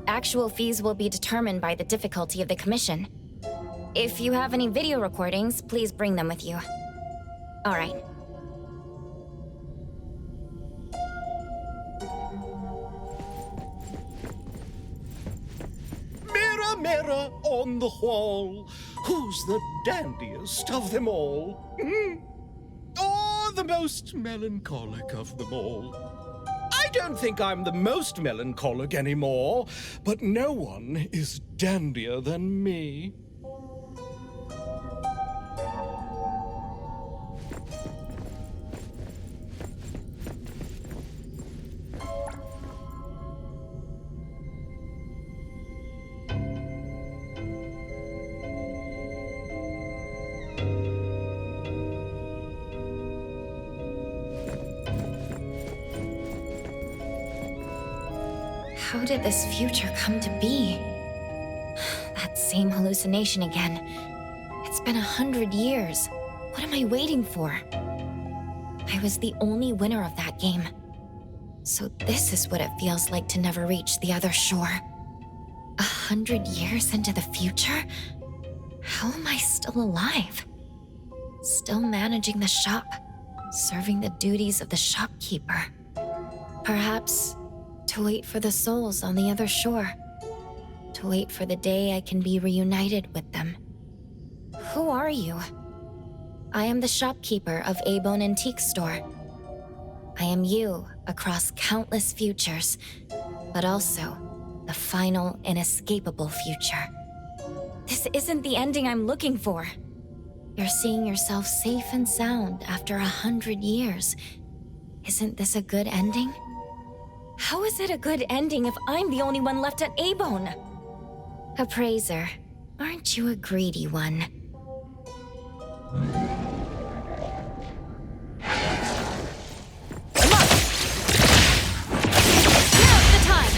Actual fees will be determined by the difficulty of the commission. If you have any video recordings, please bring them with you. All right. Mirror, mirror on the wall, who's the dandiest of them all? Or the most melancholic of them all? I don't think I'm the most melancholic anymore, but no one is dandier than me. How did this future come to be? That same hallucination again. It's been 100 years. What am I waiting for? I was the only winner of that game. So this is what it feels like to never reach the other shore. 100 years into the future? How am I still alive? Still managing the shop, serving the duties of the shopkeeper. Perhaps to wait for the souls on the other shore. To wait for the day I can be reunited with them. Who are you? I am the shopkeeper of A-Bone Antique Store. I am you across countless futures, but also the final inescapable future. This isn't the ending I'm looking for. You're seeing yourself safe and sound after 100 years. Isn't this a good ending? How is it a good ending if I'm the only one left at A-Bone? Appraiser, aren't you a greedy one? Now's the time!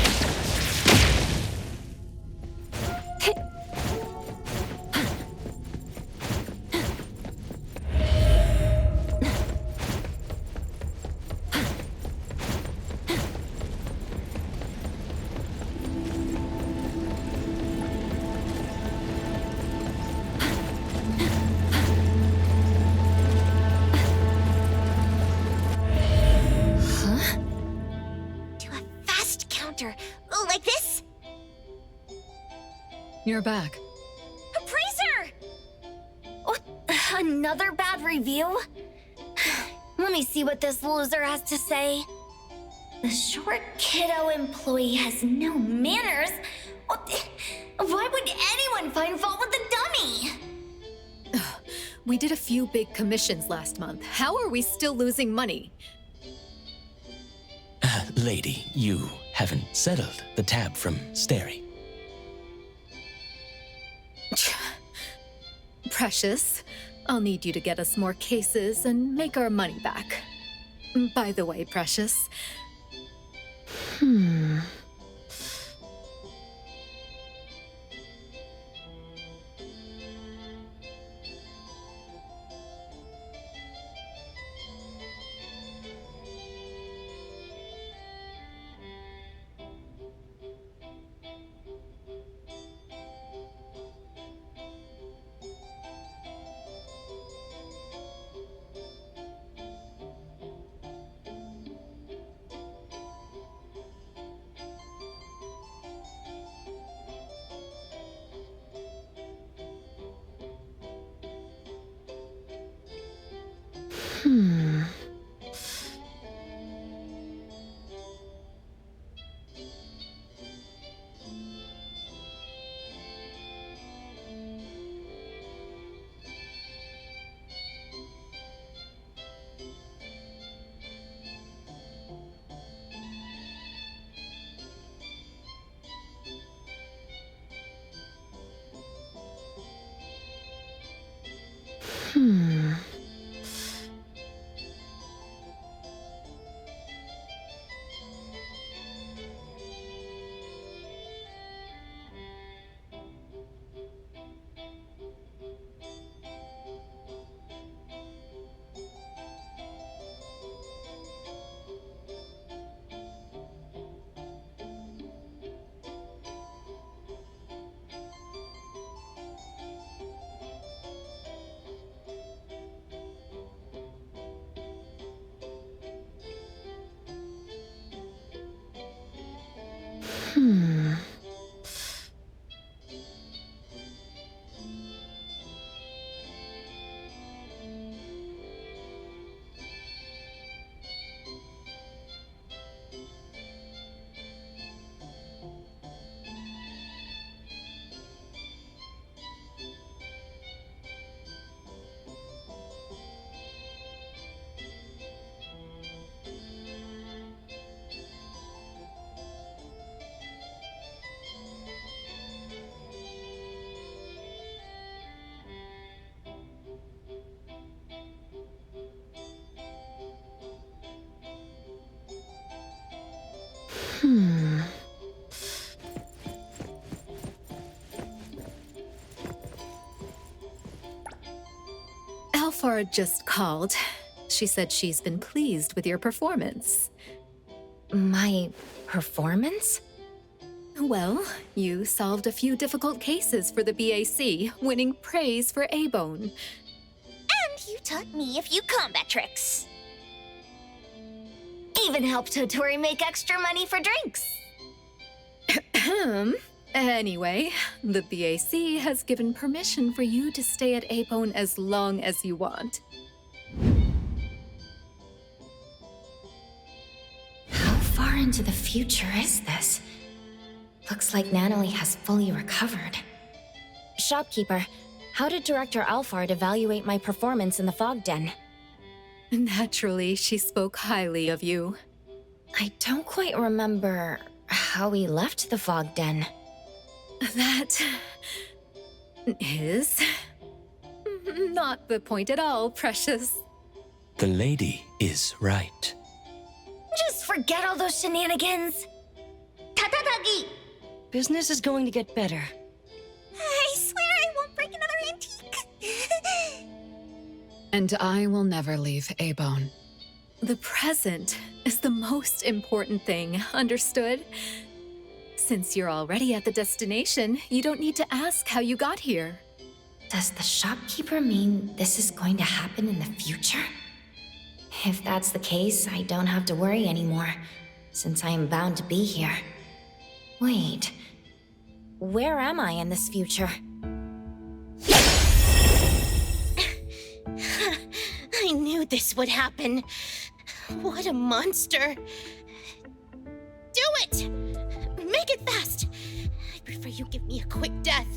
director. Like this? You're back. Appraiser! What? Another bad review? Let me see what this loser has to say. The short kiddo employee has no manners. Why would anyone find fault with the dummy? We did a few big commissions last month. How are we still losing money? Lady, you haven't settled the tab from Stary. Precious, I'll need you to get us more cases and make our money back. By the way, Precious. Alfard just called. She said she's been pleased with your performance. My performance? Well, you solved a few difficult cases for the BAC, winning praise for A-Bone. And you taught me a few combat tricks. Even helped Totori make extra money for drinks. Anyway, the BAC has given permission for you to stay at A-Bone as long as you want. How far into the future is this? Looks like Natalie has fully recovered. Shopkeeper, how did Director Alfard evaluate my performance in the fog den? Naturally, she spoke highly of you. I don't quite remember how we left the fog den. That is not the point at all, Precious. The lady is right. Just forget all those shenanigans. Tatatagi! Business is going to get better. I swear I won't break another antique. And I will never leave A-Bone. The present is the most important thing, understood? Since you're already at the destination, you don't need to ask how you got here. Does the shopkeeper mean this is going to happen in the future? If that's the case, I don't have to worry anymore, since I am bound to be here. Wait. Where am I in this future? I knew this would happen. What a monster. Do it! Make it fast! I prefer you give me a quick death.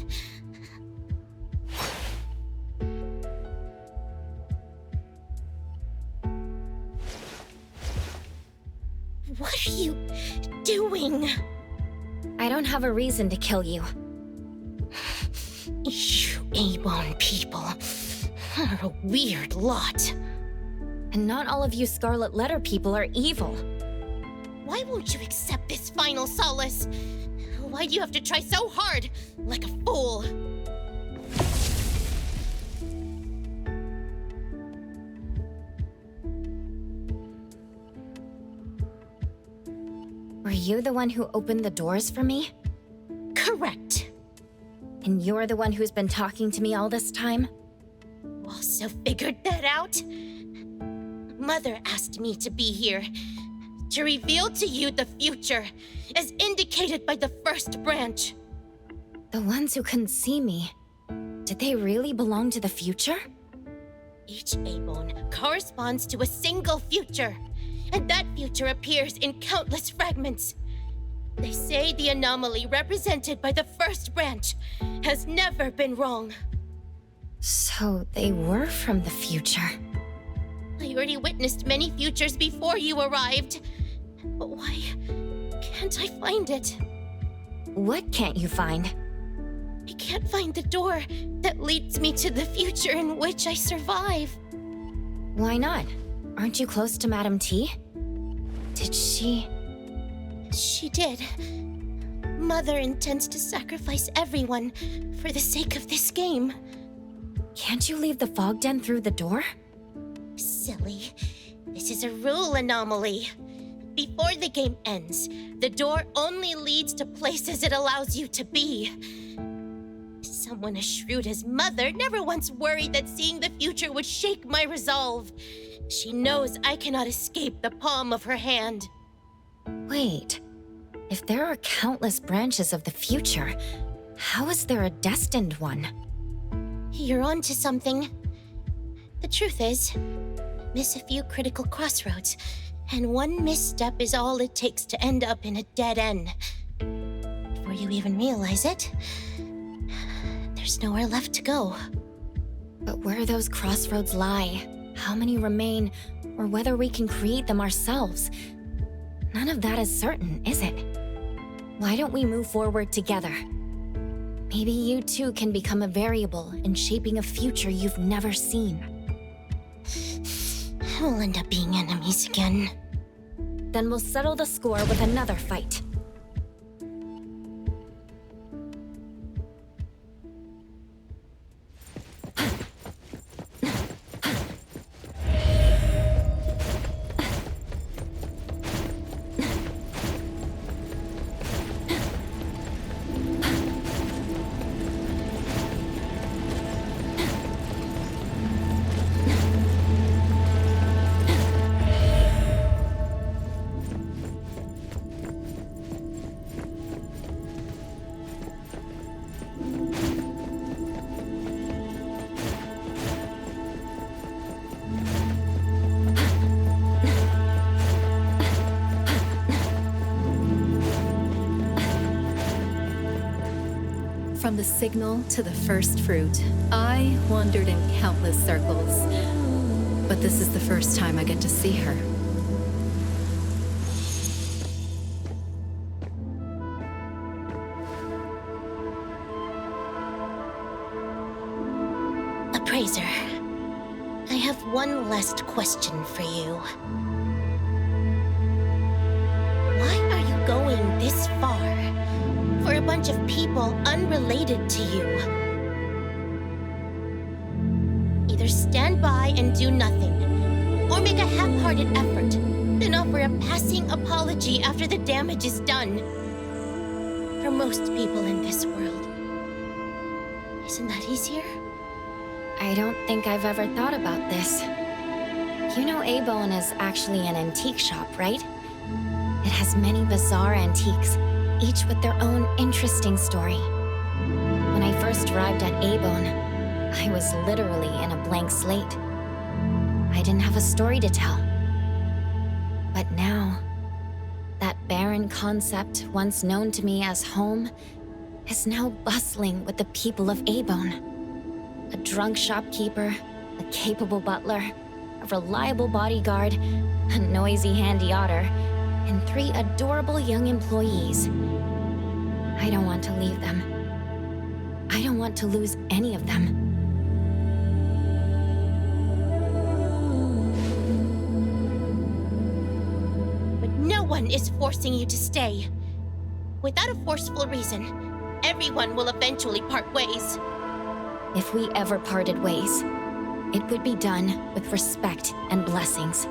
What are you doing? I don't have a reason to kill you. You A-bone people are a weird lot. And not all of you Scarlet Letter people are evil. Why won't you accept this final solace? Why do you have to try so hard, like a fool? Were you the one who opened the doors for me? Correct. And you're the one who's been talking to me all this time? Also figured that out? Mother asked me to be here, to reveal to you the future, as indicated by the first branch. The ones who couldn't see me, did they really belong to the future? Each A-bone corresponds to a single future, and that future appears in countless fragments. They say the anomaly represented by the first branch has never been wrong. So they were from the future. I already witnessed many futures before you arrived. But why can't I find it? What can't you find? I can't find the door that leads me to the future in which I survive. Why not? Aren't you close to Madam T? Did she... She did. Mother intends to sacrifice everyone for the sake of this game. Can't you leave the fog den through the door? Silly. This is a rule anomaly. Before the game ends, the door only leads to places it allows you to be. Someone as shrewd as Mother never once worried that seeing the future would shake my resolve. She knows I cannot escape the palm of her hand. Wait. If there are countless branches of the future, how is there a destined one? You're onto something. The truth is, miss a few critical crossroads, and one misstep is all it takes to end up in a dead end. Before you even realize it, there's nowhere left to go. But where those crossroads lie, how many remain, or whether we can create them ourselves, none of that is certain, is it? Why don't we move forward together? Maybe you too can become a variable in shaping a future you've never seen. We'll end up being enemies again. Then we'll settle the score with another fight. From the signal to the first fruit, I wandered in countless circles. But this is the first time I get to see her. Appraiser, I have one last question for you. Why are you going this far? For a bunch of people unrelated to you. Either stand by and do nothing, or make a half-hearted effort, then offer a passing apology after the damage is done. For most people in this world. Isn't that easier? I don't think I've ever thought about this. You know A-Bone is actually an antique shop, right? It has many bizarre antiques, each with their own interesting story. When I first arrived at Avon, I was literally in a blank slate. I didn't have a story to tell. But now, that barren concept once known to me as home is now bustling with the people of Avon. A drunk shopkeeper, a capable butler, a reliable bodyguard, a noisy handy otter, and 3 adorable young employees. I don't want to leave them. I don't want to lose any of them. But no one is forcing you to stay. Without a forceful reason, everyone will eventually part ways. If we ever parted ways, it would be done with respect and blessings.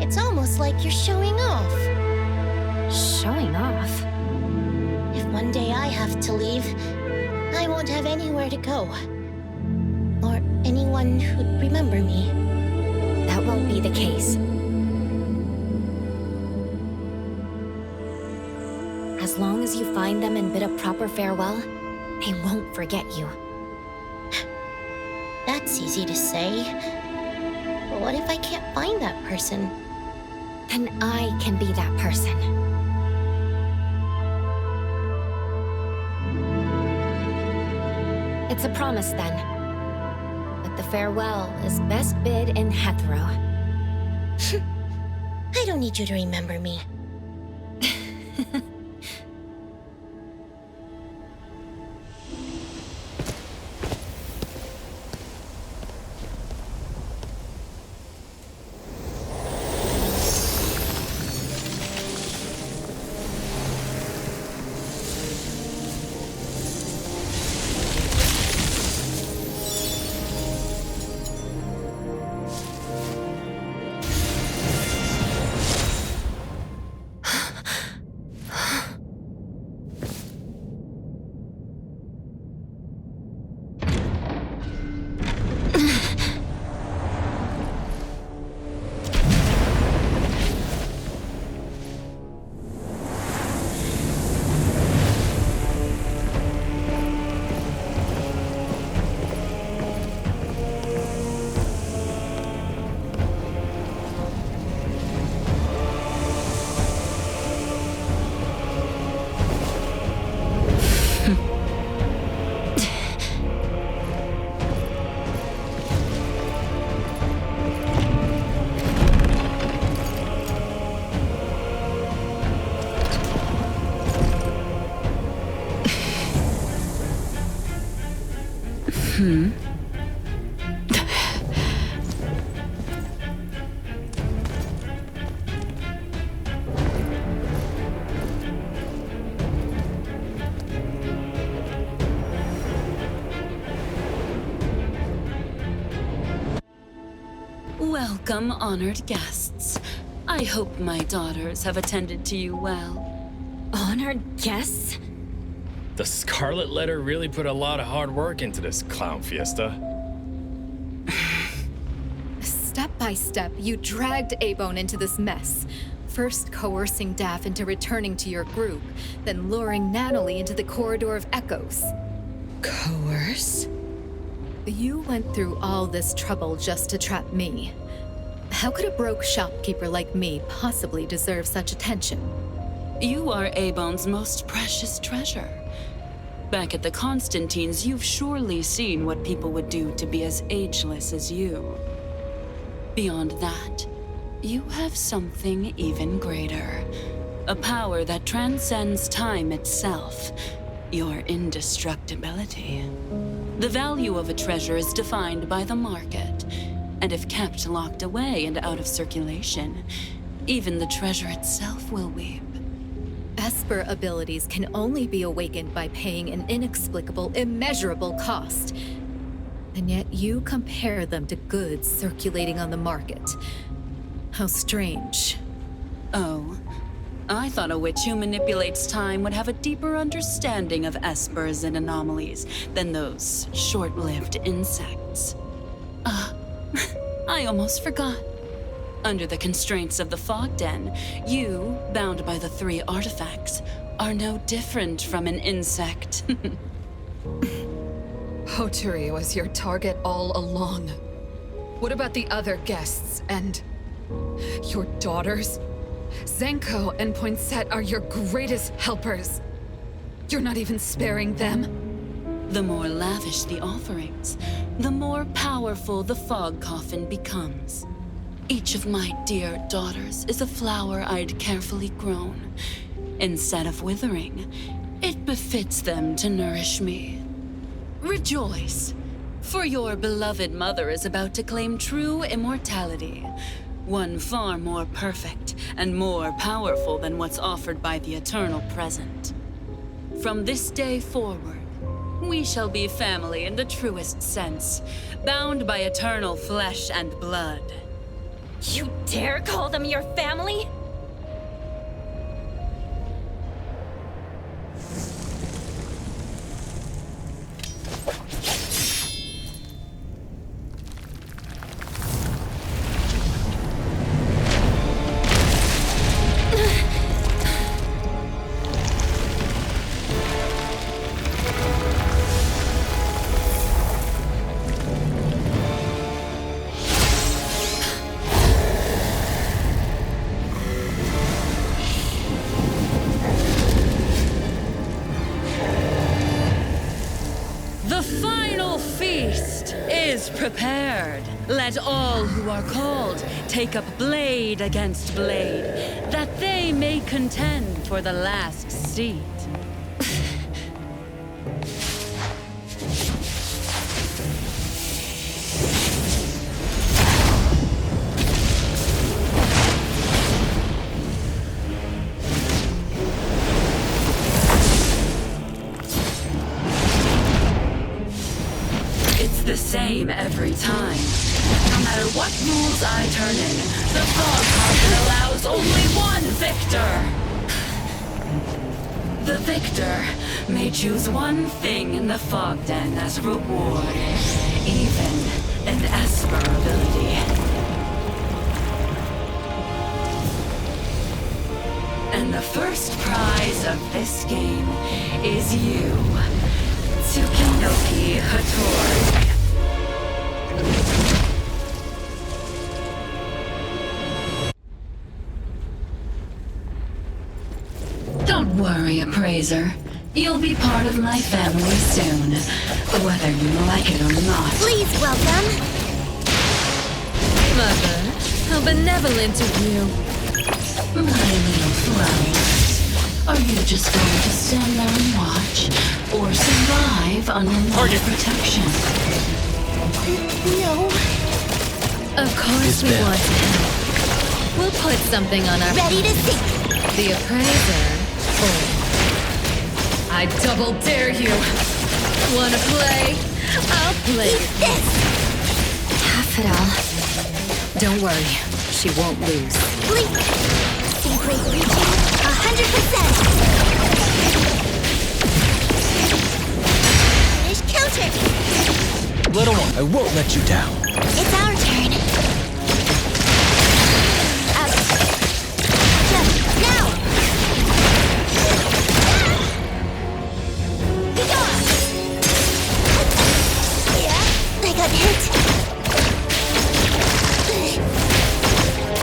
It's almost like you're showing off. Showing off? If one day I have to leave, I won't have anywhere to go. Or anyone who'd remember me. That won't be the case. As long as you find them and bid a proper farewell, they won't forget you. That's easy to say. But what if I can't find that person? Then I can be that person. It's a promise then. But the farewell is best bid in Hethereau. I don't need you to remember me. Welcome, honored guests. I hope my daughters have attended to you well. Honored guests? The Scarlet Letter really put a lot of hard work into this clown fiesta. Step by step, you dragged Avon into this mess. First coercing Daff into returning to your group, then luring Natalie into the Corridor of Echoes. Coerce? You went through all this trouble just to trap me. How could a broke shopkeeper like me possibly deserve such attention? You are Avon's most precious treasure. Back at the Constantines, you've surely seen what people would do to be as ageless as you. Beyond that, you have something even greater. A power that transcends time itself. Your indestructibility. The value of a treasure is defined by the market, and if kept locked away and out of circulation, even the treasure itself will weep. Esper abilities can only be awakened by paying an inexplicable, immeasurable cost. And yet you compare them to goods circulating on the market. How strange. Oh, I thought a witch who manipulates time would have a deeper understanding of espers and anomalies than those short-lived insects. I almost forgot. Under the constraints of the Fog Den, you, bound by the 3 artifacts, are no different from an insect. Hethereau was your target all along. What about the other guests and your daughters? Zenko and Poinsett are your greatest helpers. You're not even sparing them. The more lavish the offerings, the more powerful the fog coffin becomes. Each of my dear daughters is a flower I'd carefully grown. Instead of withering, it befits them to nourish me. Rejoice, for your beloved mother is about to claim true immortality. One far more perfect and more powerful than what's offered by the eternal present. From this day forward, we shall be family in the truest sense, bound by eternal flesh and blood. You dare call them your family? Prepared. Let all who are called take up blade against blade, that they may contend for the last seat. The same every time. No matter what rules I turn in, the fog coffin allows only one victor. The victor may choose one thing in the Fog Den as reward, even an Esper ability. And the first prize of this game is you, Tsukinoki Hethereau. Don't worry, Appraiser. You'll be part of my family soon, whether you like it or not. Please welcome. Mother, how benevolent of you. My little flowers. Are you just going to stand there and watch, or survive under my protection? No. Of course we want to help. We'll put something on our... Ready to sink. The Appraiser. I double dare you. Wanna play? I'll play. This. Hethereau. Don't worry. She won't lose. Blink. Sync rate reaching 100%. Finish counter. Little one, I won't let you down. It's our turn. Up. Jump. Now. Be gone. Yeah, I got hit.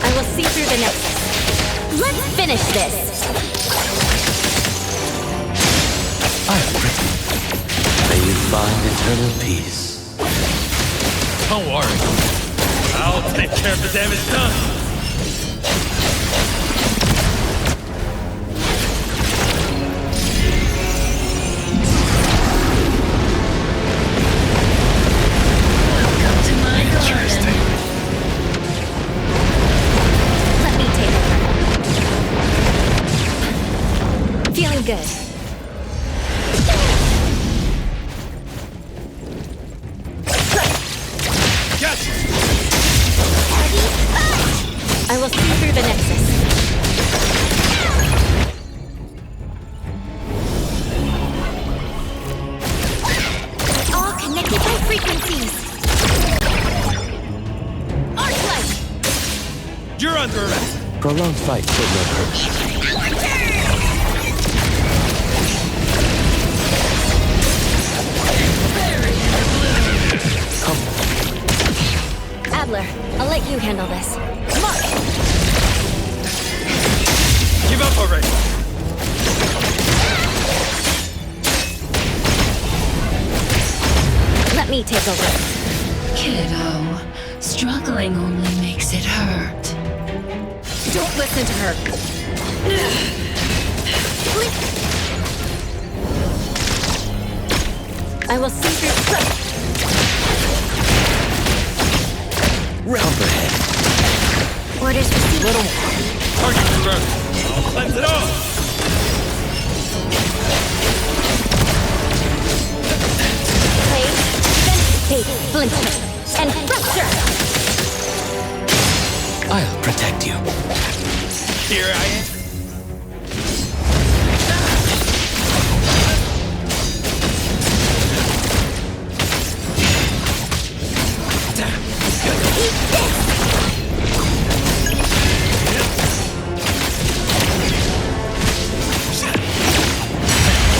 I will see through the Nexus. Let's finish this. I am pretty. May you find eternal peace. Don't worry. I'll take care of the damage done. Welcome to my garden. Let me take over. Feeling good. I will see through the Nexus. All connected by frequencies. Arclight. prolonged fight could not hurt. Adler, I'll let you handle this. Mark! Give up already! Let me take over. Kiddo, struggling only makes it hurt. Don't listen to her. I will see through strength. Copperhead. Orders received. Little target confirmed. I'll cleanse it off! Blade, Fence, Splinter, and Fracture! I'll protect you. Here I am.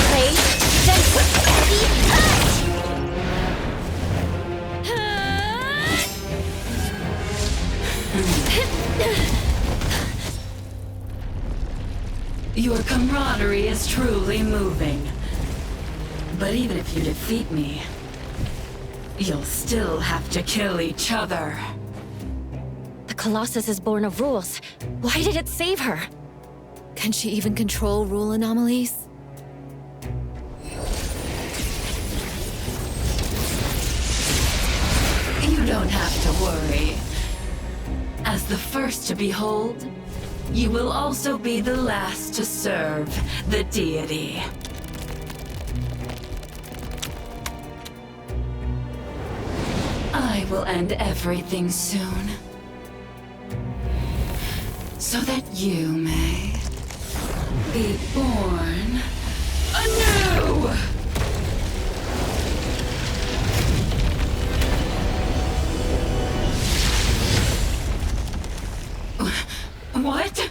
Blade, Fence, Heavy Touch! Your camaraderie is truly moving. But even if you defeat me, you'll still have to kill each other. The Colossus is born of rules. Why did it save her? Can she even control rule anomalies? You don't have to worry. As the first to behold, you will also be the last to serve the deity. I will end everything soon, so that you may be born anew! What?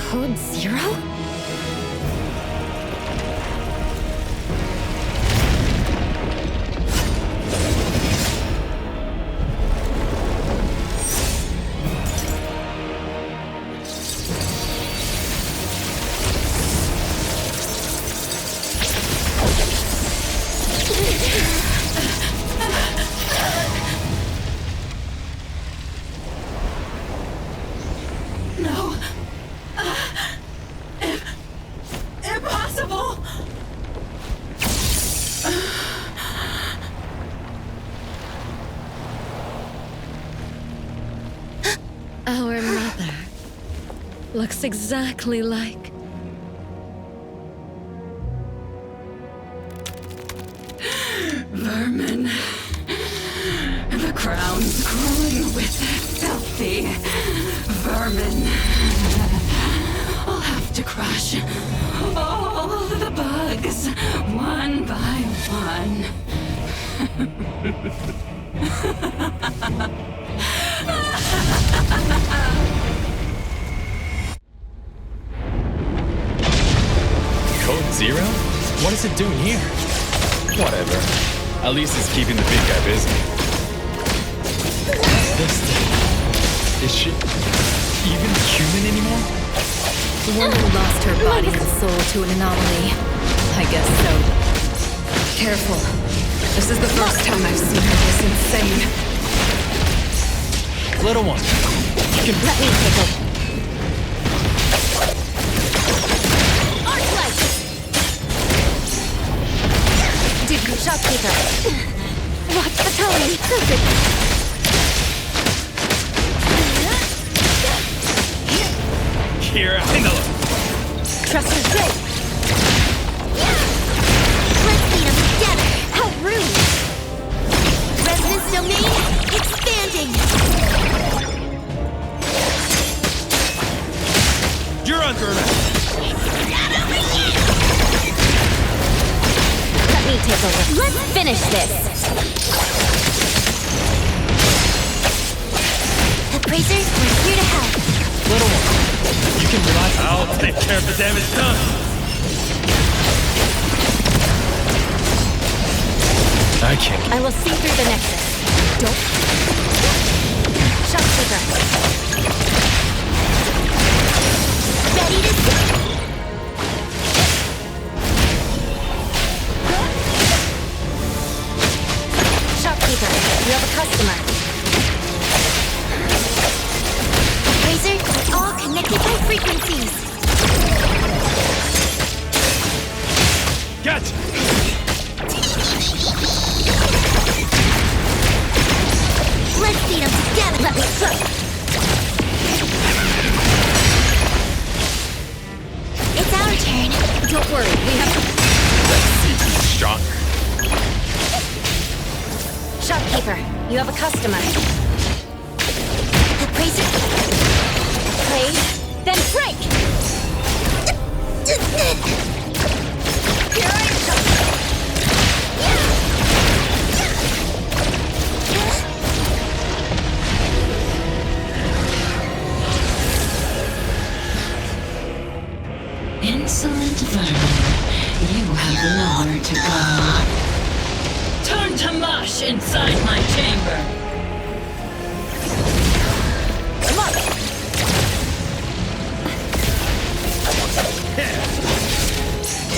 Code Zero? No. Impossible! Our mother looks exactly like... Vermin. The crown's crawling with filthy vermin. I'll have to crush all the bugs one by one. Code Zero? What is it doing here? Whatever. At least it's keeping the big guy busy. This thing. Is she even human anymore? The one who lost her body and soul to an anomaly. I guess so. Careful. This is the first time I've seen her this insane. Little one, you can... Let me take over. Arclight! Did you shopkeeper? Watch the tone. Perfect. Here, handle it! Trust is good. Let's beat them together. How rude! Resonance domain expanding. under arrest! Let me take a look. Let's finish this. Appraisers, we're here to help. Little one, you can rely. I'll take care of the damage done. I can't. I will see through the nexus. Don't. Shopkeeper. Ready to see? Shopkeeper, you have a customer. Appraiser, we're all connected by frequencies. Gotcha! Let's beat them together. Let me cook. It's our turn. Don't worry, we have to. Let's see who's stronger. Shopkeeper, you have a customer. Appraiser. Play, then break! Here I am, shopkeeper. Insolent vermin, you have nowhere to go. Turn to mush inside my chamber. Come on!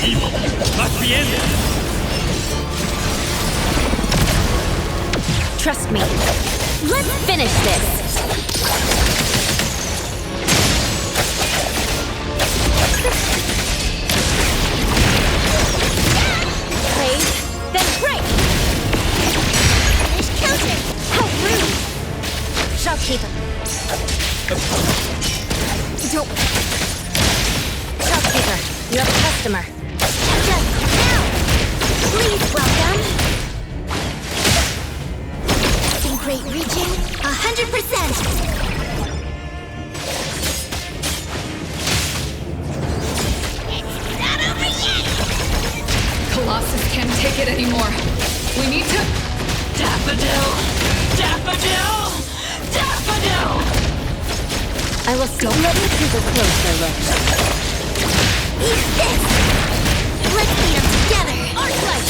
Evil must be ended. Trust me. Let's finish this. Play, then break! Finish counter. How rude! Shopkeeper. Don't. Shopkeeper, you have a customer. Just now. Please welcome. In great reaching, 100%. Colossus can't take it anymore. We need to... Daffodil! Daffodil! Daffodil! I will still let me take a closer look. Eat this. Let's beat them together. Arclight!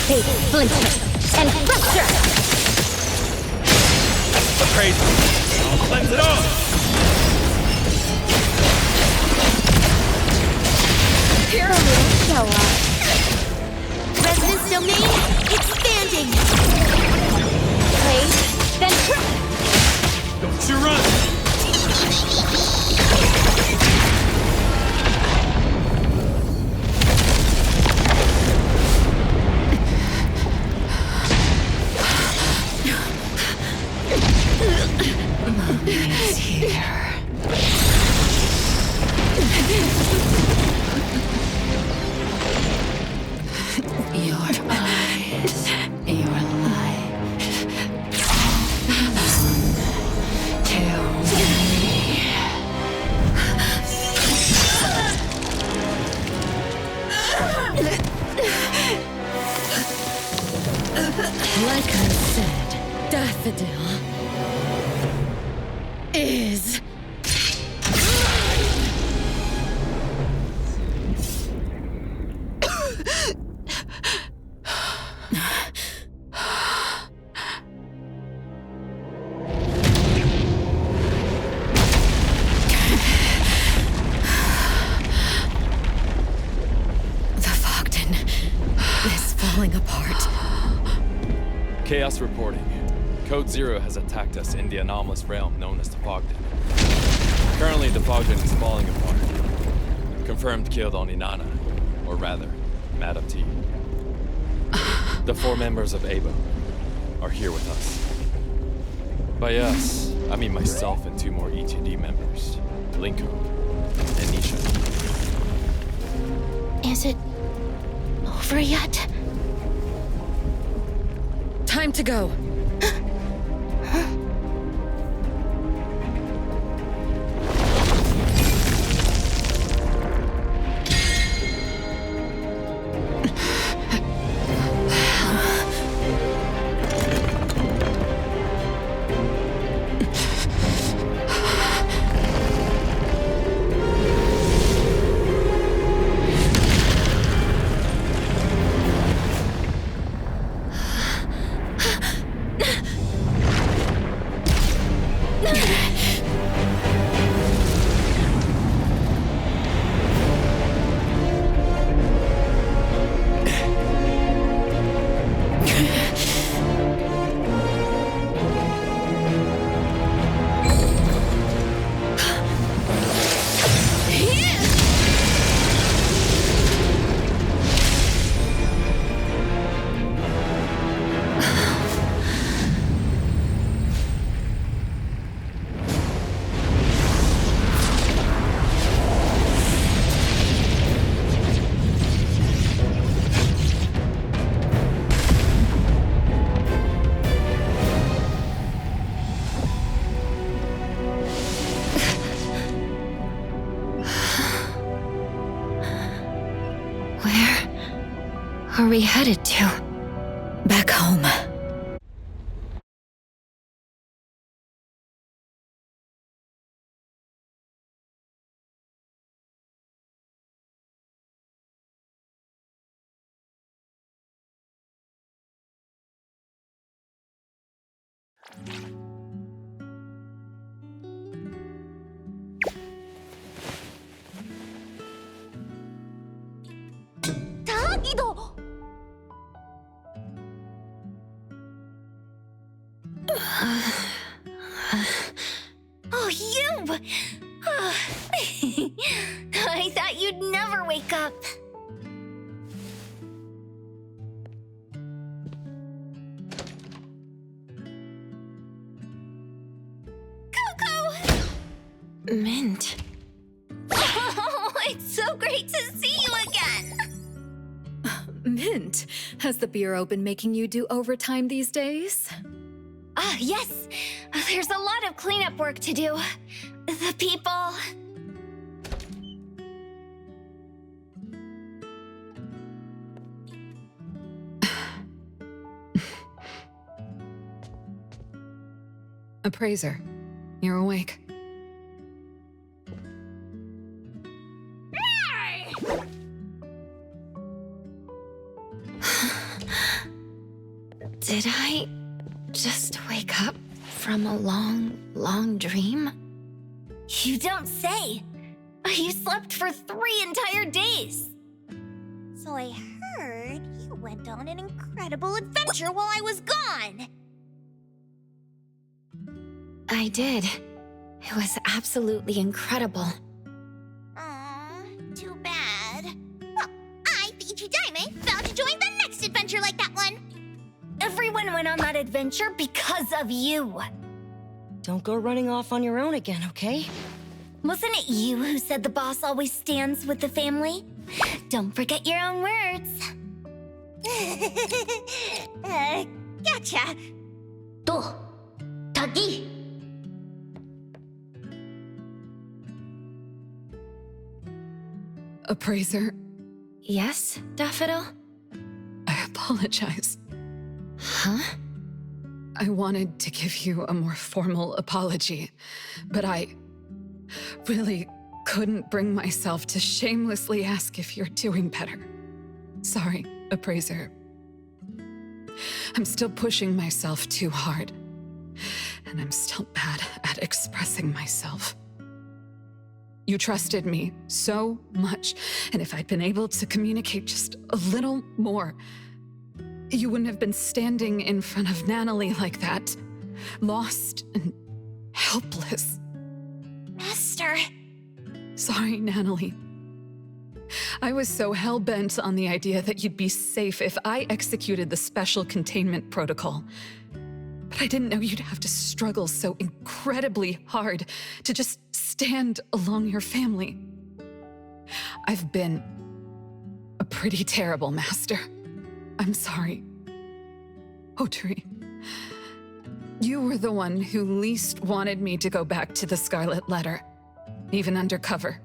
Take Splinter and Fracture! Appraisal. I'll cleanse it off. Here a little show up. Resonance domain expanding. Play, then Don't you run. Mommy's here. Your eyes, your life. Tell me. Like I said, Daffodil is... Chaos reporting. Code Zero has attacked us in the anomalous realm known as the Fogden. Currently, the Fogden is falling apart. Confirmed killed on Inanna, or rather, Madam T. The 4 members of OwO are here with us. By us, I mean myself and 2 more ETD members, Linko and Nisha. Is it over yet? Time to go. we headed to? Back home. 자기도! Oh, you! I thought you'd never wake up. Coco! Mint. Oh, it's so great to see you again! Mint, has the Bureau been making you do overtime these days? Yes. There's a lot of cleanup work to do. The people... Appraiser, you're awake. Did I just wake up from a long, long dream? You don't say. You slept for 3 entire days. So I heard you went on an incredible adventure while I was gone. I did. It was absolutely incredible. Aw, too bad. Well, I, the Ichidaime, vowed to join the next adventure like that one. Everyone went on that adventure because of you. Don't go running off on your own again, okay? Wasn't it you who said the boss always stands with the family? Don't forget your own words. Gotcha. To, Taki. Appraiser, Yes, Daffodil? I apologize. Huh? I wanted to give you a more formal apology, but I really couldn't bring myself to shamelessly ask if you're doing better. Sorry, Appraiser. I'm still pushing myself too hard, and I'm still bad at expressing myself. You trusted me so much, and if I'd been able to communicate just a little more, you wouldn't have been standing in front of Natalie like that, lost and helpless. Master. Sorry, Natalie. I was so hell-bent on the idea that you'd be safe if I executed the special containment protocol. But I didn't know you'd have to struggle so incredibly hard to just stand along your family. I've been a pretty terrible master. I'm sorry. Otri, you were the one who least wanted me to go back to the Scarlet Letter, even undercover.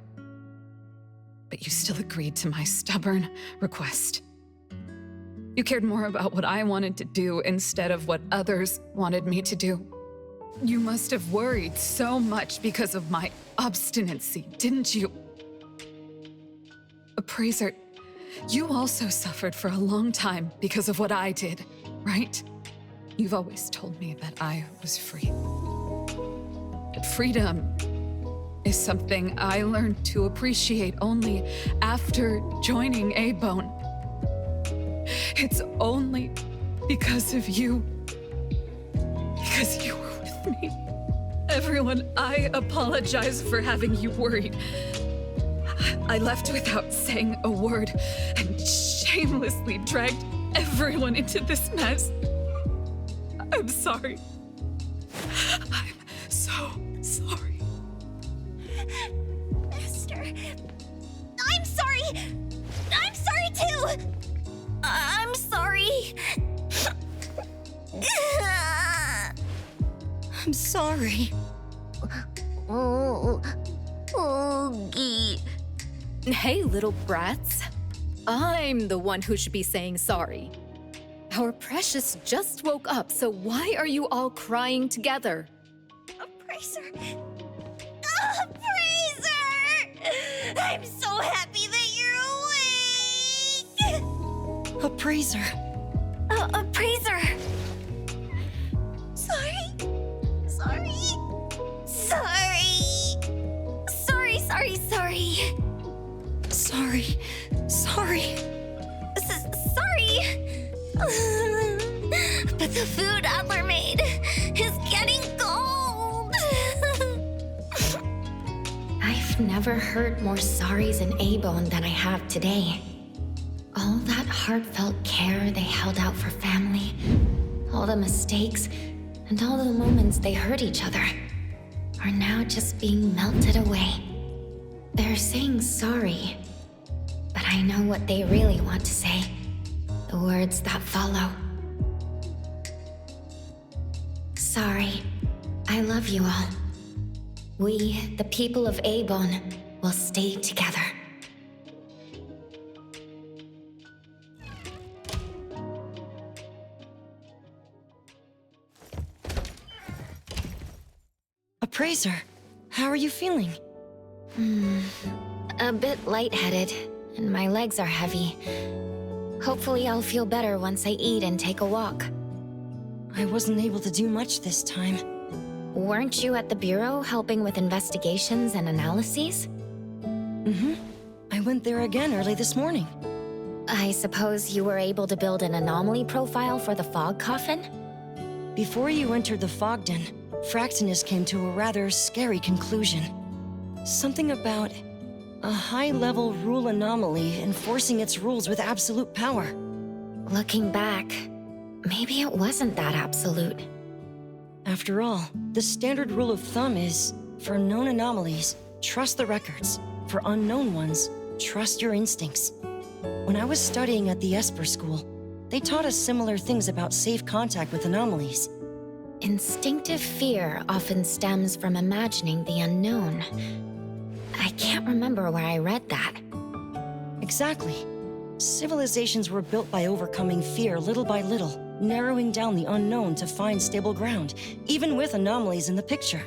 But you still agreed to my stubborn request. You cared more about what I wanted to do instead of what others wanted me to do. You must have worried so much because of my obstinacy, didn't you? Appraiser, you also suffered for a long time because of what I did, right? You've always told me that I was free. But freedom is something I learned to appreciate only after joining OwO. It's only because of you. Because you were with me. Everyone, I apologize for having you worried. I left without saying a word and shamelessly dragged everyone into this mess. I'm sorry. I'm so sorry. Master. I'm sorry. I'm sorry too. I'm sorry. I'm sorry. Oh, Oogie. Hey, little brats. I'm the one who should be saying sorry. Our Precious just woke up, so why are you all crying together? Appraiser! Appraiser! I'm so happy that you're awake! Appraiser. Appraiser! Sorry? Sorry. Sorry! But the food Adler made is getting cold! I've never heard more sorries in A-Bone than I have today. All that heartfelt care they held out for family, all the mistakes, and all the moments they hurt each other are now just being melted away. They're saying sorry, but I know what they really want to say. The words that follow. Sorry. I love you all. We, the people of A-Bone, will stay together. Appraiser, how are you feeling? A bit lightheaded, and my legs are heavy. Hopefully I'll feel better once I eat and take a walk. I wasn't able to do much this time. Weren't you at the Bureau helping with investigations and analyses? I went there again early this morning. I suppose you were able to build an anomaly profile for the fog coffin? Before you entered the fog den, Fraxinus came to a rather scary conclusion. Something about a high-level rule anomaly enforcing its rules with absolute power. Looking back, maybe it wasn't that absolute. After all, the standard rule of thumb is, for known anomalies, trust the records. For unknown ones, trust your instincts. When I was studying at the Esper School, they taught us similar things about safe contact with anomalies. Instinctive fear often stems from imagining the unknown. I can't remember where I read that. Exactly. Civilizations were built by overcoming fear little by little, narrowing down the unknown to find stable ground, even with anomalies in the picture.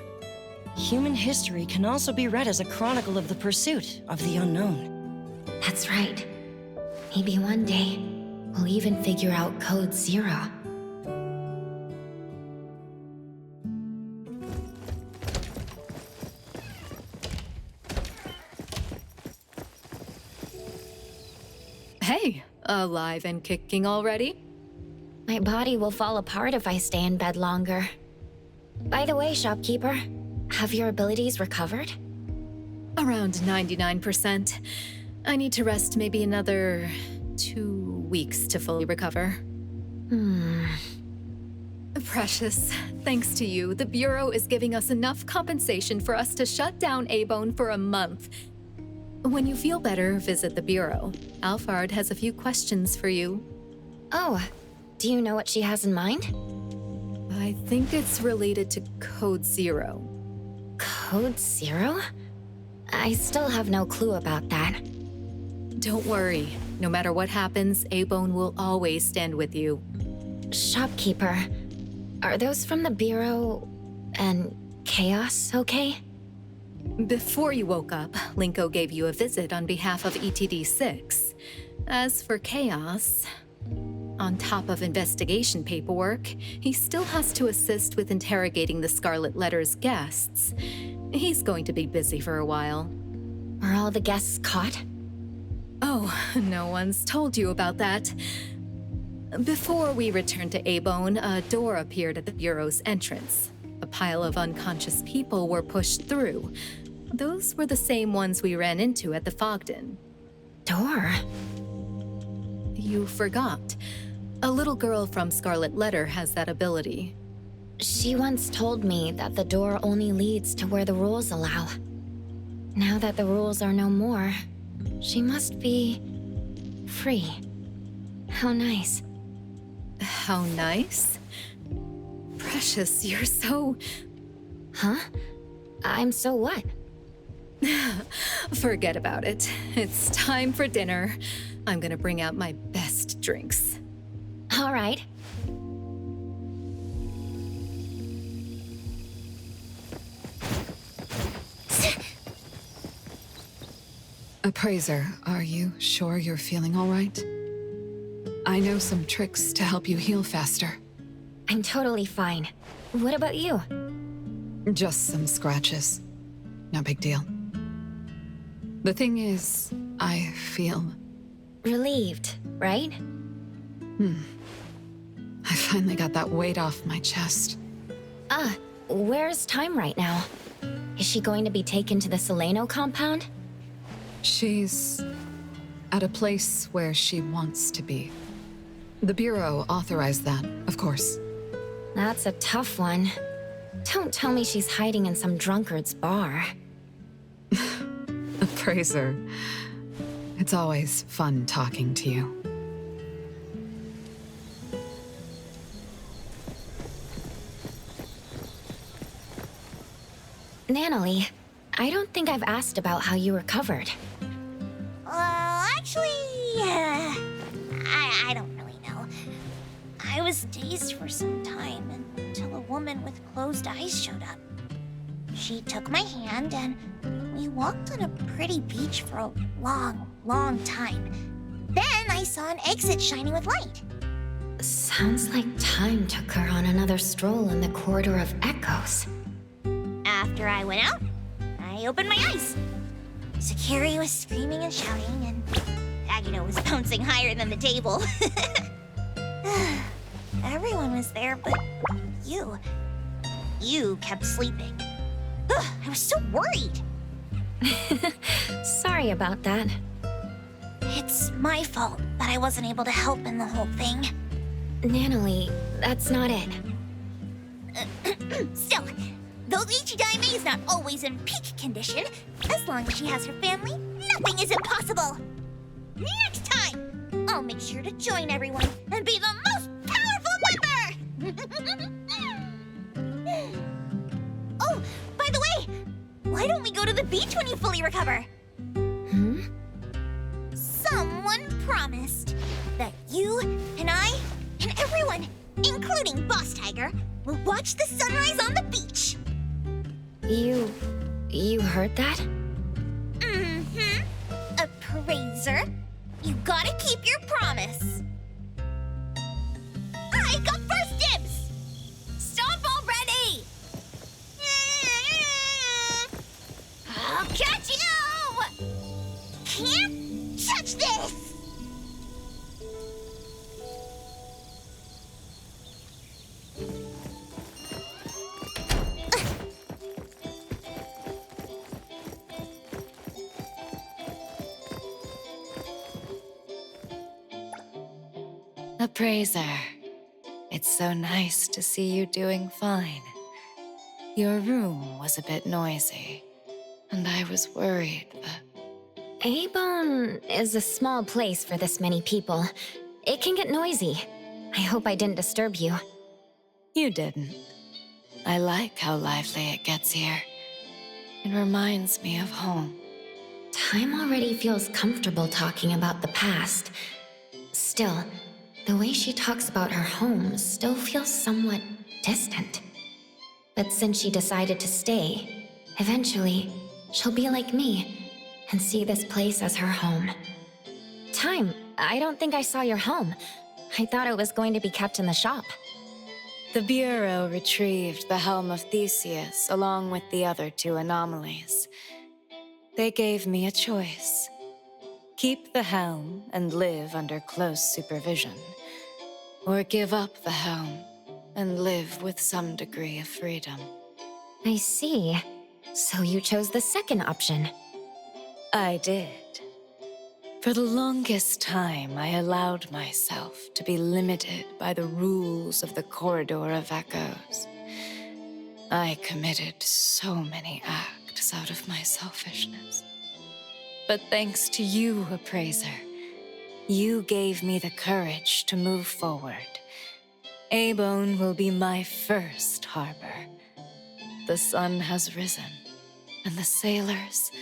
Human history can also be read as a chronicle of the pursuit of the unknown. That's right. Maybe one day, we'll even figure out Code Zero. Hey, alive and kicking already? My body will fall apart if I stay in bed longer. By the way, shopkeeper, have your abilities recovered? Around 99%. I need to rest maybe another 2 weeks to fully recover. Precious, thanks to you, the Bureau is giving us enough compensation for us to shut down A-Bone for a month. When you feel better, visit the Bureau. Alphard has a few questions for you. Oh, do you know what she has in mind? I think it's related to Code Zero. Code Zero? I still have no clue about that. Don't worry. No matter what happens, A-Bone will always stand with you. Shopkeeper, are those from the Bureau and Chaos okay? Before you woke up, Linko gave you a visit on behalf of ETD-6. As for Chaos, on top of investigation paperwork, he still has to assist with interrogating the Scarlet Letter's guests. He's going to be busy for a while. Were all the guests caught? Oh, no one's told you about that. Before we returned to A-Bone, a door appeared at the Bureau's entrance. A pile of unconscious people were pushed through. Those were the same ones we ran into at the Fogden. Door? You forgot. A little girl from Scarlet Letter has that ability. She once told me that the door only leads to where the rules allow. Now that the rules are no more, she must be free. How nice. How nice? Precious, you're so... Huh? I'm so what? Forget about it. It's time for dinner. I'm gonna bring out my best drinks. All right. Appraiser, are you sure you're feeling all right? I know some tricks to help you heal faster. I'm totally fine. What about you? Just some scratches. No big deal. The thing is, I feel... relieved, right? I finally got that weight off my chest. Where's Time right now? Is she going to be taken to the Seleno compound? She's at a place where she wants to be. The Bureau authorized that, of course. That's a tough one. Don't tell me she's hiding in some drunkard's bar. Appraiser, it's always fun talking to you. Natalie, I don't think I've asked about how you recovered. Actually, I don't really know. I was dazed for some time until a woman with closed eyes showed up. She took my hand and we walked on a pretty beach for a long time. Then I saw an exit shining with light. Sounds like Time took her on another stroll in the corridor of echoes. After I went out, I opened my eyes. Security was screaming and shouting, and Agito was bouncing higher than the table. Everyone was there, but you. You kept sleeping. I was so worried. Sorry about that. It's my fault that I wasn't able to help in the whole thing. Natalie, that's not it. Still, though Ichidame is not always in peak condition, as long as she has her family, nothing is impossible. Next time, I'll make sure to join everyone and be the most powerful member! Oh, by the way, why don't we go to the beach when you fully recover? Someone promised that you and I and everyone, including Boss Tiger, will watch the sunrise on the beach. You heard that? Appraiser, you gotta keep your promise. I got first dibs! Stop already! I'll catch you! Can't touch this! Appraiser, it's so nice to see you doing fine. Your room was a bit noisy, and I was worried that... A-Bone is a small place for this many people. It can get noisy. I hope I didn't disturb you. You didn't. I like how lively it gets here. It reminds me of home. Time already feels comfortable talking about the past. Still, the way she talks about her home still feels somewhat distant. But since she decided to stay, eventually, she'll be like me and see this place as her home. Time, I don't think I saw your home. I thought it was going to be kept in the shop. The Bureau retrieved the Helm of Theseus along with the other two anomalies. They gave me a choice. Keep the helm and live under close supervision, or give up the helm and live with some degree of freedom. I see. So you chose the second option. I did. For the longest time, I allowed myself to be limited by the rules of the Corridor of Echoes. I committed so many acts out of my selfishness. But thanks to you, Appraiser, you gave me the courage to move forward. A-Bone will be my first harbor. The sun has risen, and the sailors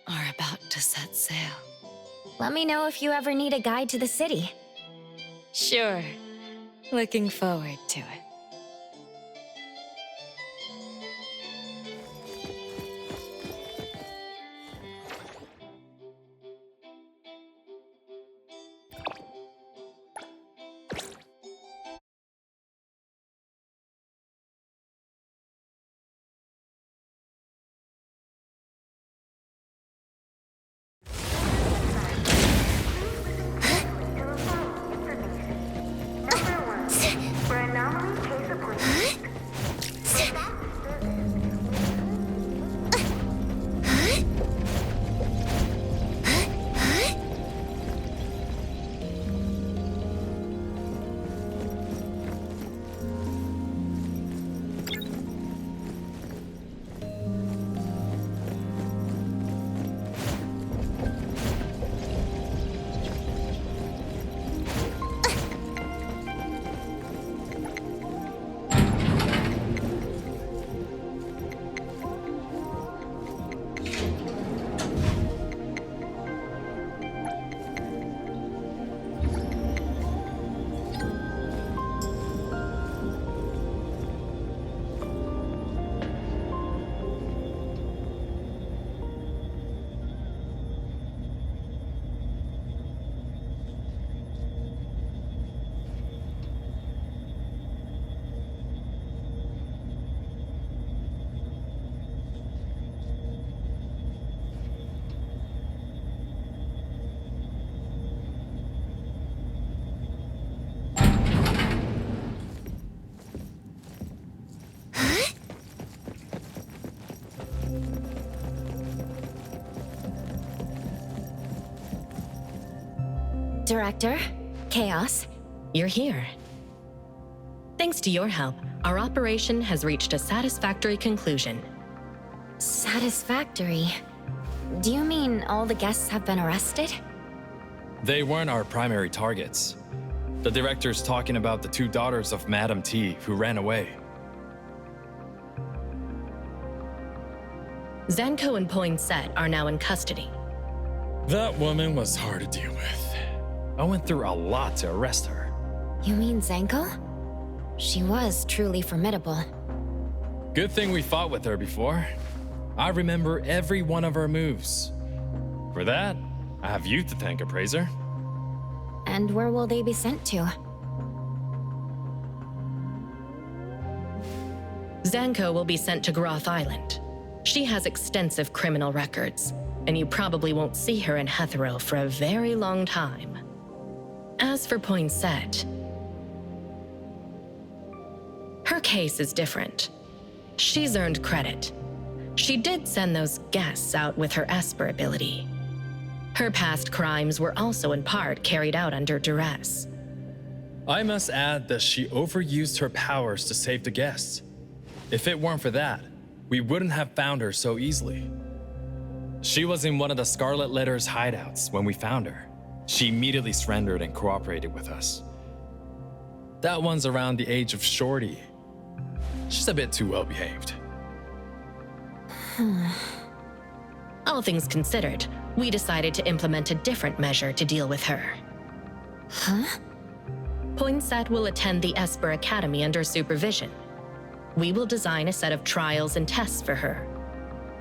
are about to set sail. Let me know if you ever need a guide to the city. Sure. Looking forward to it. Director, Chaos. You're here. Thanks to your help, our operation has reached a satisfactory conclusion. Satisfactory? Do you mean all the guests have been arrested? They weren't our primary targets. The director's talking about the two daughters of Madam T who ran away. Zanko and Poinsett are now in custody. That woman was hard to deal with. I went through a lot to arrest her. You mean Zanko? She was truly formidable. Good thing we fought with her before. I remember every one of her moves. For that, I have you to thank, Appraiser. And where will they be sent to? Zanko will be sent to Groth Island. She has extensive criminal records, and you probably won't see her in Hethereau for a very long time. As for Poinsett, her case is different. She's earned credit. She did send those guests out with her Esper ability. Her past crimes were also in part carried out under duress. I must add that she overused her powers to save the guests. If it weren't for that, we wouldn't have found her so easily. She was in one of the Scarlet Letter's hideouts when we found her. She immediately surrendered and cooperated with us. That one's around the age of Shorty. She's a bit too well behaved. All things considered, we decided to implement a different measure to deal with her. Huh? Poinsett will attend the Esper Academy under supervision. We will design a set of trials and tests for her.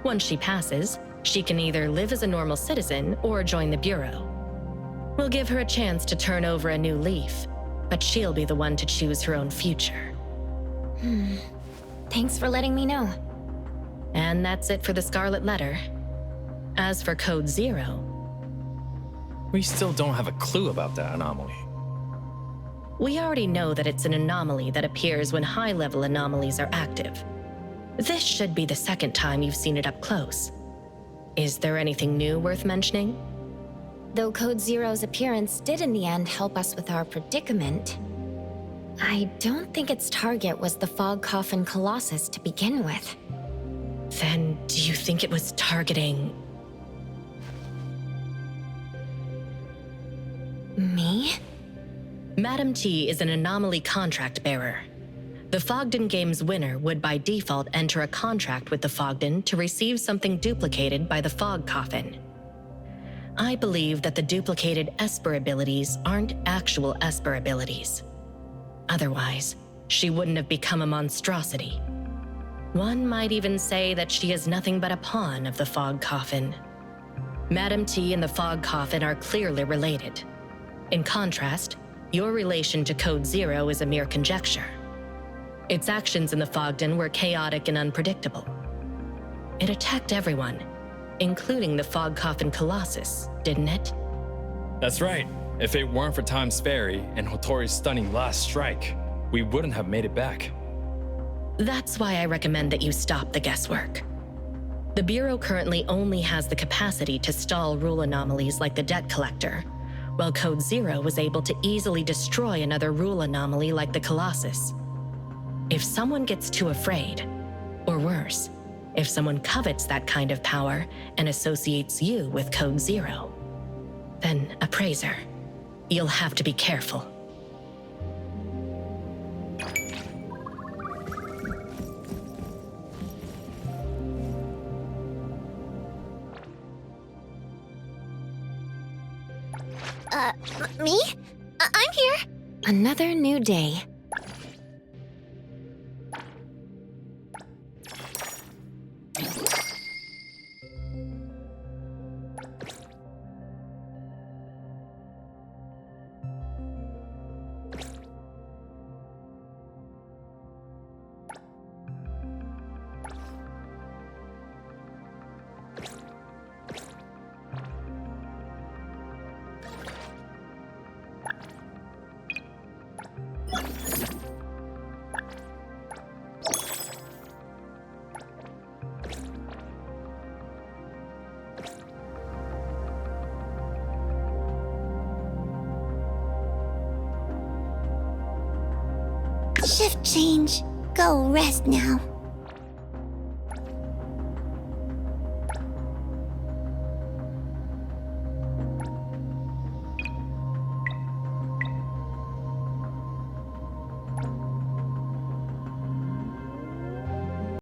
Once she passes, she can either live as a normal citizen or join the Bureau. We'll give her a chance to turn over a new leaf, but she'll be the one to choose her own future. Thanks for letting me know. And that's it for the Scarlet Letter. As for Code Zero, we still don't have a clue about that anomaly. We already know that it's an anomaly that appears when high-level anomalies are active. This should be the second time you've seen it up close. Is there anything new worth mentioning? Though Code Zero's appearance did in the end help us with our predicament, I don't think its target was the Fog Coffin Colossus to begin with. Then do you think it was targeting... me? Madam T is an anomaly contract bearer. The Fogden Games winner would by default enter a contract with the Fogden to receive something duplicated by the Fog Coffin. I believe that the duplicated Esper abilities aren't actual Esper abilities. Otherwise, she wouldn't have become a monstrosity. One might even say that she is nothing but a pawn of the Fog Coffin. Madam T and the Fog Coffin are clearly related. In contrast, your relation to Code Zero is a mere conjecture. Its actions in the Fogden were chaotic and unpredictable. It attacked everyone, including the Fog Coffin Colossus, didn't it? That's right. If it weren't for Time's Fairy and Hotori's stunning last strike, we wouldn't have made it back. That's why I recommend that you stop the guesswork. The Bureau currently only has the capacity to stall rule anomalies like the Debt Collector, while Code Zero was able to easily destroy another rule anomaly like the Colossus. If someone gets too afraid, or worse, if someone covets that kind of power and associates you with Code Zero, then Appraiser, you'll have to be careful. Me? I'm here. Another new day. Shift change. Go rest now.